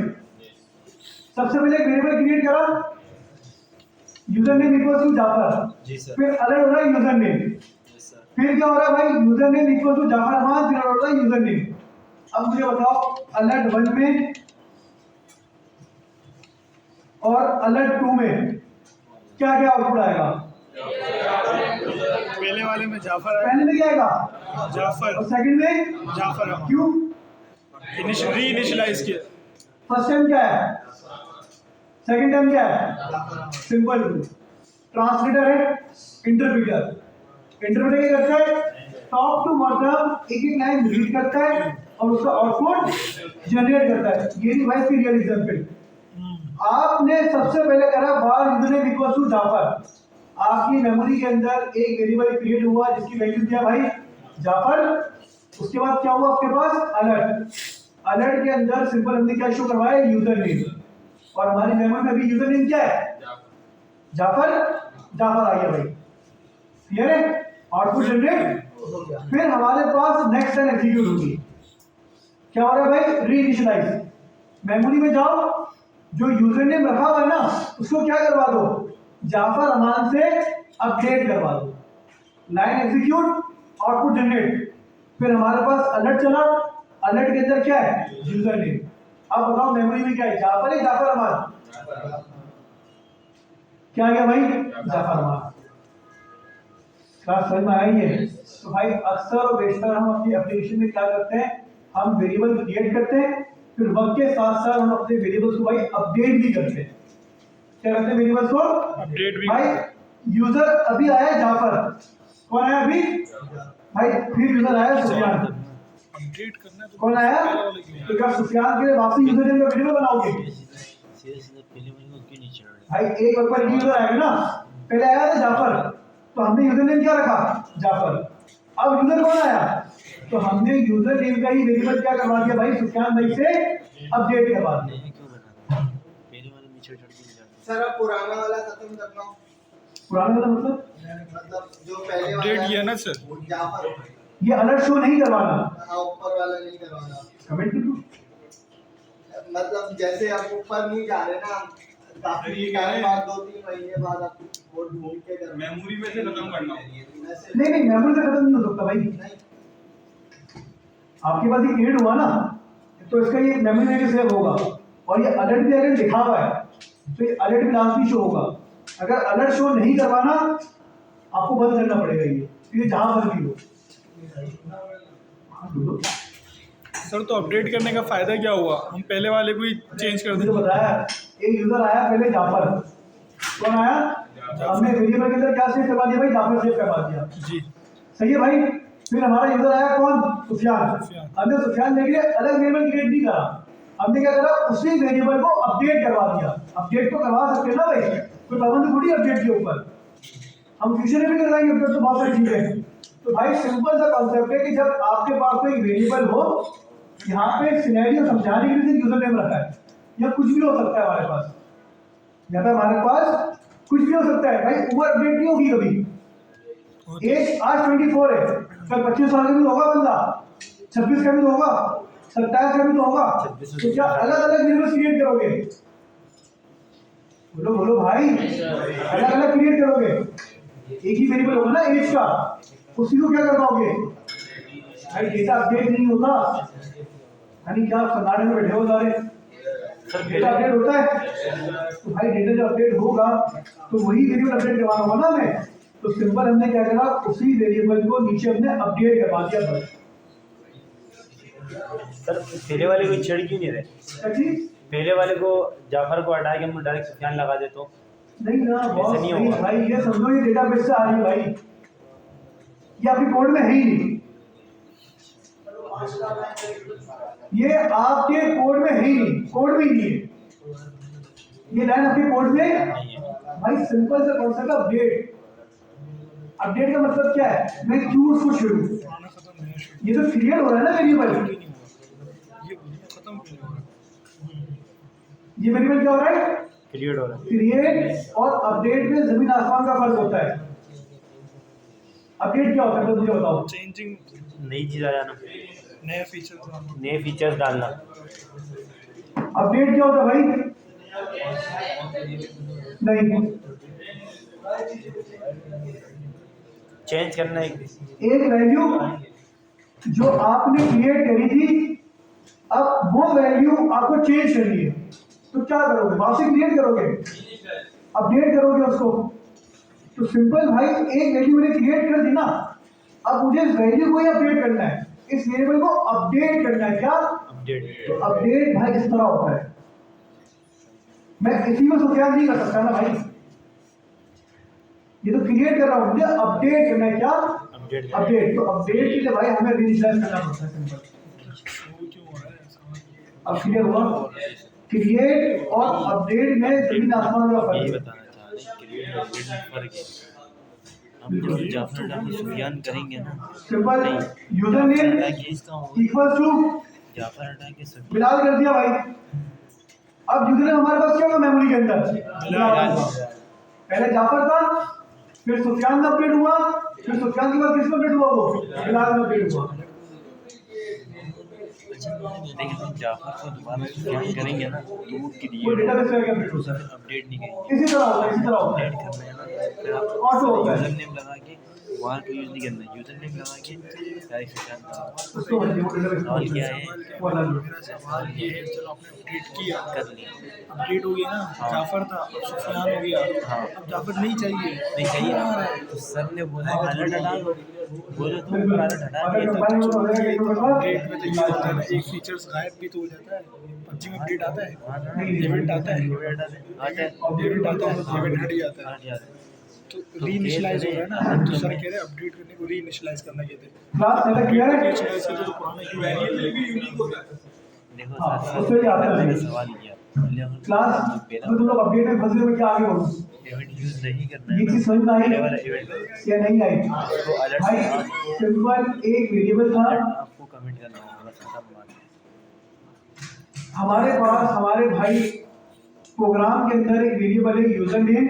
सबसे पहले वेरिएबल क्रिएट करा, user name equal to Jafar, जी सर। फिर अलग हो रहा है यूजर नेम, फिर क्या हो रहा है भाई? User name equal to Jafar Rahman, फिर अलग हो रहा है यूजर नेम। अब मुझे बताओ अलर्ट 1 में और अलर्ट 2 में क्या क्या आउटपुट आएगा? पहले वाले में जाफर है, पहले में क्या आएगा? जाफर और सेकंड में जाफर अमान क्यों? री-इनिशियलाइज किया। फर्स्ट टाइम क्या है, सेकंड टाइम क्या है? सिंपल ट्रांसलेटर है, इंटरप्रेटर। इंटरप्रेटर क्या करता है? टॉप टू बॉटम एक एक लाइन रीड करता है और उसका आउटपुट जनरेट करता है। ये डिवाइस की रियल एग्जांपल। आपने सबसे पहले करा var user name equal to Jafar, आपकी मेमोरी के अंदर एक वेरिएबल क्रिएट हुआ जिसकी वैल्यू क्या भाई? जाफर। उसके बाद क्या हुआ आपके पास? अलर्ट। अलर्ट के अंदर सिंपल हमने क्या शो करवाया? यूजर नेम, और हमारी मेमोरी में अभी यूजर नेम क्या है? जाफर। जाफर आ गया भाई, क्लियर है? Output generate. फिर हमारे पास नेक्स्ट लाइन एग्जीक्यूट होगी। क्या हो रहा है भाई? रीइनिशियलाइज। मेमोरी में जाओ, जो यूजर नेम रखा हुआ है ना उसको क्या करवा दो? जाफर अमान से अपडेट करवा दो। Line execute, output generate. फिर हमारे पास अलर्ट चला, अलर्ट के अंदर क्या है? User name. अब बताओ मेमोरी में क्या है? जाफर है, जाफर अमान? क्या आ गया भाई? जाफर अमान। क्लास समझ में आई है? तो भाई अक्सर और बेशतर हम अपनी एप्लीकेशन में क्या करते हैं? हम वेरिएबल क्रिएट करते हैं, फिर वक्त के साथ साथ हम अपने वेरिएबल्स को भाई अपडेट भी करते हैं। क्या करते हैं? वेरिएबल्स को अपडेट भी। भाई यूजर अभी आया जाफर, कौन आया अभी भाई? फिर यूजर आया सुफियान, अपडेट करना है तो कौन आया? तो क्या सुफियान के लिए वापसी यूजर नेम का वेरिएबल बनाओगे? सीधे सीधे पहले वाले को क्यों नहीं चढ़ रहे? भाई एक बार यूजर आएगा ना, पहले आया था जाफर, तो हमने यूजर नेम क्या रखा? जाफर। अब यूजर कौन आया? तो हमने यूजर नेम का ही वेरिएबल क्या करवा दिया भाई? सुफियान भाई से अपडेट करवा दिया। नहीं क्यों बना? पहले वाले नीचे चढ़ के नहीं जाते। सर अब पुराना वाला खत्म करना हो, पुराना वाला मतलब जो पहले वाला अपडेट किया ना सर। जाफर, ये अलर्ट शो नहीं करवाना, हाँ ऊपर वाला नहीं करवाना। कमेंट कर दो। मतलब जैसे आप ऊपर नहीं जा रहे ना, काफी टाइम बाद 2-3 महीने बाद आप कोड ढूंढ के कर मेमोरी में से खत्म करना हो। नहीं नहीं, मेमोरी से खत्म नहीं हो सकता भाई। नहीं, आपके पास ये क्रिएट हुआ ना, तो इसका ये मेमोरी में सेव होगा, और ये अलर्ट भी अगर लिखा हुआ है तो ये अलर्ट भी लास्ट भी शो होगा। अगर अलर्ट शो नहीं करवाना आपको बंद करना पड़ेगा ये जहां पर भी हो। हाँ, बोलो। सर तो अपडेट करने का फायदा क्या हुआ? हम पहले वाले को ही चेंज कर मुझे दें। बताया एक यूजर आया पहले जाफर, कौन आया? हमने वेरिएबल के अंदर क्या सेव करवा दिया भाई? जाफर सेव करवा दिया। जी सही है भाई। फिर हमारा यूजर आया कौन? सुफियान। हमने सुफियान के लिए अलग वेरिएबल क्रिएट नहीं करा, हमने क्या करा, उसी वेरिएबल को अपडेट करवा दिया। अपडेट तो करवा सकते हैं ना भाई, कोई पाबंदी थोड़ी अपडेट के ऊपर, हम फ्यूचर में भी करवाएंगे अपडेट, तो बहुत सारी चीजें हैं। तो भाई सिंपल सा कॉन्सेप्ट है कि जब आपके पास कोई वेरिएबल हो, यहाँ पे सिनेरियो समझाने के लिए यूजर नेम रखा है, या कुछ भी हो सकता है हमारे पास, या तो हमारे पास कुछ भी हो सकता है भाई, उम्र अपडेट नहीं होगी कभी। एज आज 24 है, कल 25 साल का भी होगा बंदा, 26 का भी तो होगा, 27 का भी तो होगा, तो क्या अलग अलग वेरिएबल क्रिएट करोगे? बोलो बोलो भाई, अलग अलग क्रिएट करोगे? एक ही वेरिएबल होगा ना एज का, उसी को क्या कर पाओगे भाई? डेटा अपडेट नहीं होता, यानी क्या आप सन्नाटे में बैठे हो सारे? डेटा अपडेट होता है, तो भाई डेटा जब अपडेट होगा तो वही वेरिएबल अपडेट करवाना होगा ना हमें। तो सिंपल हमने क्या करा, उसी वेरिएबल को नीचे हमने अपडेट करवा दिया बस। सर पहले वाले को छेड़ क्यों नहीं रहे? पहले वाले को जाफर को हटा के हम डायरेक्ट सुफियान लगा दे तो नहीं ना बहुत नहीं नहीं होगा भाई, ये समझो ये डेटाबेस से आ रही है भाई, ये आपके कोड में है ही नहीं, ये आपके कोड में है ही नहीं, कोड में ही नहीं है ये लाइन, आपके कोड में भाई। सिंपल सा कॉन्सेप्ट अपडेट। अपडेट का मतलब क्या है, मैं क्यों उसको छेड़ूं? ये तो क्रिएट हो रहा है ना वेरिएबल, ये वेरिएबल क्या हो रहा है? क्रिएट हो रहा है। क्रिएट और अपडेट में जमीन आसमान का फर्क होता है। अपडेट क्या होता है तो मुझे बताओ। चेंजिंग, नई चीज आ जाना, नए फीचर, नए फीचर्स डालना। अपडेट क्या होता है भाई? नहीं, चेंज करना एक वैल्यू जो आपने क्रिएट करी थी, अब वो वैल्यू आपको चेंज करनी है, तो क्या करोगे? वापस क्रिएट करोगे, अपडेट करोगे उसको। तो सिंपल भाई, एक वैल्यू मैंने क्रिएट कर दी ना, अब मुझे इस वैल्यू को ही अपडेट करना है, इस वेरिएबल को अपडेट करना है। क्या अपडेट? तो अपडेट भाई इस तरह होता है, मैं इसी में सुफियान नहीं कर सकता ना भाई, ये तो क्रिएट कर रहा हूं, मुझे अपडेट करना है। क्या अपडेट? अपडेट। तो अपडेट के लिए भाई हमें रीइनिशियलाइज करना पड़ता है सिंपल। अब क्लियर हुआ? क्रिएट और अपडेट में जमीन आसमान का यही फर्क है। बताना चाह रहे हैं, क्रिएट और अपडेट में फर्क है। हम जब जाफर डाल के सुफियान करेंगे ना, simple user name equal to Jafar हटा के सुफियान बिलाल कर दिया भाई। अब यूजर नेम हमारे पास क्या होगा मेमोरी के अंदर? बिलाल। पहले जाफर था, फिर सुफियान में अपडेट हुआ, फिर सुफियान के बाद किस में अपडेट हुआ? वो बिलाल में अपडेट हुआ। लेकिन हम जाफर को दोबारा सुफियान करेंगे ना, तो वो वो क्रिएट डेटाबेस से अपडेट होता है, अपडेट नहीं करेंगे। इसी तरह होता है, इसी तरह होता है। अपडेट करना है ना, फिर आप ऑटो होता है। यूजर नेम लगा के वहाँ को यूज नहीं करना, यूजर नेम लगा के डायरेक्ट सुफियान का उसको बोलिए वो डेटाबेस सवाल क्या है, वो अलग है। मेरा सवाल ये है, चलो आपने अपडेट किया, कर लिया। अपडेट हो गया ना, जाफर था अब सुफियान हो गया, अब जाफर नहीं चाहिए, नहीं चाहिए तो सर ने बोला अलर्ट हटा दो, बोले तो ऊपर अलर्ट हटा अगर दिया। कंपाइल हो तो हो जाएगा, एक मिनट बाद अपडेट में तो ये होता है ना, एक फीचर्स गायब भी तो हो जाता है। पबजी में अपडेट आता है, इवेंट आता है, इवेंट आता है, इवेंट हट जाता है, तो रीइनिशियलाइज हो रहा है ना। तो सर कह रहे हैं अपडेट करने को रीइनिशियलाइज करना कहते हैं। क्लास सेलेक्ट किया है? रीइनिशियलाइज करते तो पुराना क्यों वेरिएबल भी यूनिक हो गया। देखो हाँ, सर, उससे ही आता है। मैंने सवाल किया क्लास में तुम लोग अपडेट में फंसे हुए क्या आगे बढ़ो? इवेंट यूज नहीं करना ये है, चीज समझ में आई पहले वाला इवेंट या नहीं आई? तो अलर्ट भाई सिंपल एक वेरिएबल था, आपको कमेंट करना होगा, बस खत्म बात। हमारे पास हमारे भाई प्रोग्राम के अंदर एक वेरिएबल है यूजर नेम,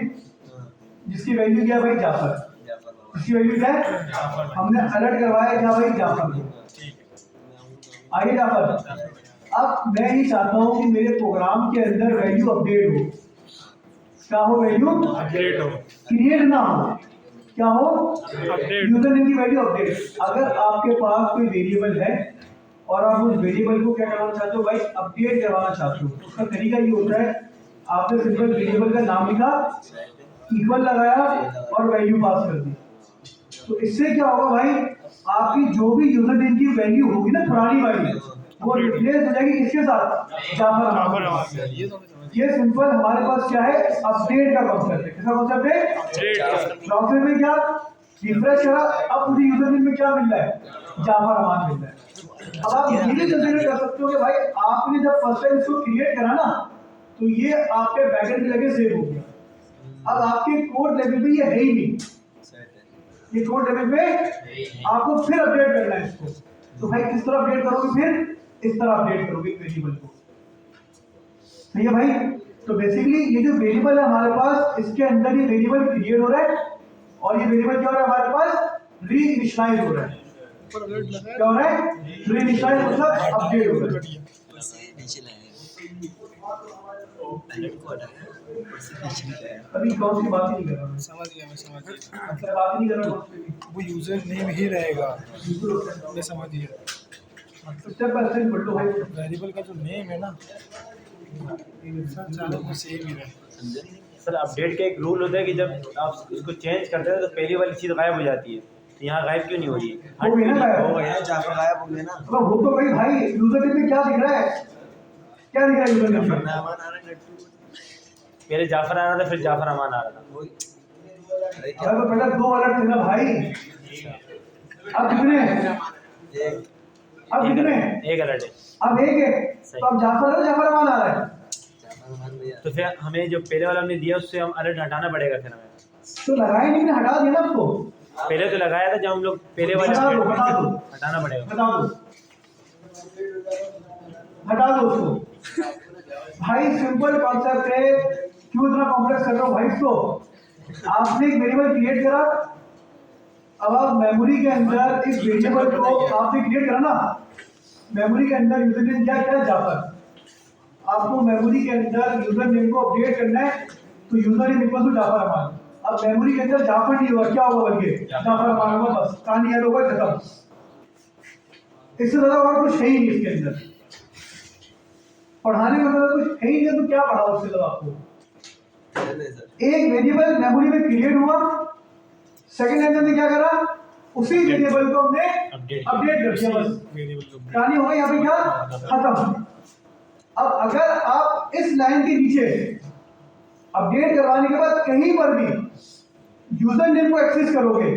जिसकी वैल्यू क्या है भाई? जाफर। इसकी वैल्यू क्या है? हमने अलर्ट करवाया क्या भाई? जाफर को। आगे जाफर, अब मैं ही चाहता हूं कि मेरे प्रोग्राम के अंदर वैल्यू अपडेट हो। क्या हो? वैल्यू अपडेट हो, क्रिएट ना हो, क्या हो? अपडेट। यूजर नेम की वैल्यू अपडेट। अगर आपके पास कोई वेरिएबल है और आप उस वेरिएबल को क्या करवाना चाहते हो भाई? अपडेट करवाना चाहते हो, उसका तरीका ये होता है, आपने सिंपल वेरिएबल का नाम लिखा, इक्वल लगाया और वैल्यू पास कर दी। तो इससे क्या होगा भाई? आपकी जो भी यूजर नेम की वैल्यू होगी ना, पुरानी वाली, वो रिप्लेस हो जाएगी किसके साथ? जाफर। ये सिंपल हमारे पास क्या है? अपडेट का कॉन्सेप्ट है। किसका कॉन्सेप्ट है? ब्राउज़र में क्या रिफ्रेश करा, अब मुझे यूजर नेम में क्या मिल रहा है? जाफर अमान मिल रहा है। अब आप ये भी कंसीडर कर सकते हो कि भाई आपने जब फर्स्ट टाइम इसको क्रिएट करा ना, तो ये आपके बैकएंड पे लगे सेव हो गया। अब आपके कोड लेवल पे ये है ही नहीं, ये कोड लेवल पे आपको फिर अपडेट करना है इसको। तो भाई किस तरह अपडेट करोगे? फिर इस तरह अपडेट करोगे वेरिएबल को। सही है भाई? तो बेसिकली ये जो वेरिएबल है हमारे पास, इसके अंदर ये वेरिएबल क्रिएट हो रहा है और ये वेरिएबल क्या हो रहा है हमारे पास? रीइनिशियलाइज हो रहा है। क्या हो रहा है? रीइनिशियलाइज मतलब अपडेट हो रहा है। अभी कौन सी बात ही नहीं कर रहा मैं। समझ गया मतलब बात ही नहीं कर रहा हूँ। वो यूजर नेम ही रहेगा, मैं समझ गया। स्टेप बाय स्टेप पढ़ लो भाई। वेरिएबल का जो नेम है ना सब चारों को सेम ही रहे। सर अपडेट का एक रूल होता है कि जब आप इसको चेंज करते हैं तो पहली वाली चीज़ गायब हो जाती है, तो यहाँ गायब क्यों नहीं हो रही है? हो गई ना गायब? हो गया, जाफर गायब हो गया ना। अब वो तो भाई यूजर नेम में क्या दिख रहा है? क्या दिख रहा है यूजर नेम में? पहले जाफर आ रहा था, फिर जाफर अमान आ रहा था। अरे तो पहले 2 अलर्ट थे ना भाई। अब कितने हैं? अब कितने हैं? एक अलर्ट है। अब एक है, तो अब जाफर अमान आ रहा है। तो फिर हमें जो पहले वाला हमने दिया उससे हम अलर्ट हटाना पड़ेगा फिर हमें। तो लगाए नहीं, मैंने हटा दिया ना उसको। पहले तो लगाया था जब हम लोग पहले वाले हटा दो, हटा दो। हटाना पड़ेगा। हटा दो उसको। भाई सिंपल कॉन्सेप्ट है, क्यों इतना कॉम्प्लेक्स कर रहे हो भाई इसको? आपने एक वेरिएबल क्रिएट करा, अब आप मेमोरी के अंदर इस वेरिएबल को आपने क्रिएट करा ना, मेमोरी के अंदर यूजर नेम क्या है? जाफर। आपको मेमोरी के अंदर यूजर नेम को अपडेट करना है, तो user name equal to Jafar Aman. अब मेमोरी के अंदर जाफर नहीं होगा, क्या होगा बल्कि जाफर अमान होगा, बस कहानी याद होगा, खत्म। इससे ज्यादा और कुछ है ही नहीं इसके अंदर। पढ़ाने का मतलब कुछ है ही नहीं, तो क्या पढ़ाओ उससे ज्यादा आपको? एक वेरिएबल मेमोरी में क्रिएट हुआ, सेकंड टाइम हमने क्या करा? उसी वेरिएबल को हमने अपडेट कर दिया, बस कहानी होगा यहाँ पे क्या? खत्म। अब अगर आप इस लाइन के नीचे अपडेट करवाने के बाद कहीं पर भी यूजर नेम को एक्सेस करोगे,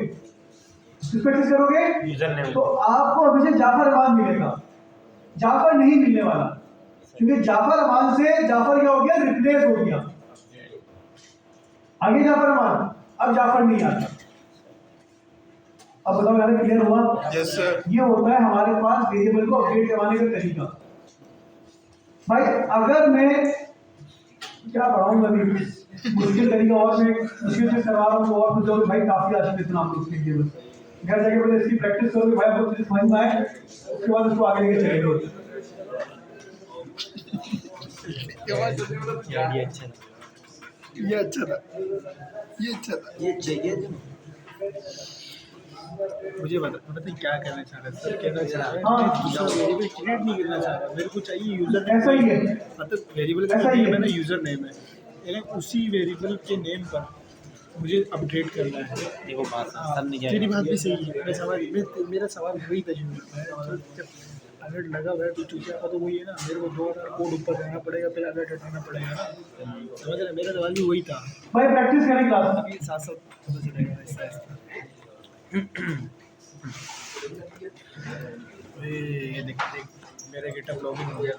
किसको एक्सेस करोगे? User name. तो आपको हमेशा जाफर अमान मिलेगा, जाफर नहीं मिलने वाला, क्योंकि जाफर अमान से जाफर क्या हो गया? रिप्लेस हो गया। आगे जाफर अमान, अब जाफर नहीं आता। अब बताओ यार, क्लियर हुआ? Yes sir. ये होता है हमारे पास वेरिएबल को अपडेट करवाने का तरीका। भाई अगर मैं क्या पढ़ाऊंगा अभी, मुश्किल तरीका और मैं मुश्किल से करवा रहा हूँ, और कुछ और भाई काफी आज के इतना आप लोग सीखिए। बस घर जाके पहले इसकी प्रैक्टिस करोगे भाई, बहुत चीज समझ में आए, उसके बाद उसको आगे लेके चलेंगे। ये अच्छा था, ये अच्छा था, ये अच्छा था। ये चाहिए जो मुझे पता क्या कहना चाह रहा है सर? कहना चाह रहा है हाँ। दूसरा वेरिएबल क्रिएट नहीं करना चाह रहा, मेरे को चाहिए यूजर ऐसा ही है। मतलब वेरिएबल का ऐसा ही नेम है। है ना, यूजर नेम है, यानी उसी वेरिएबल के नेम पर मुझे अपडेट करना है। देखो बात सर ने क्या तेरी कहा? बात भी सही है, मेरा सवाल वही था शुरू में, और जब अलर्ट लगा हुआ है तो चूतिया का तो वही है ना, मेरे को 2 कोड ऊपर जाना पड़ेगा, फिर अलर्ट हटाना पड़ेगा ना, समझ रहे? मेरा सवाल भी वही था। भाई प्रैक्टिस करें क्लास में। अभी साथ साथ पता चलेगा ऐसा ऐसा। ये देख मेरा गिटअप लॉगिन हो गया।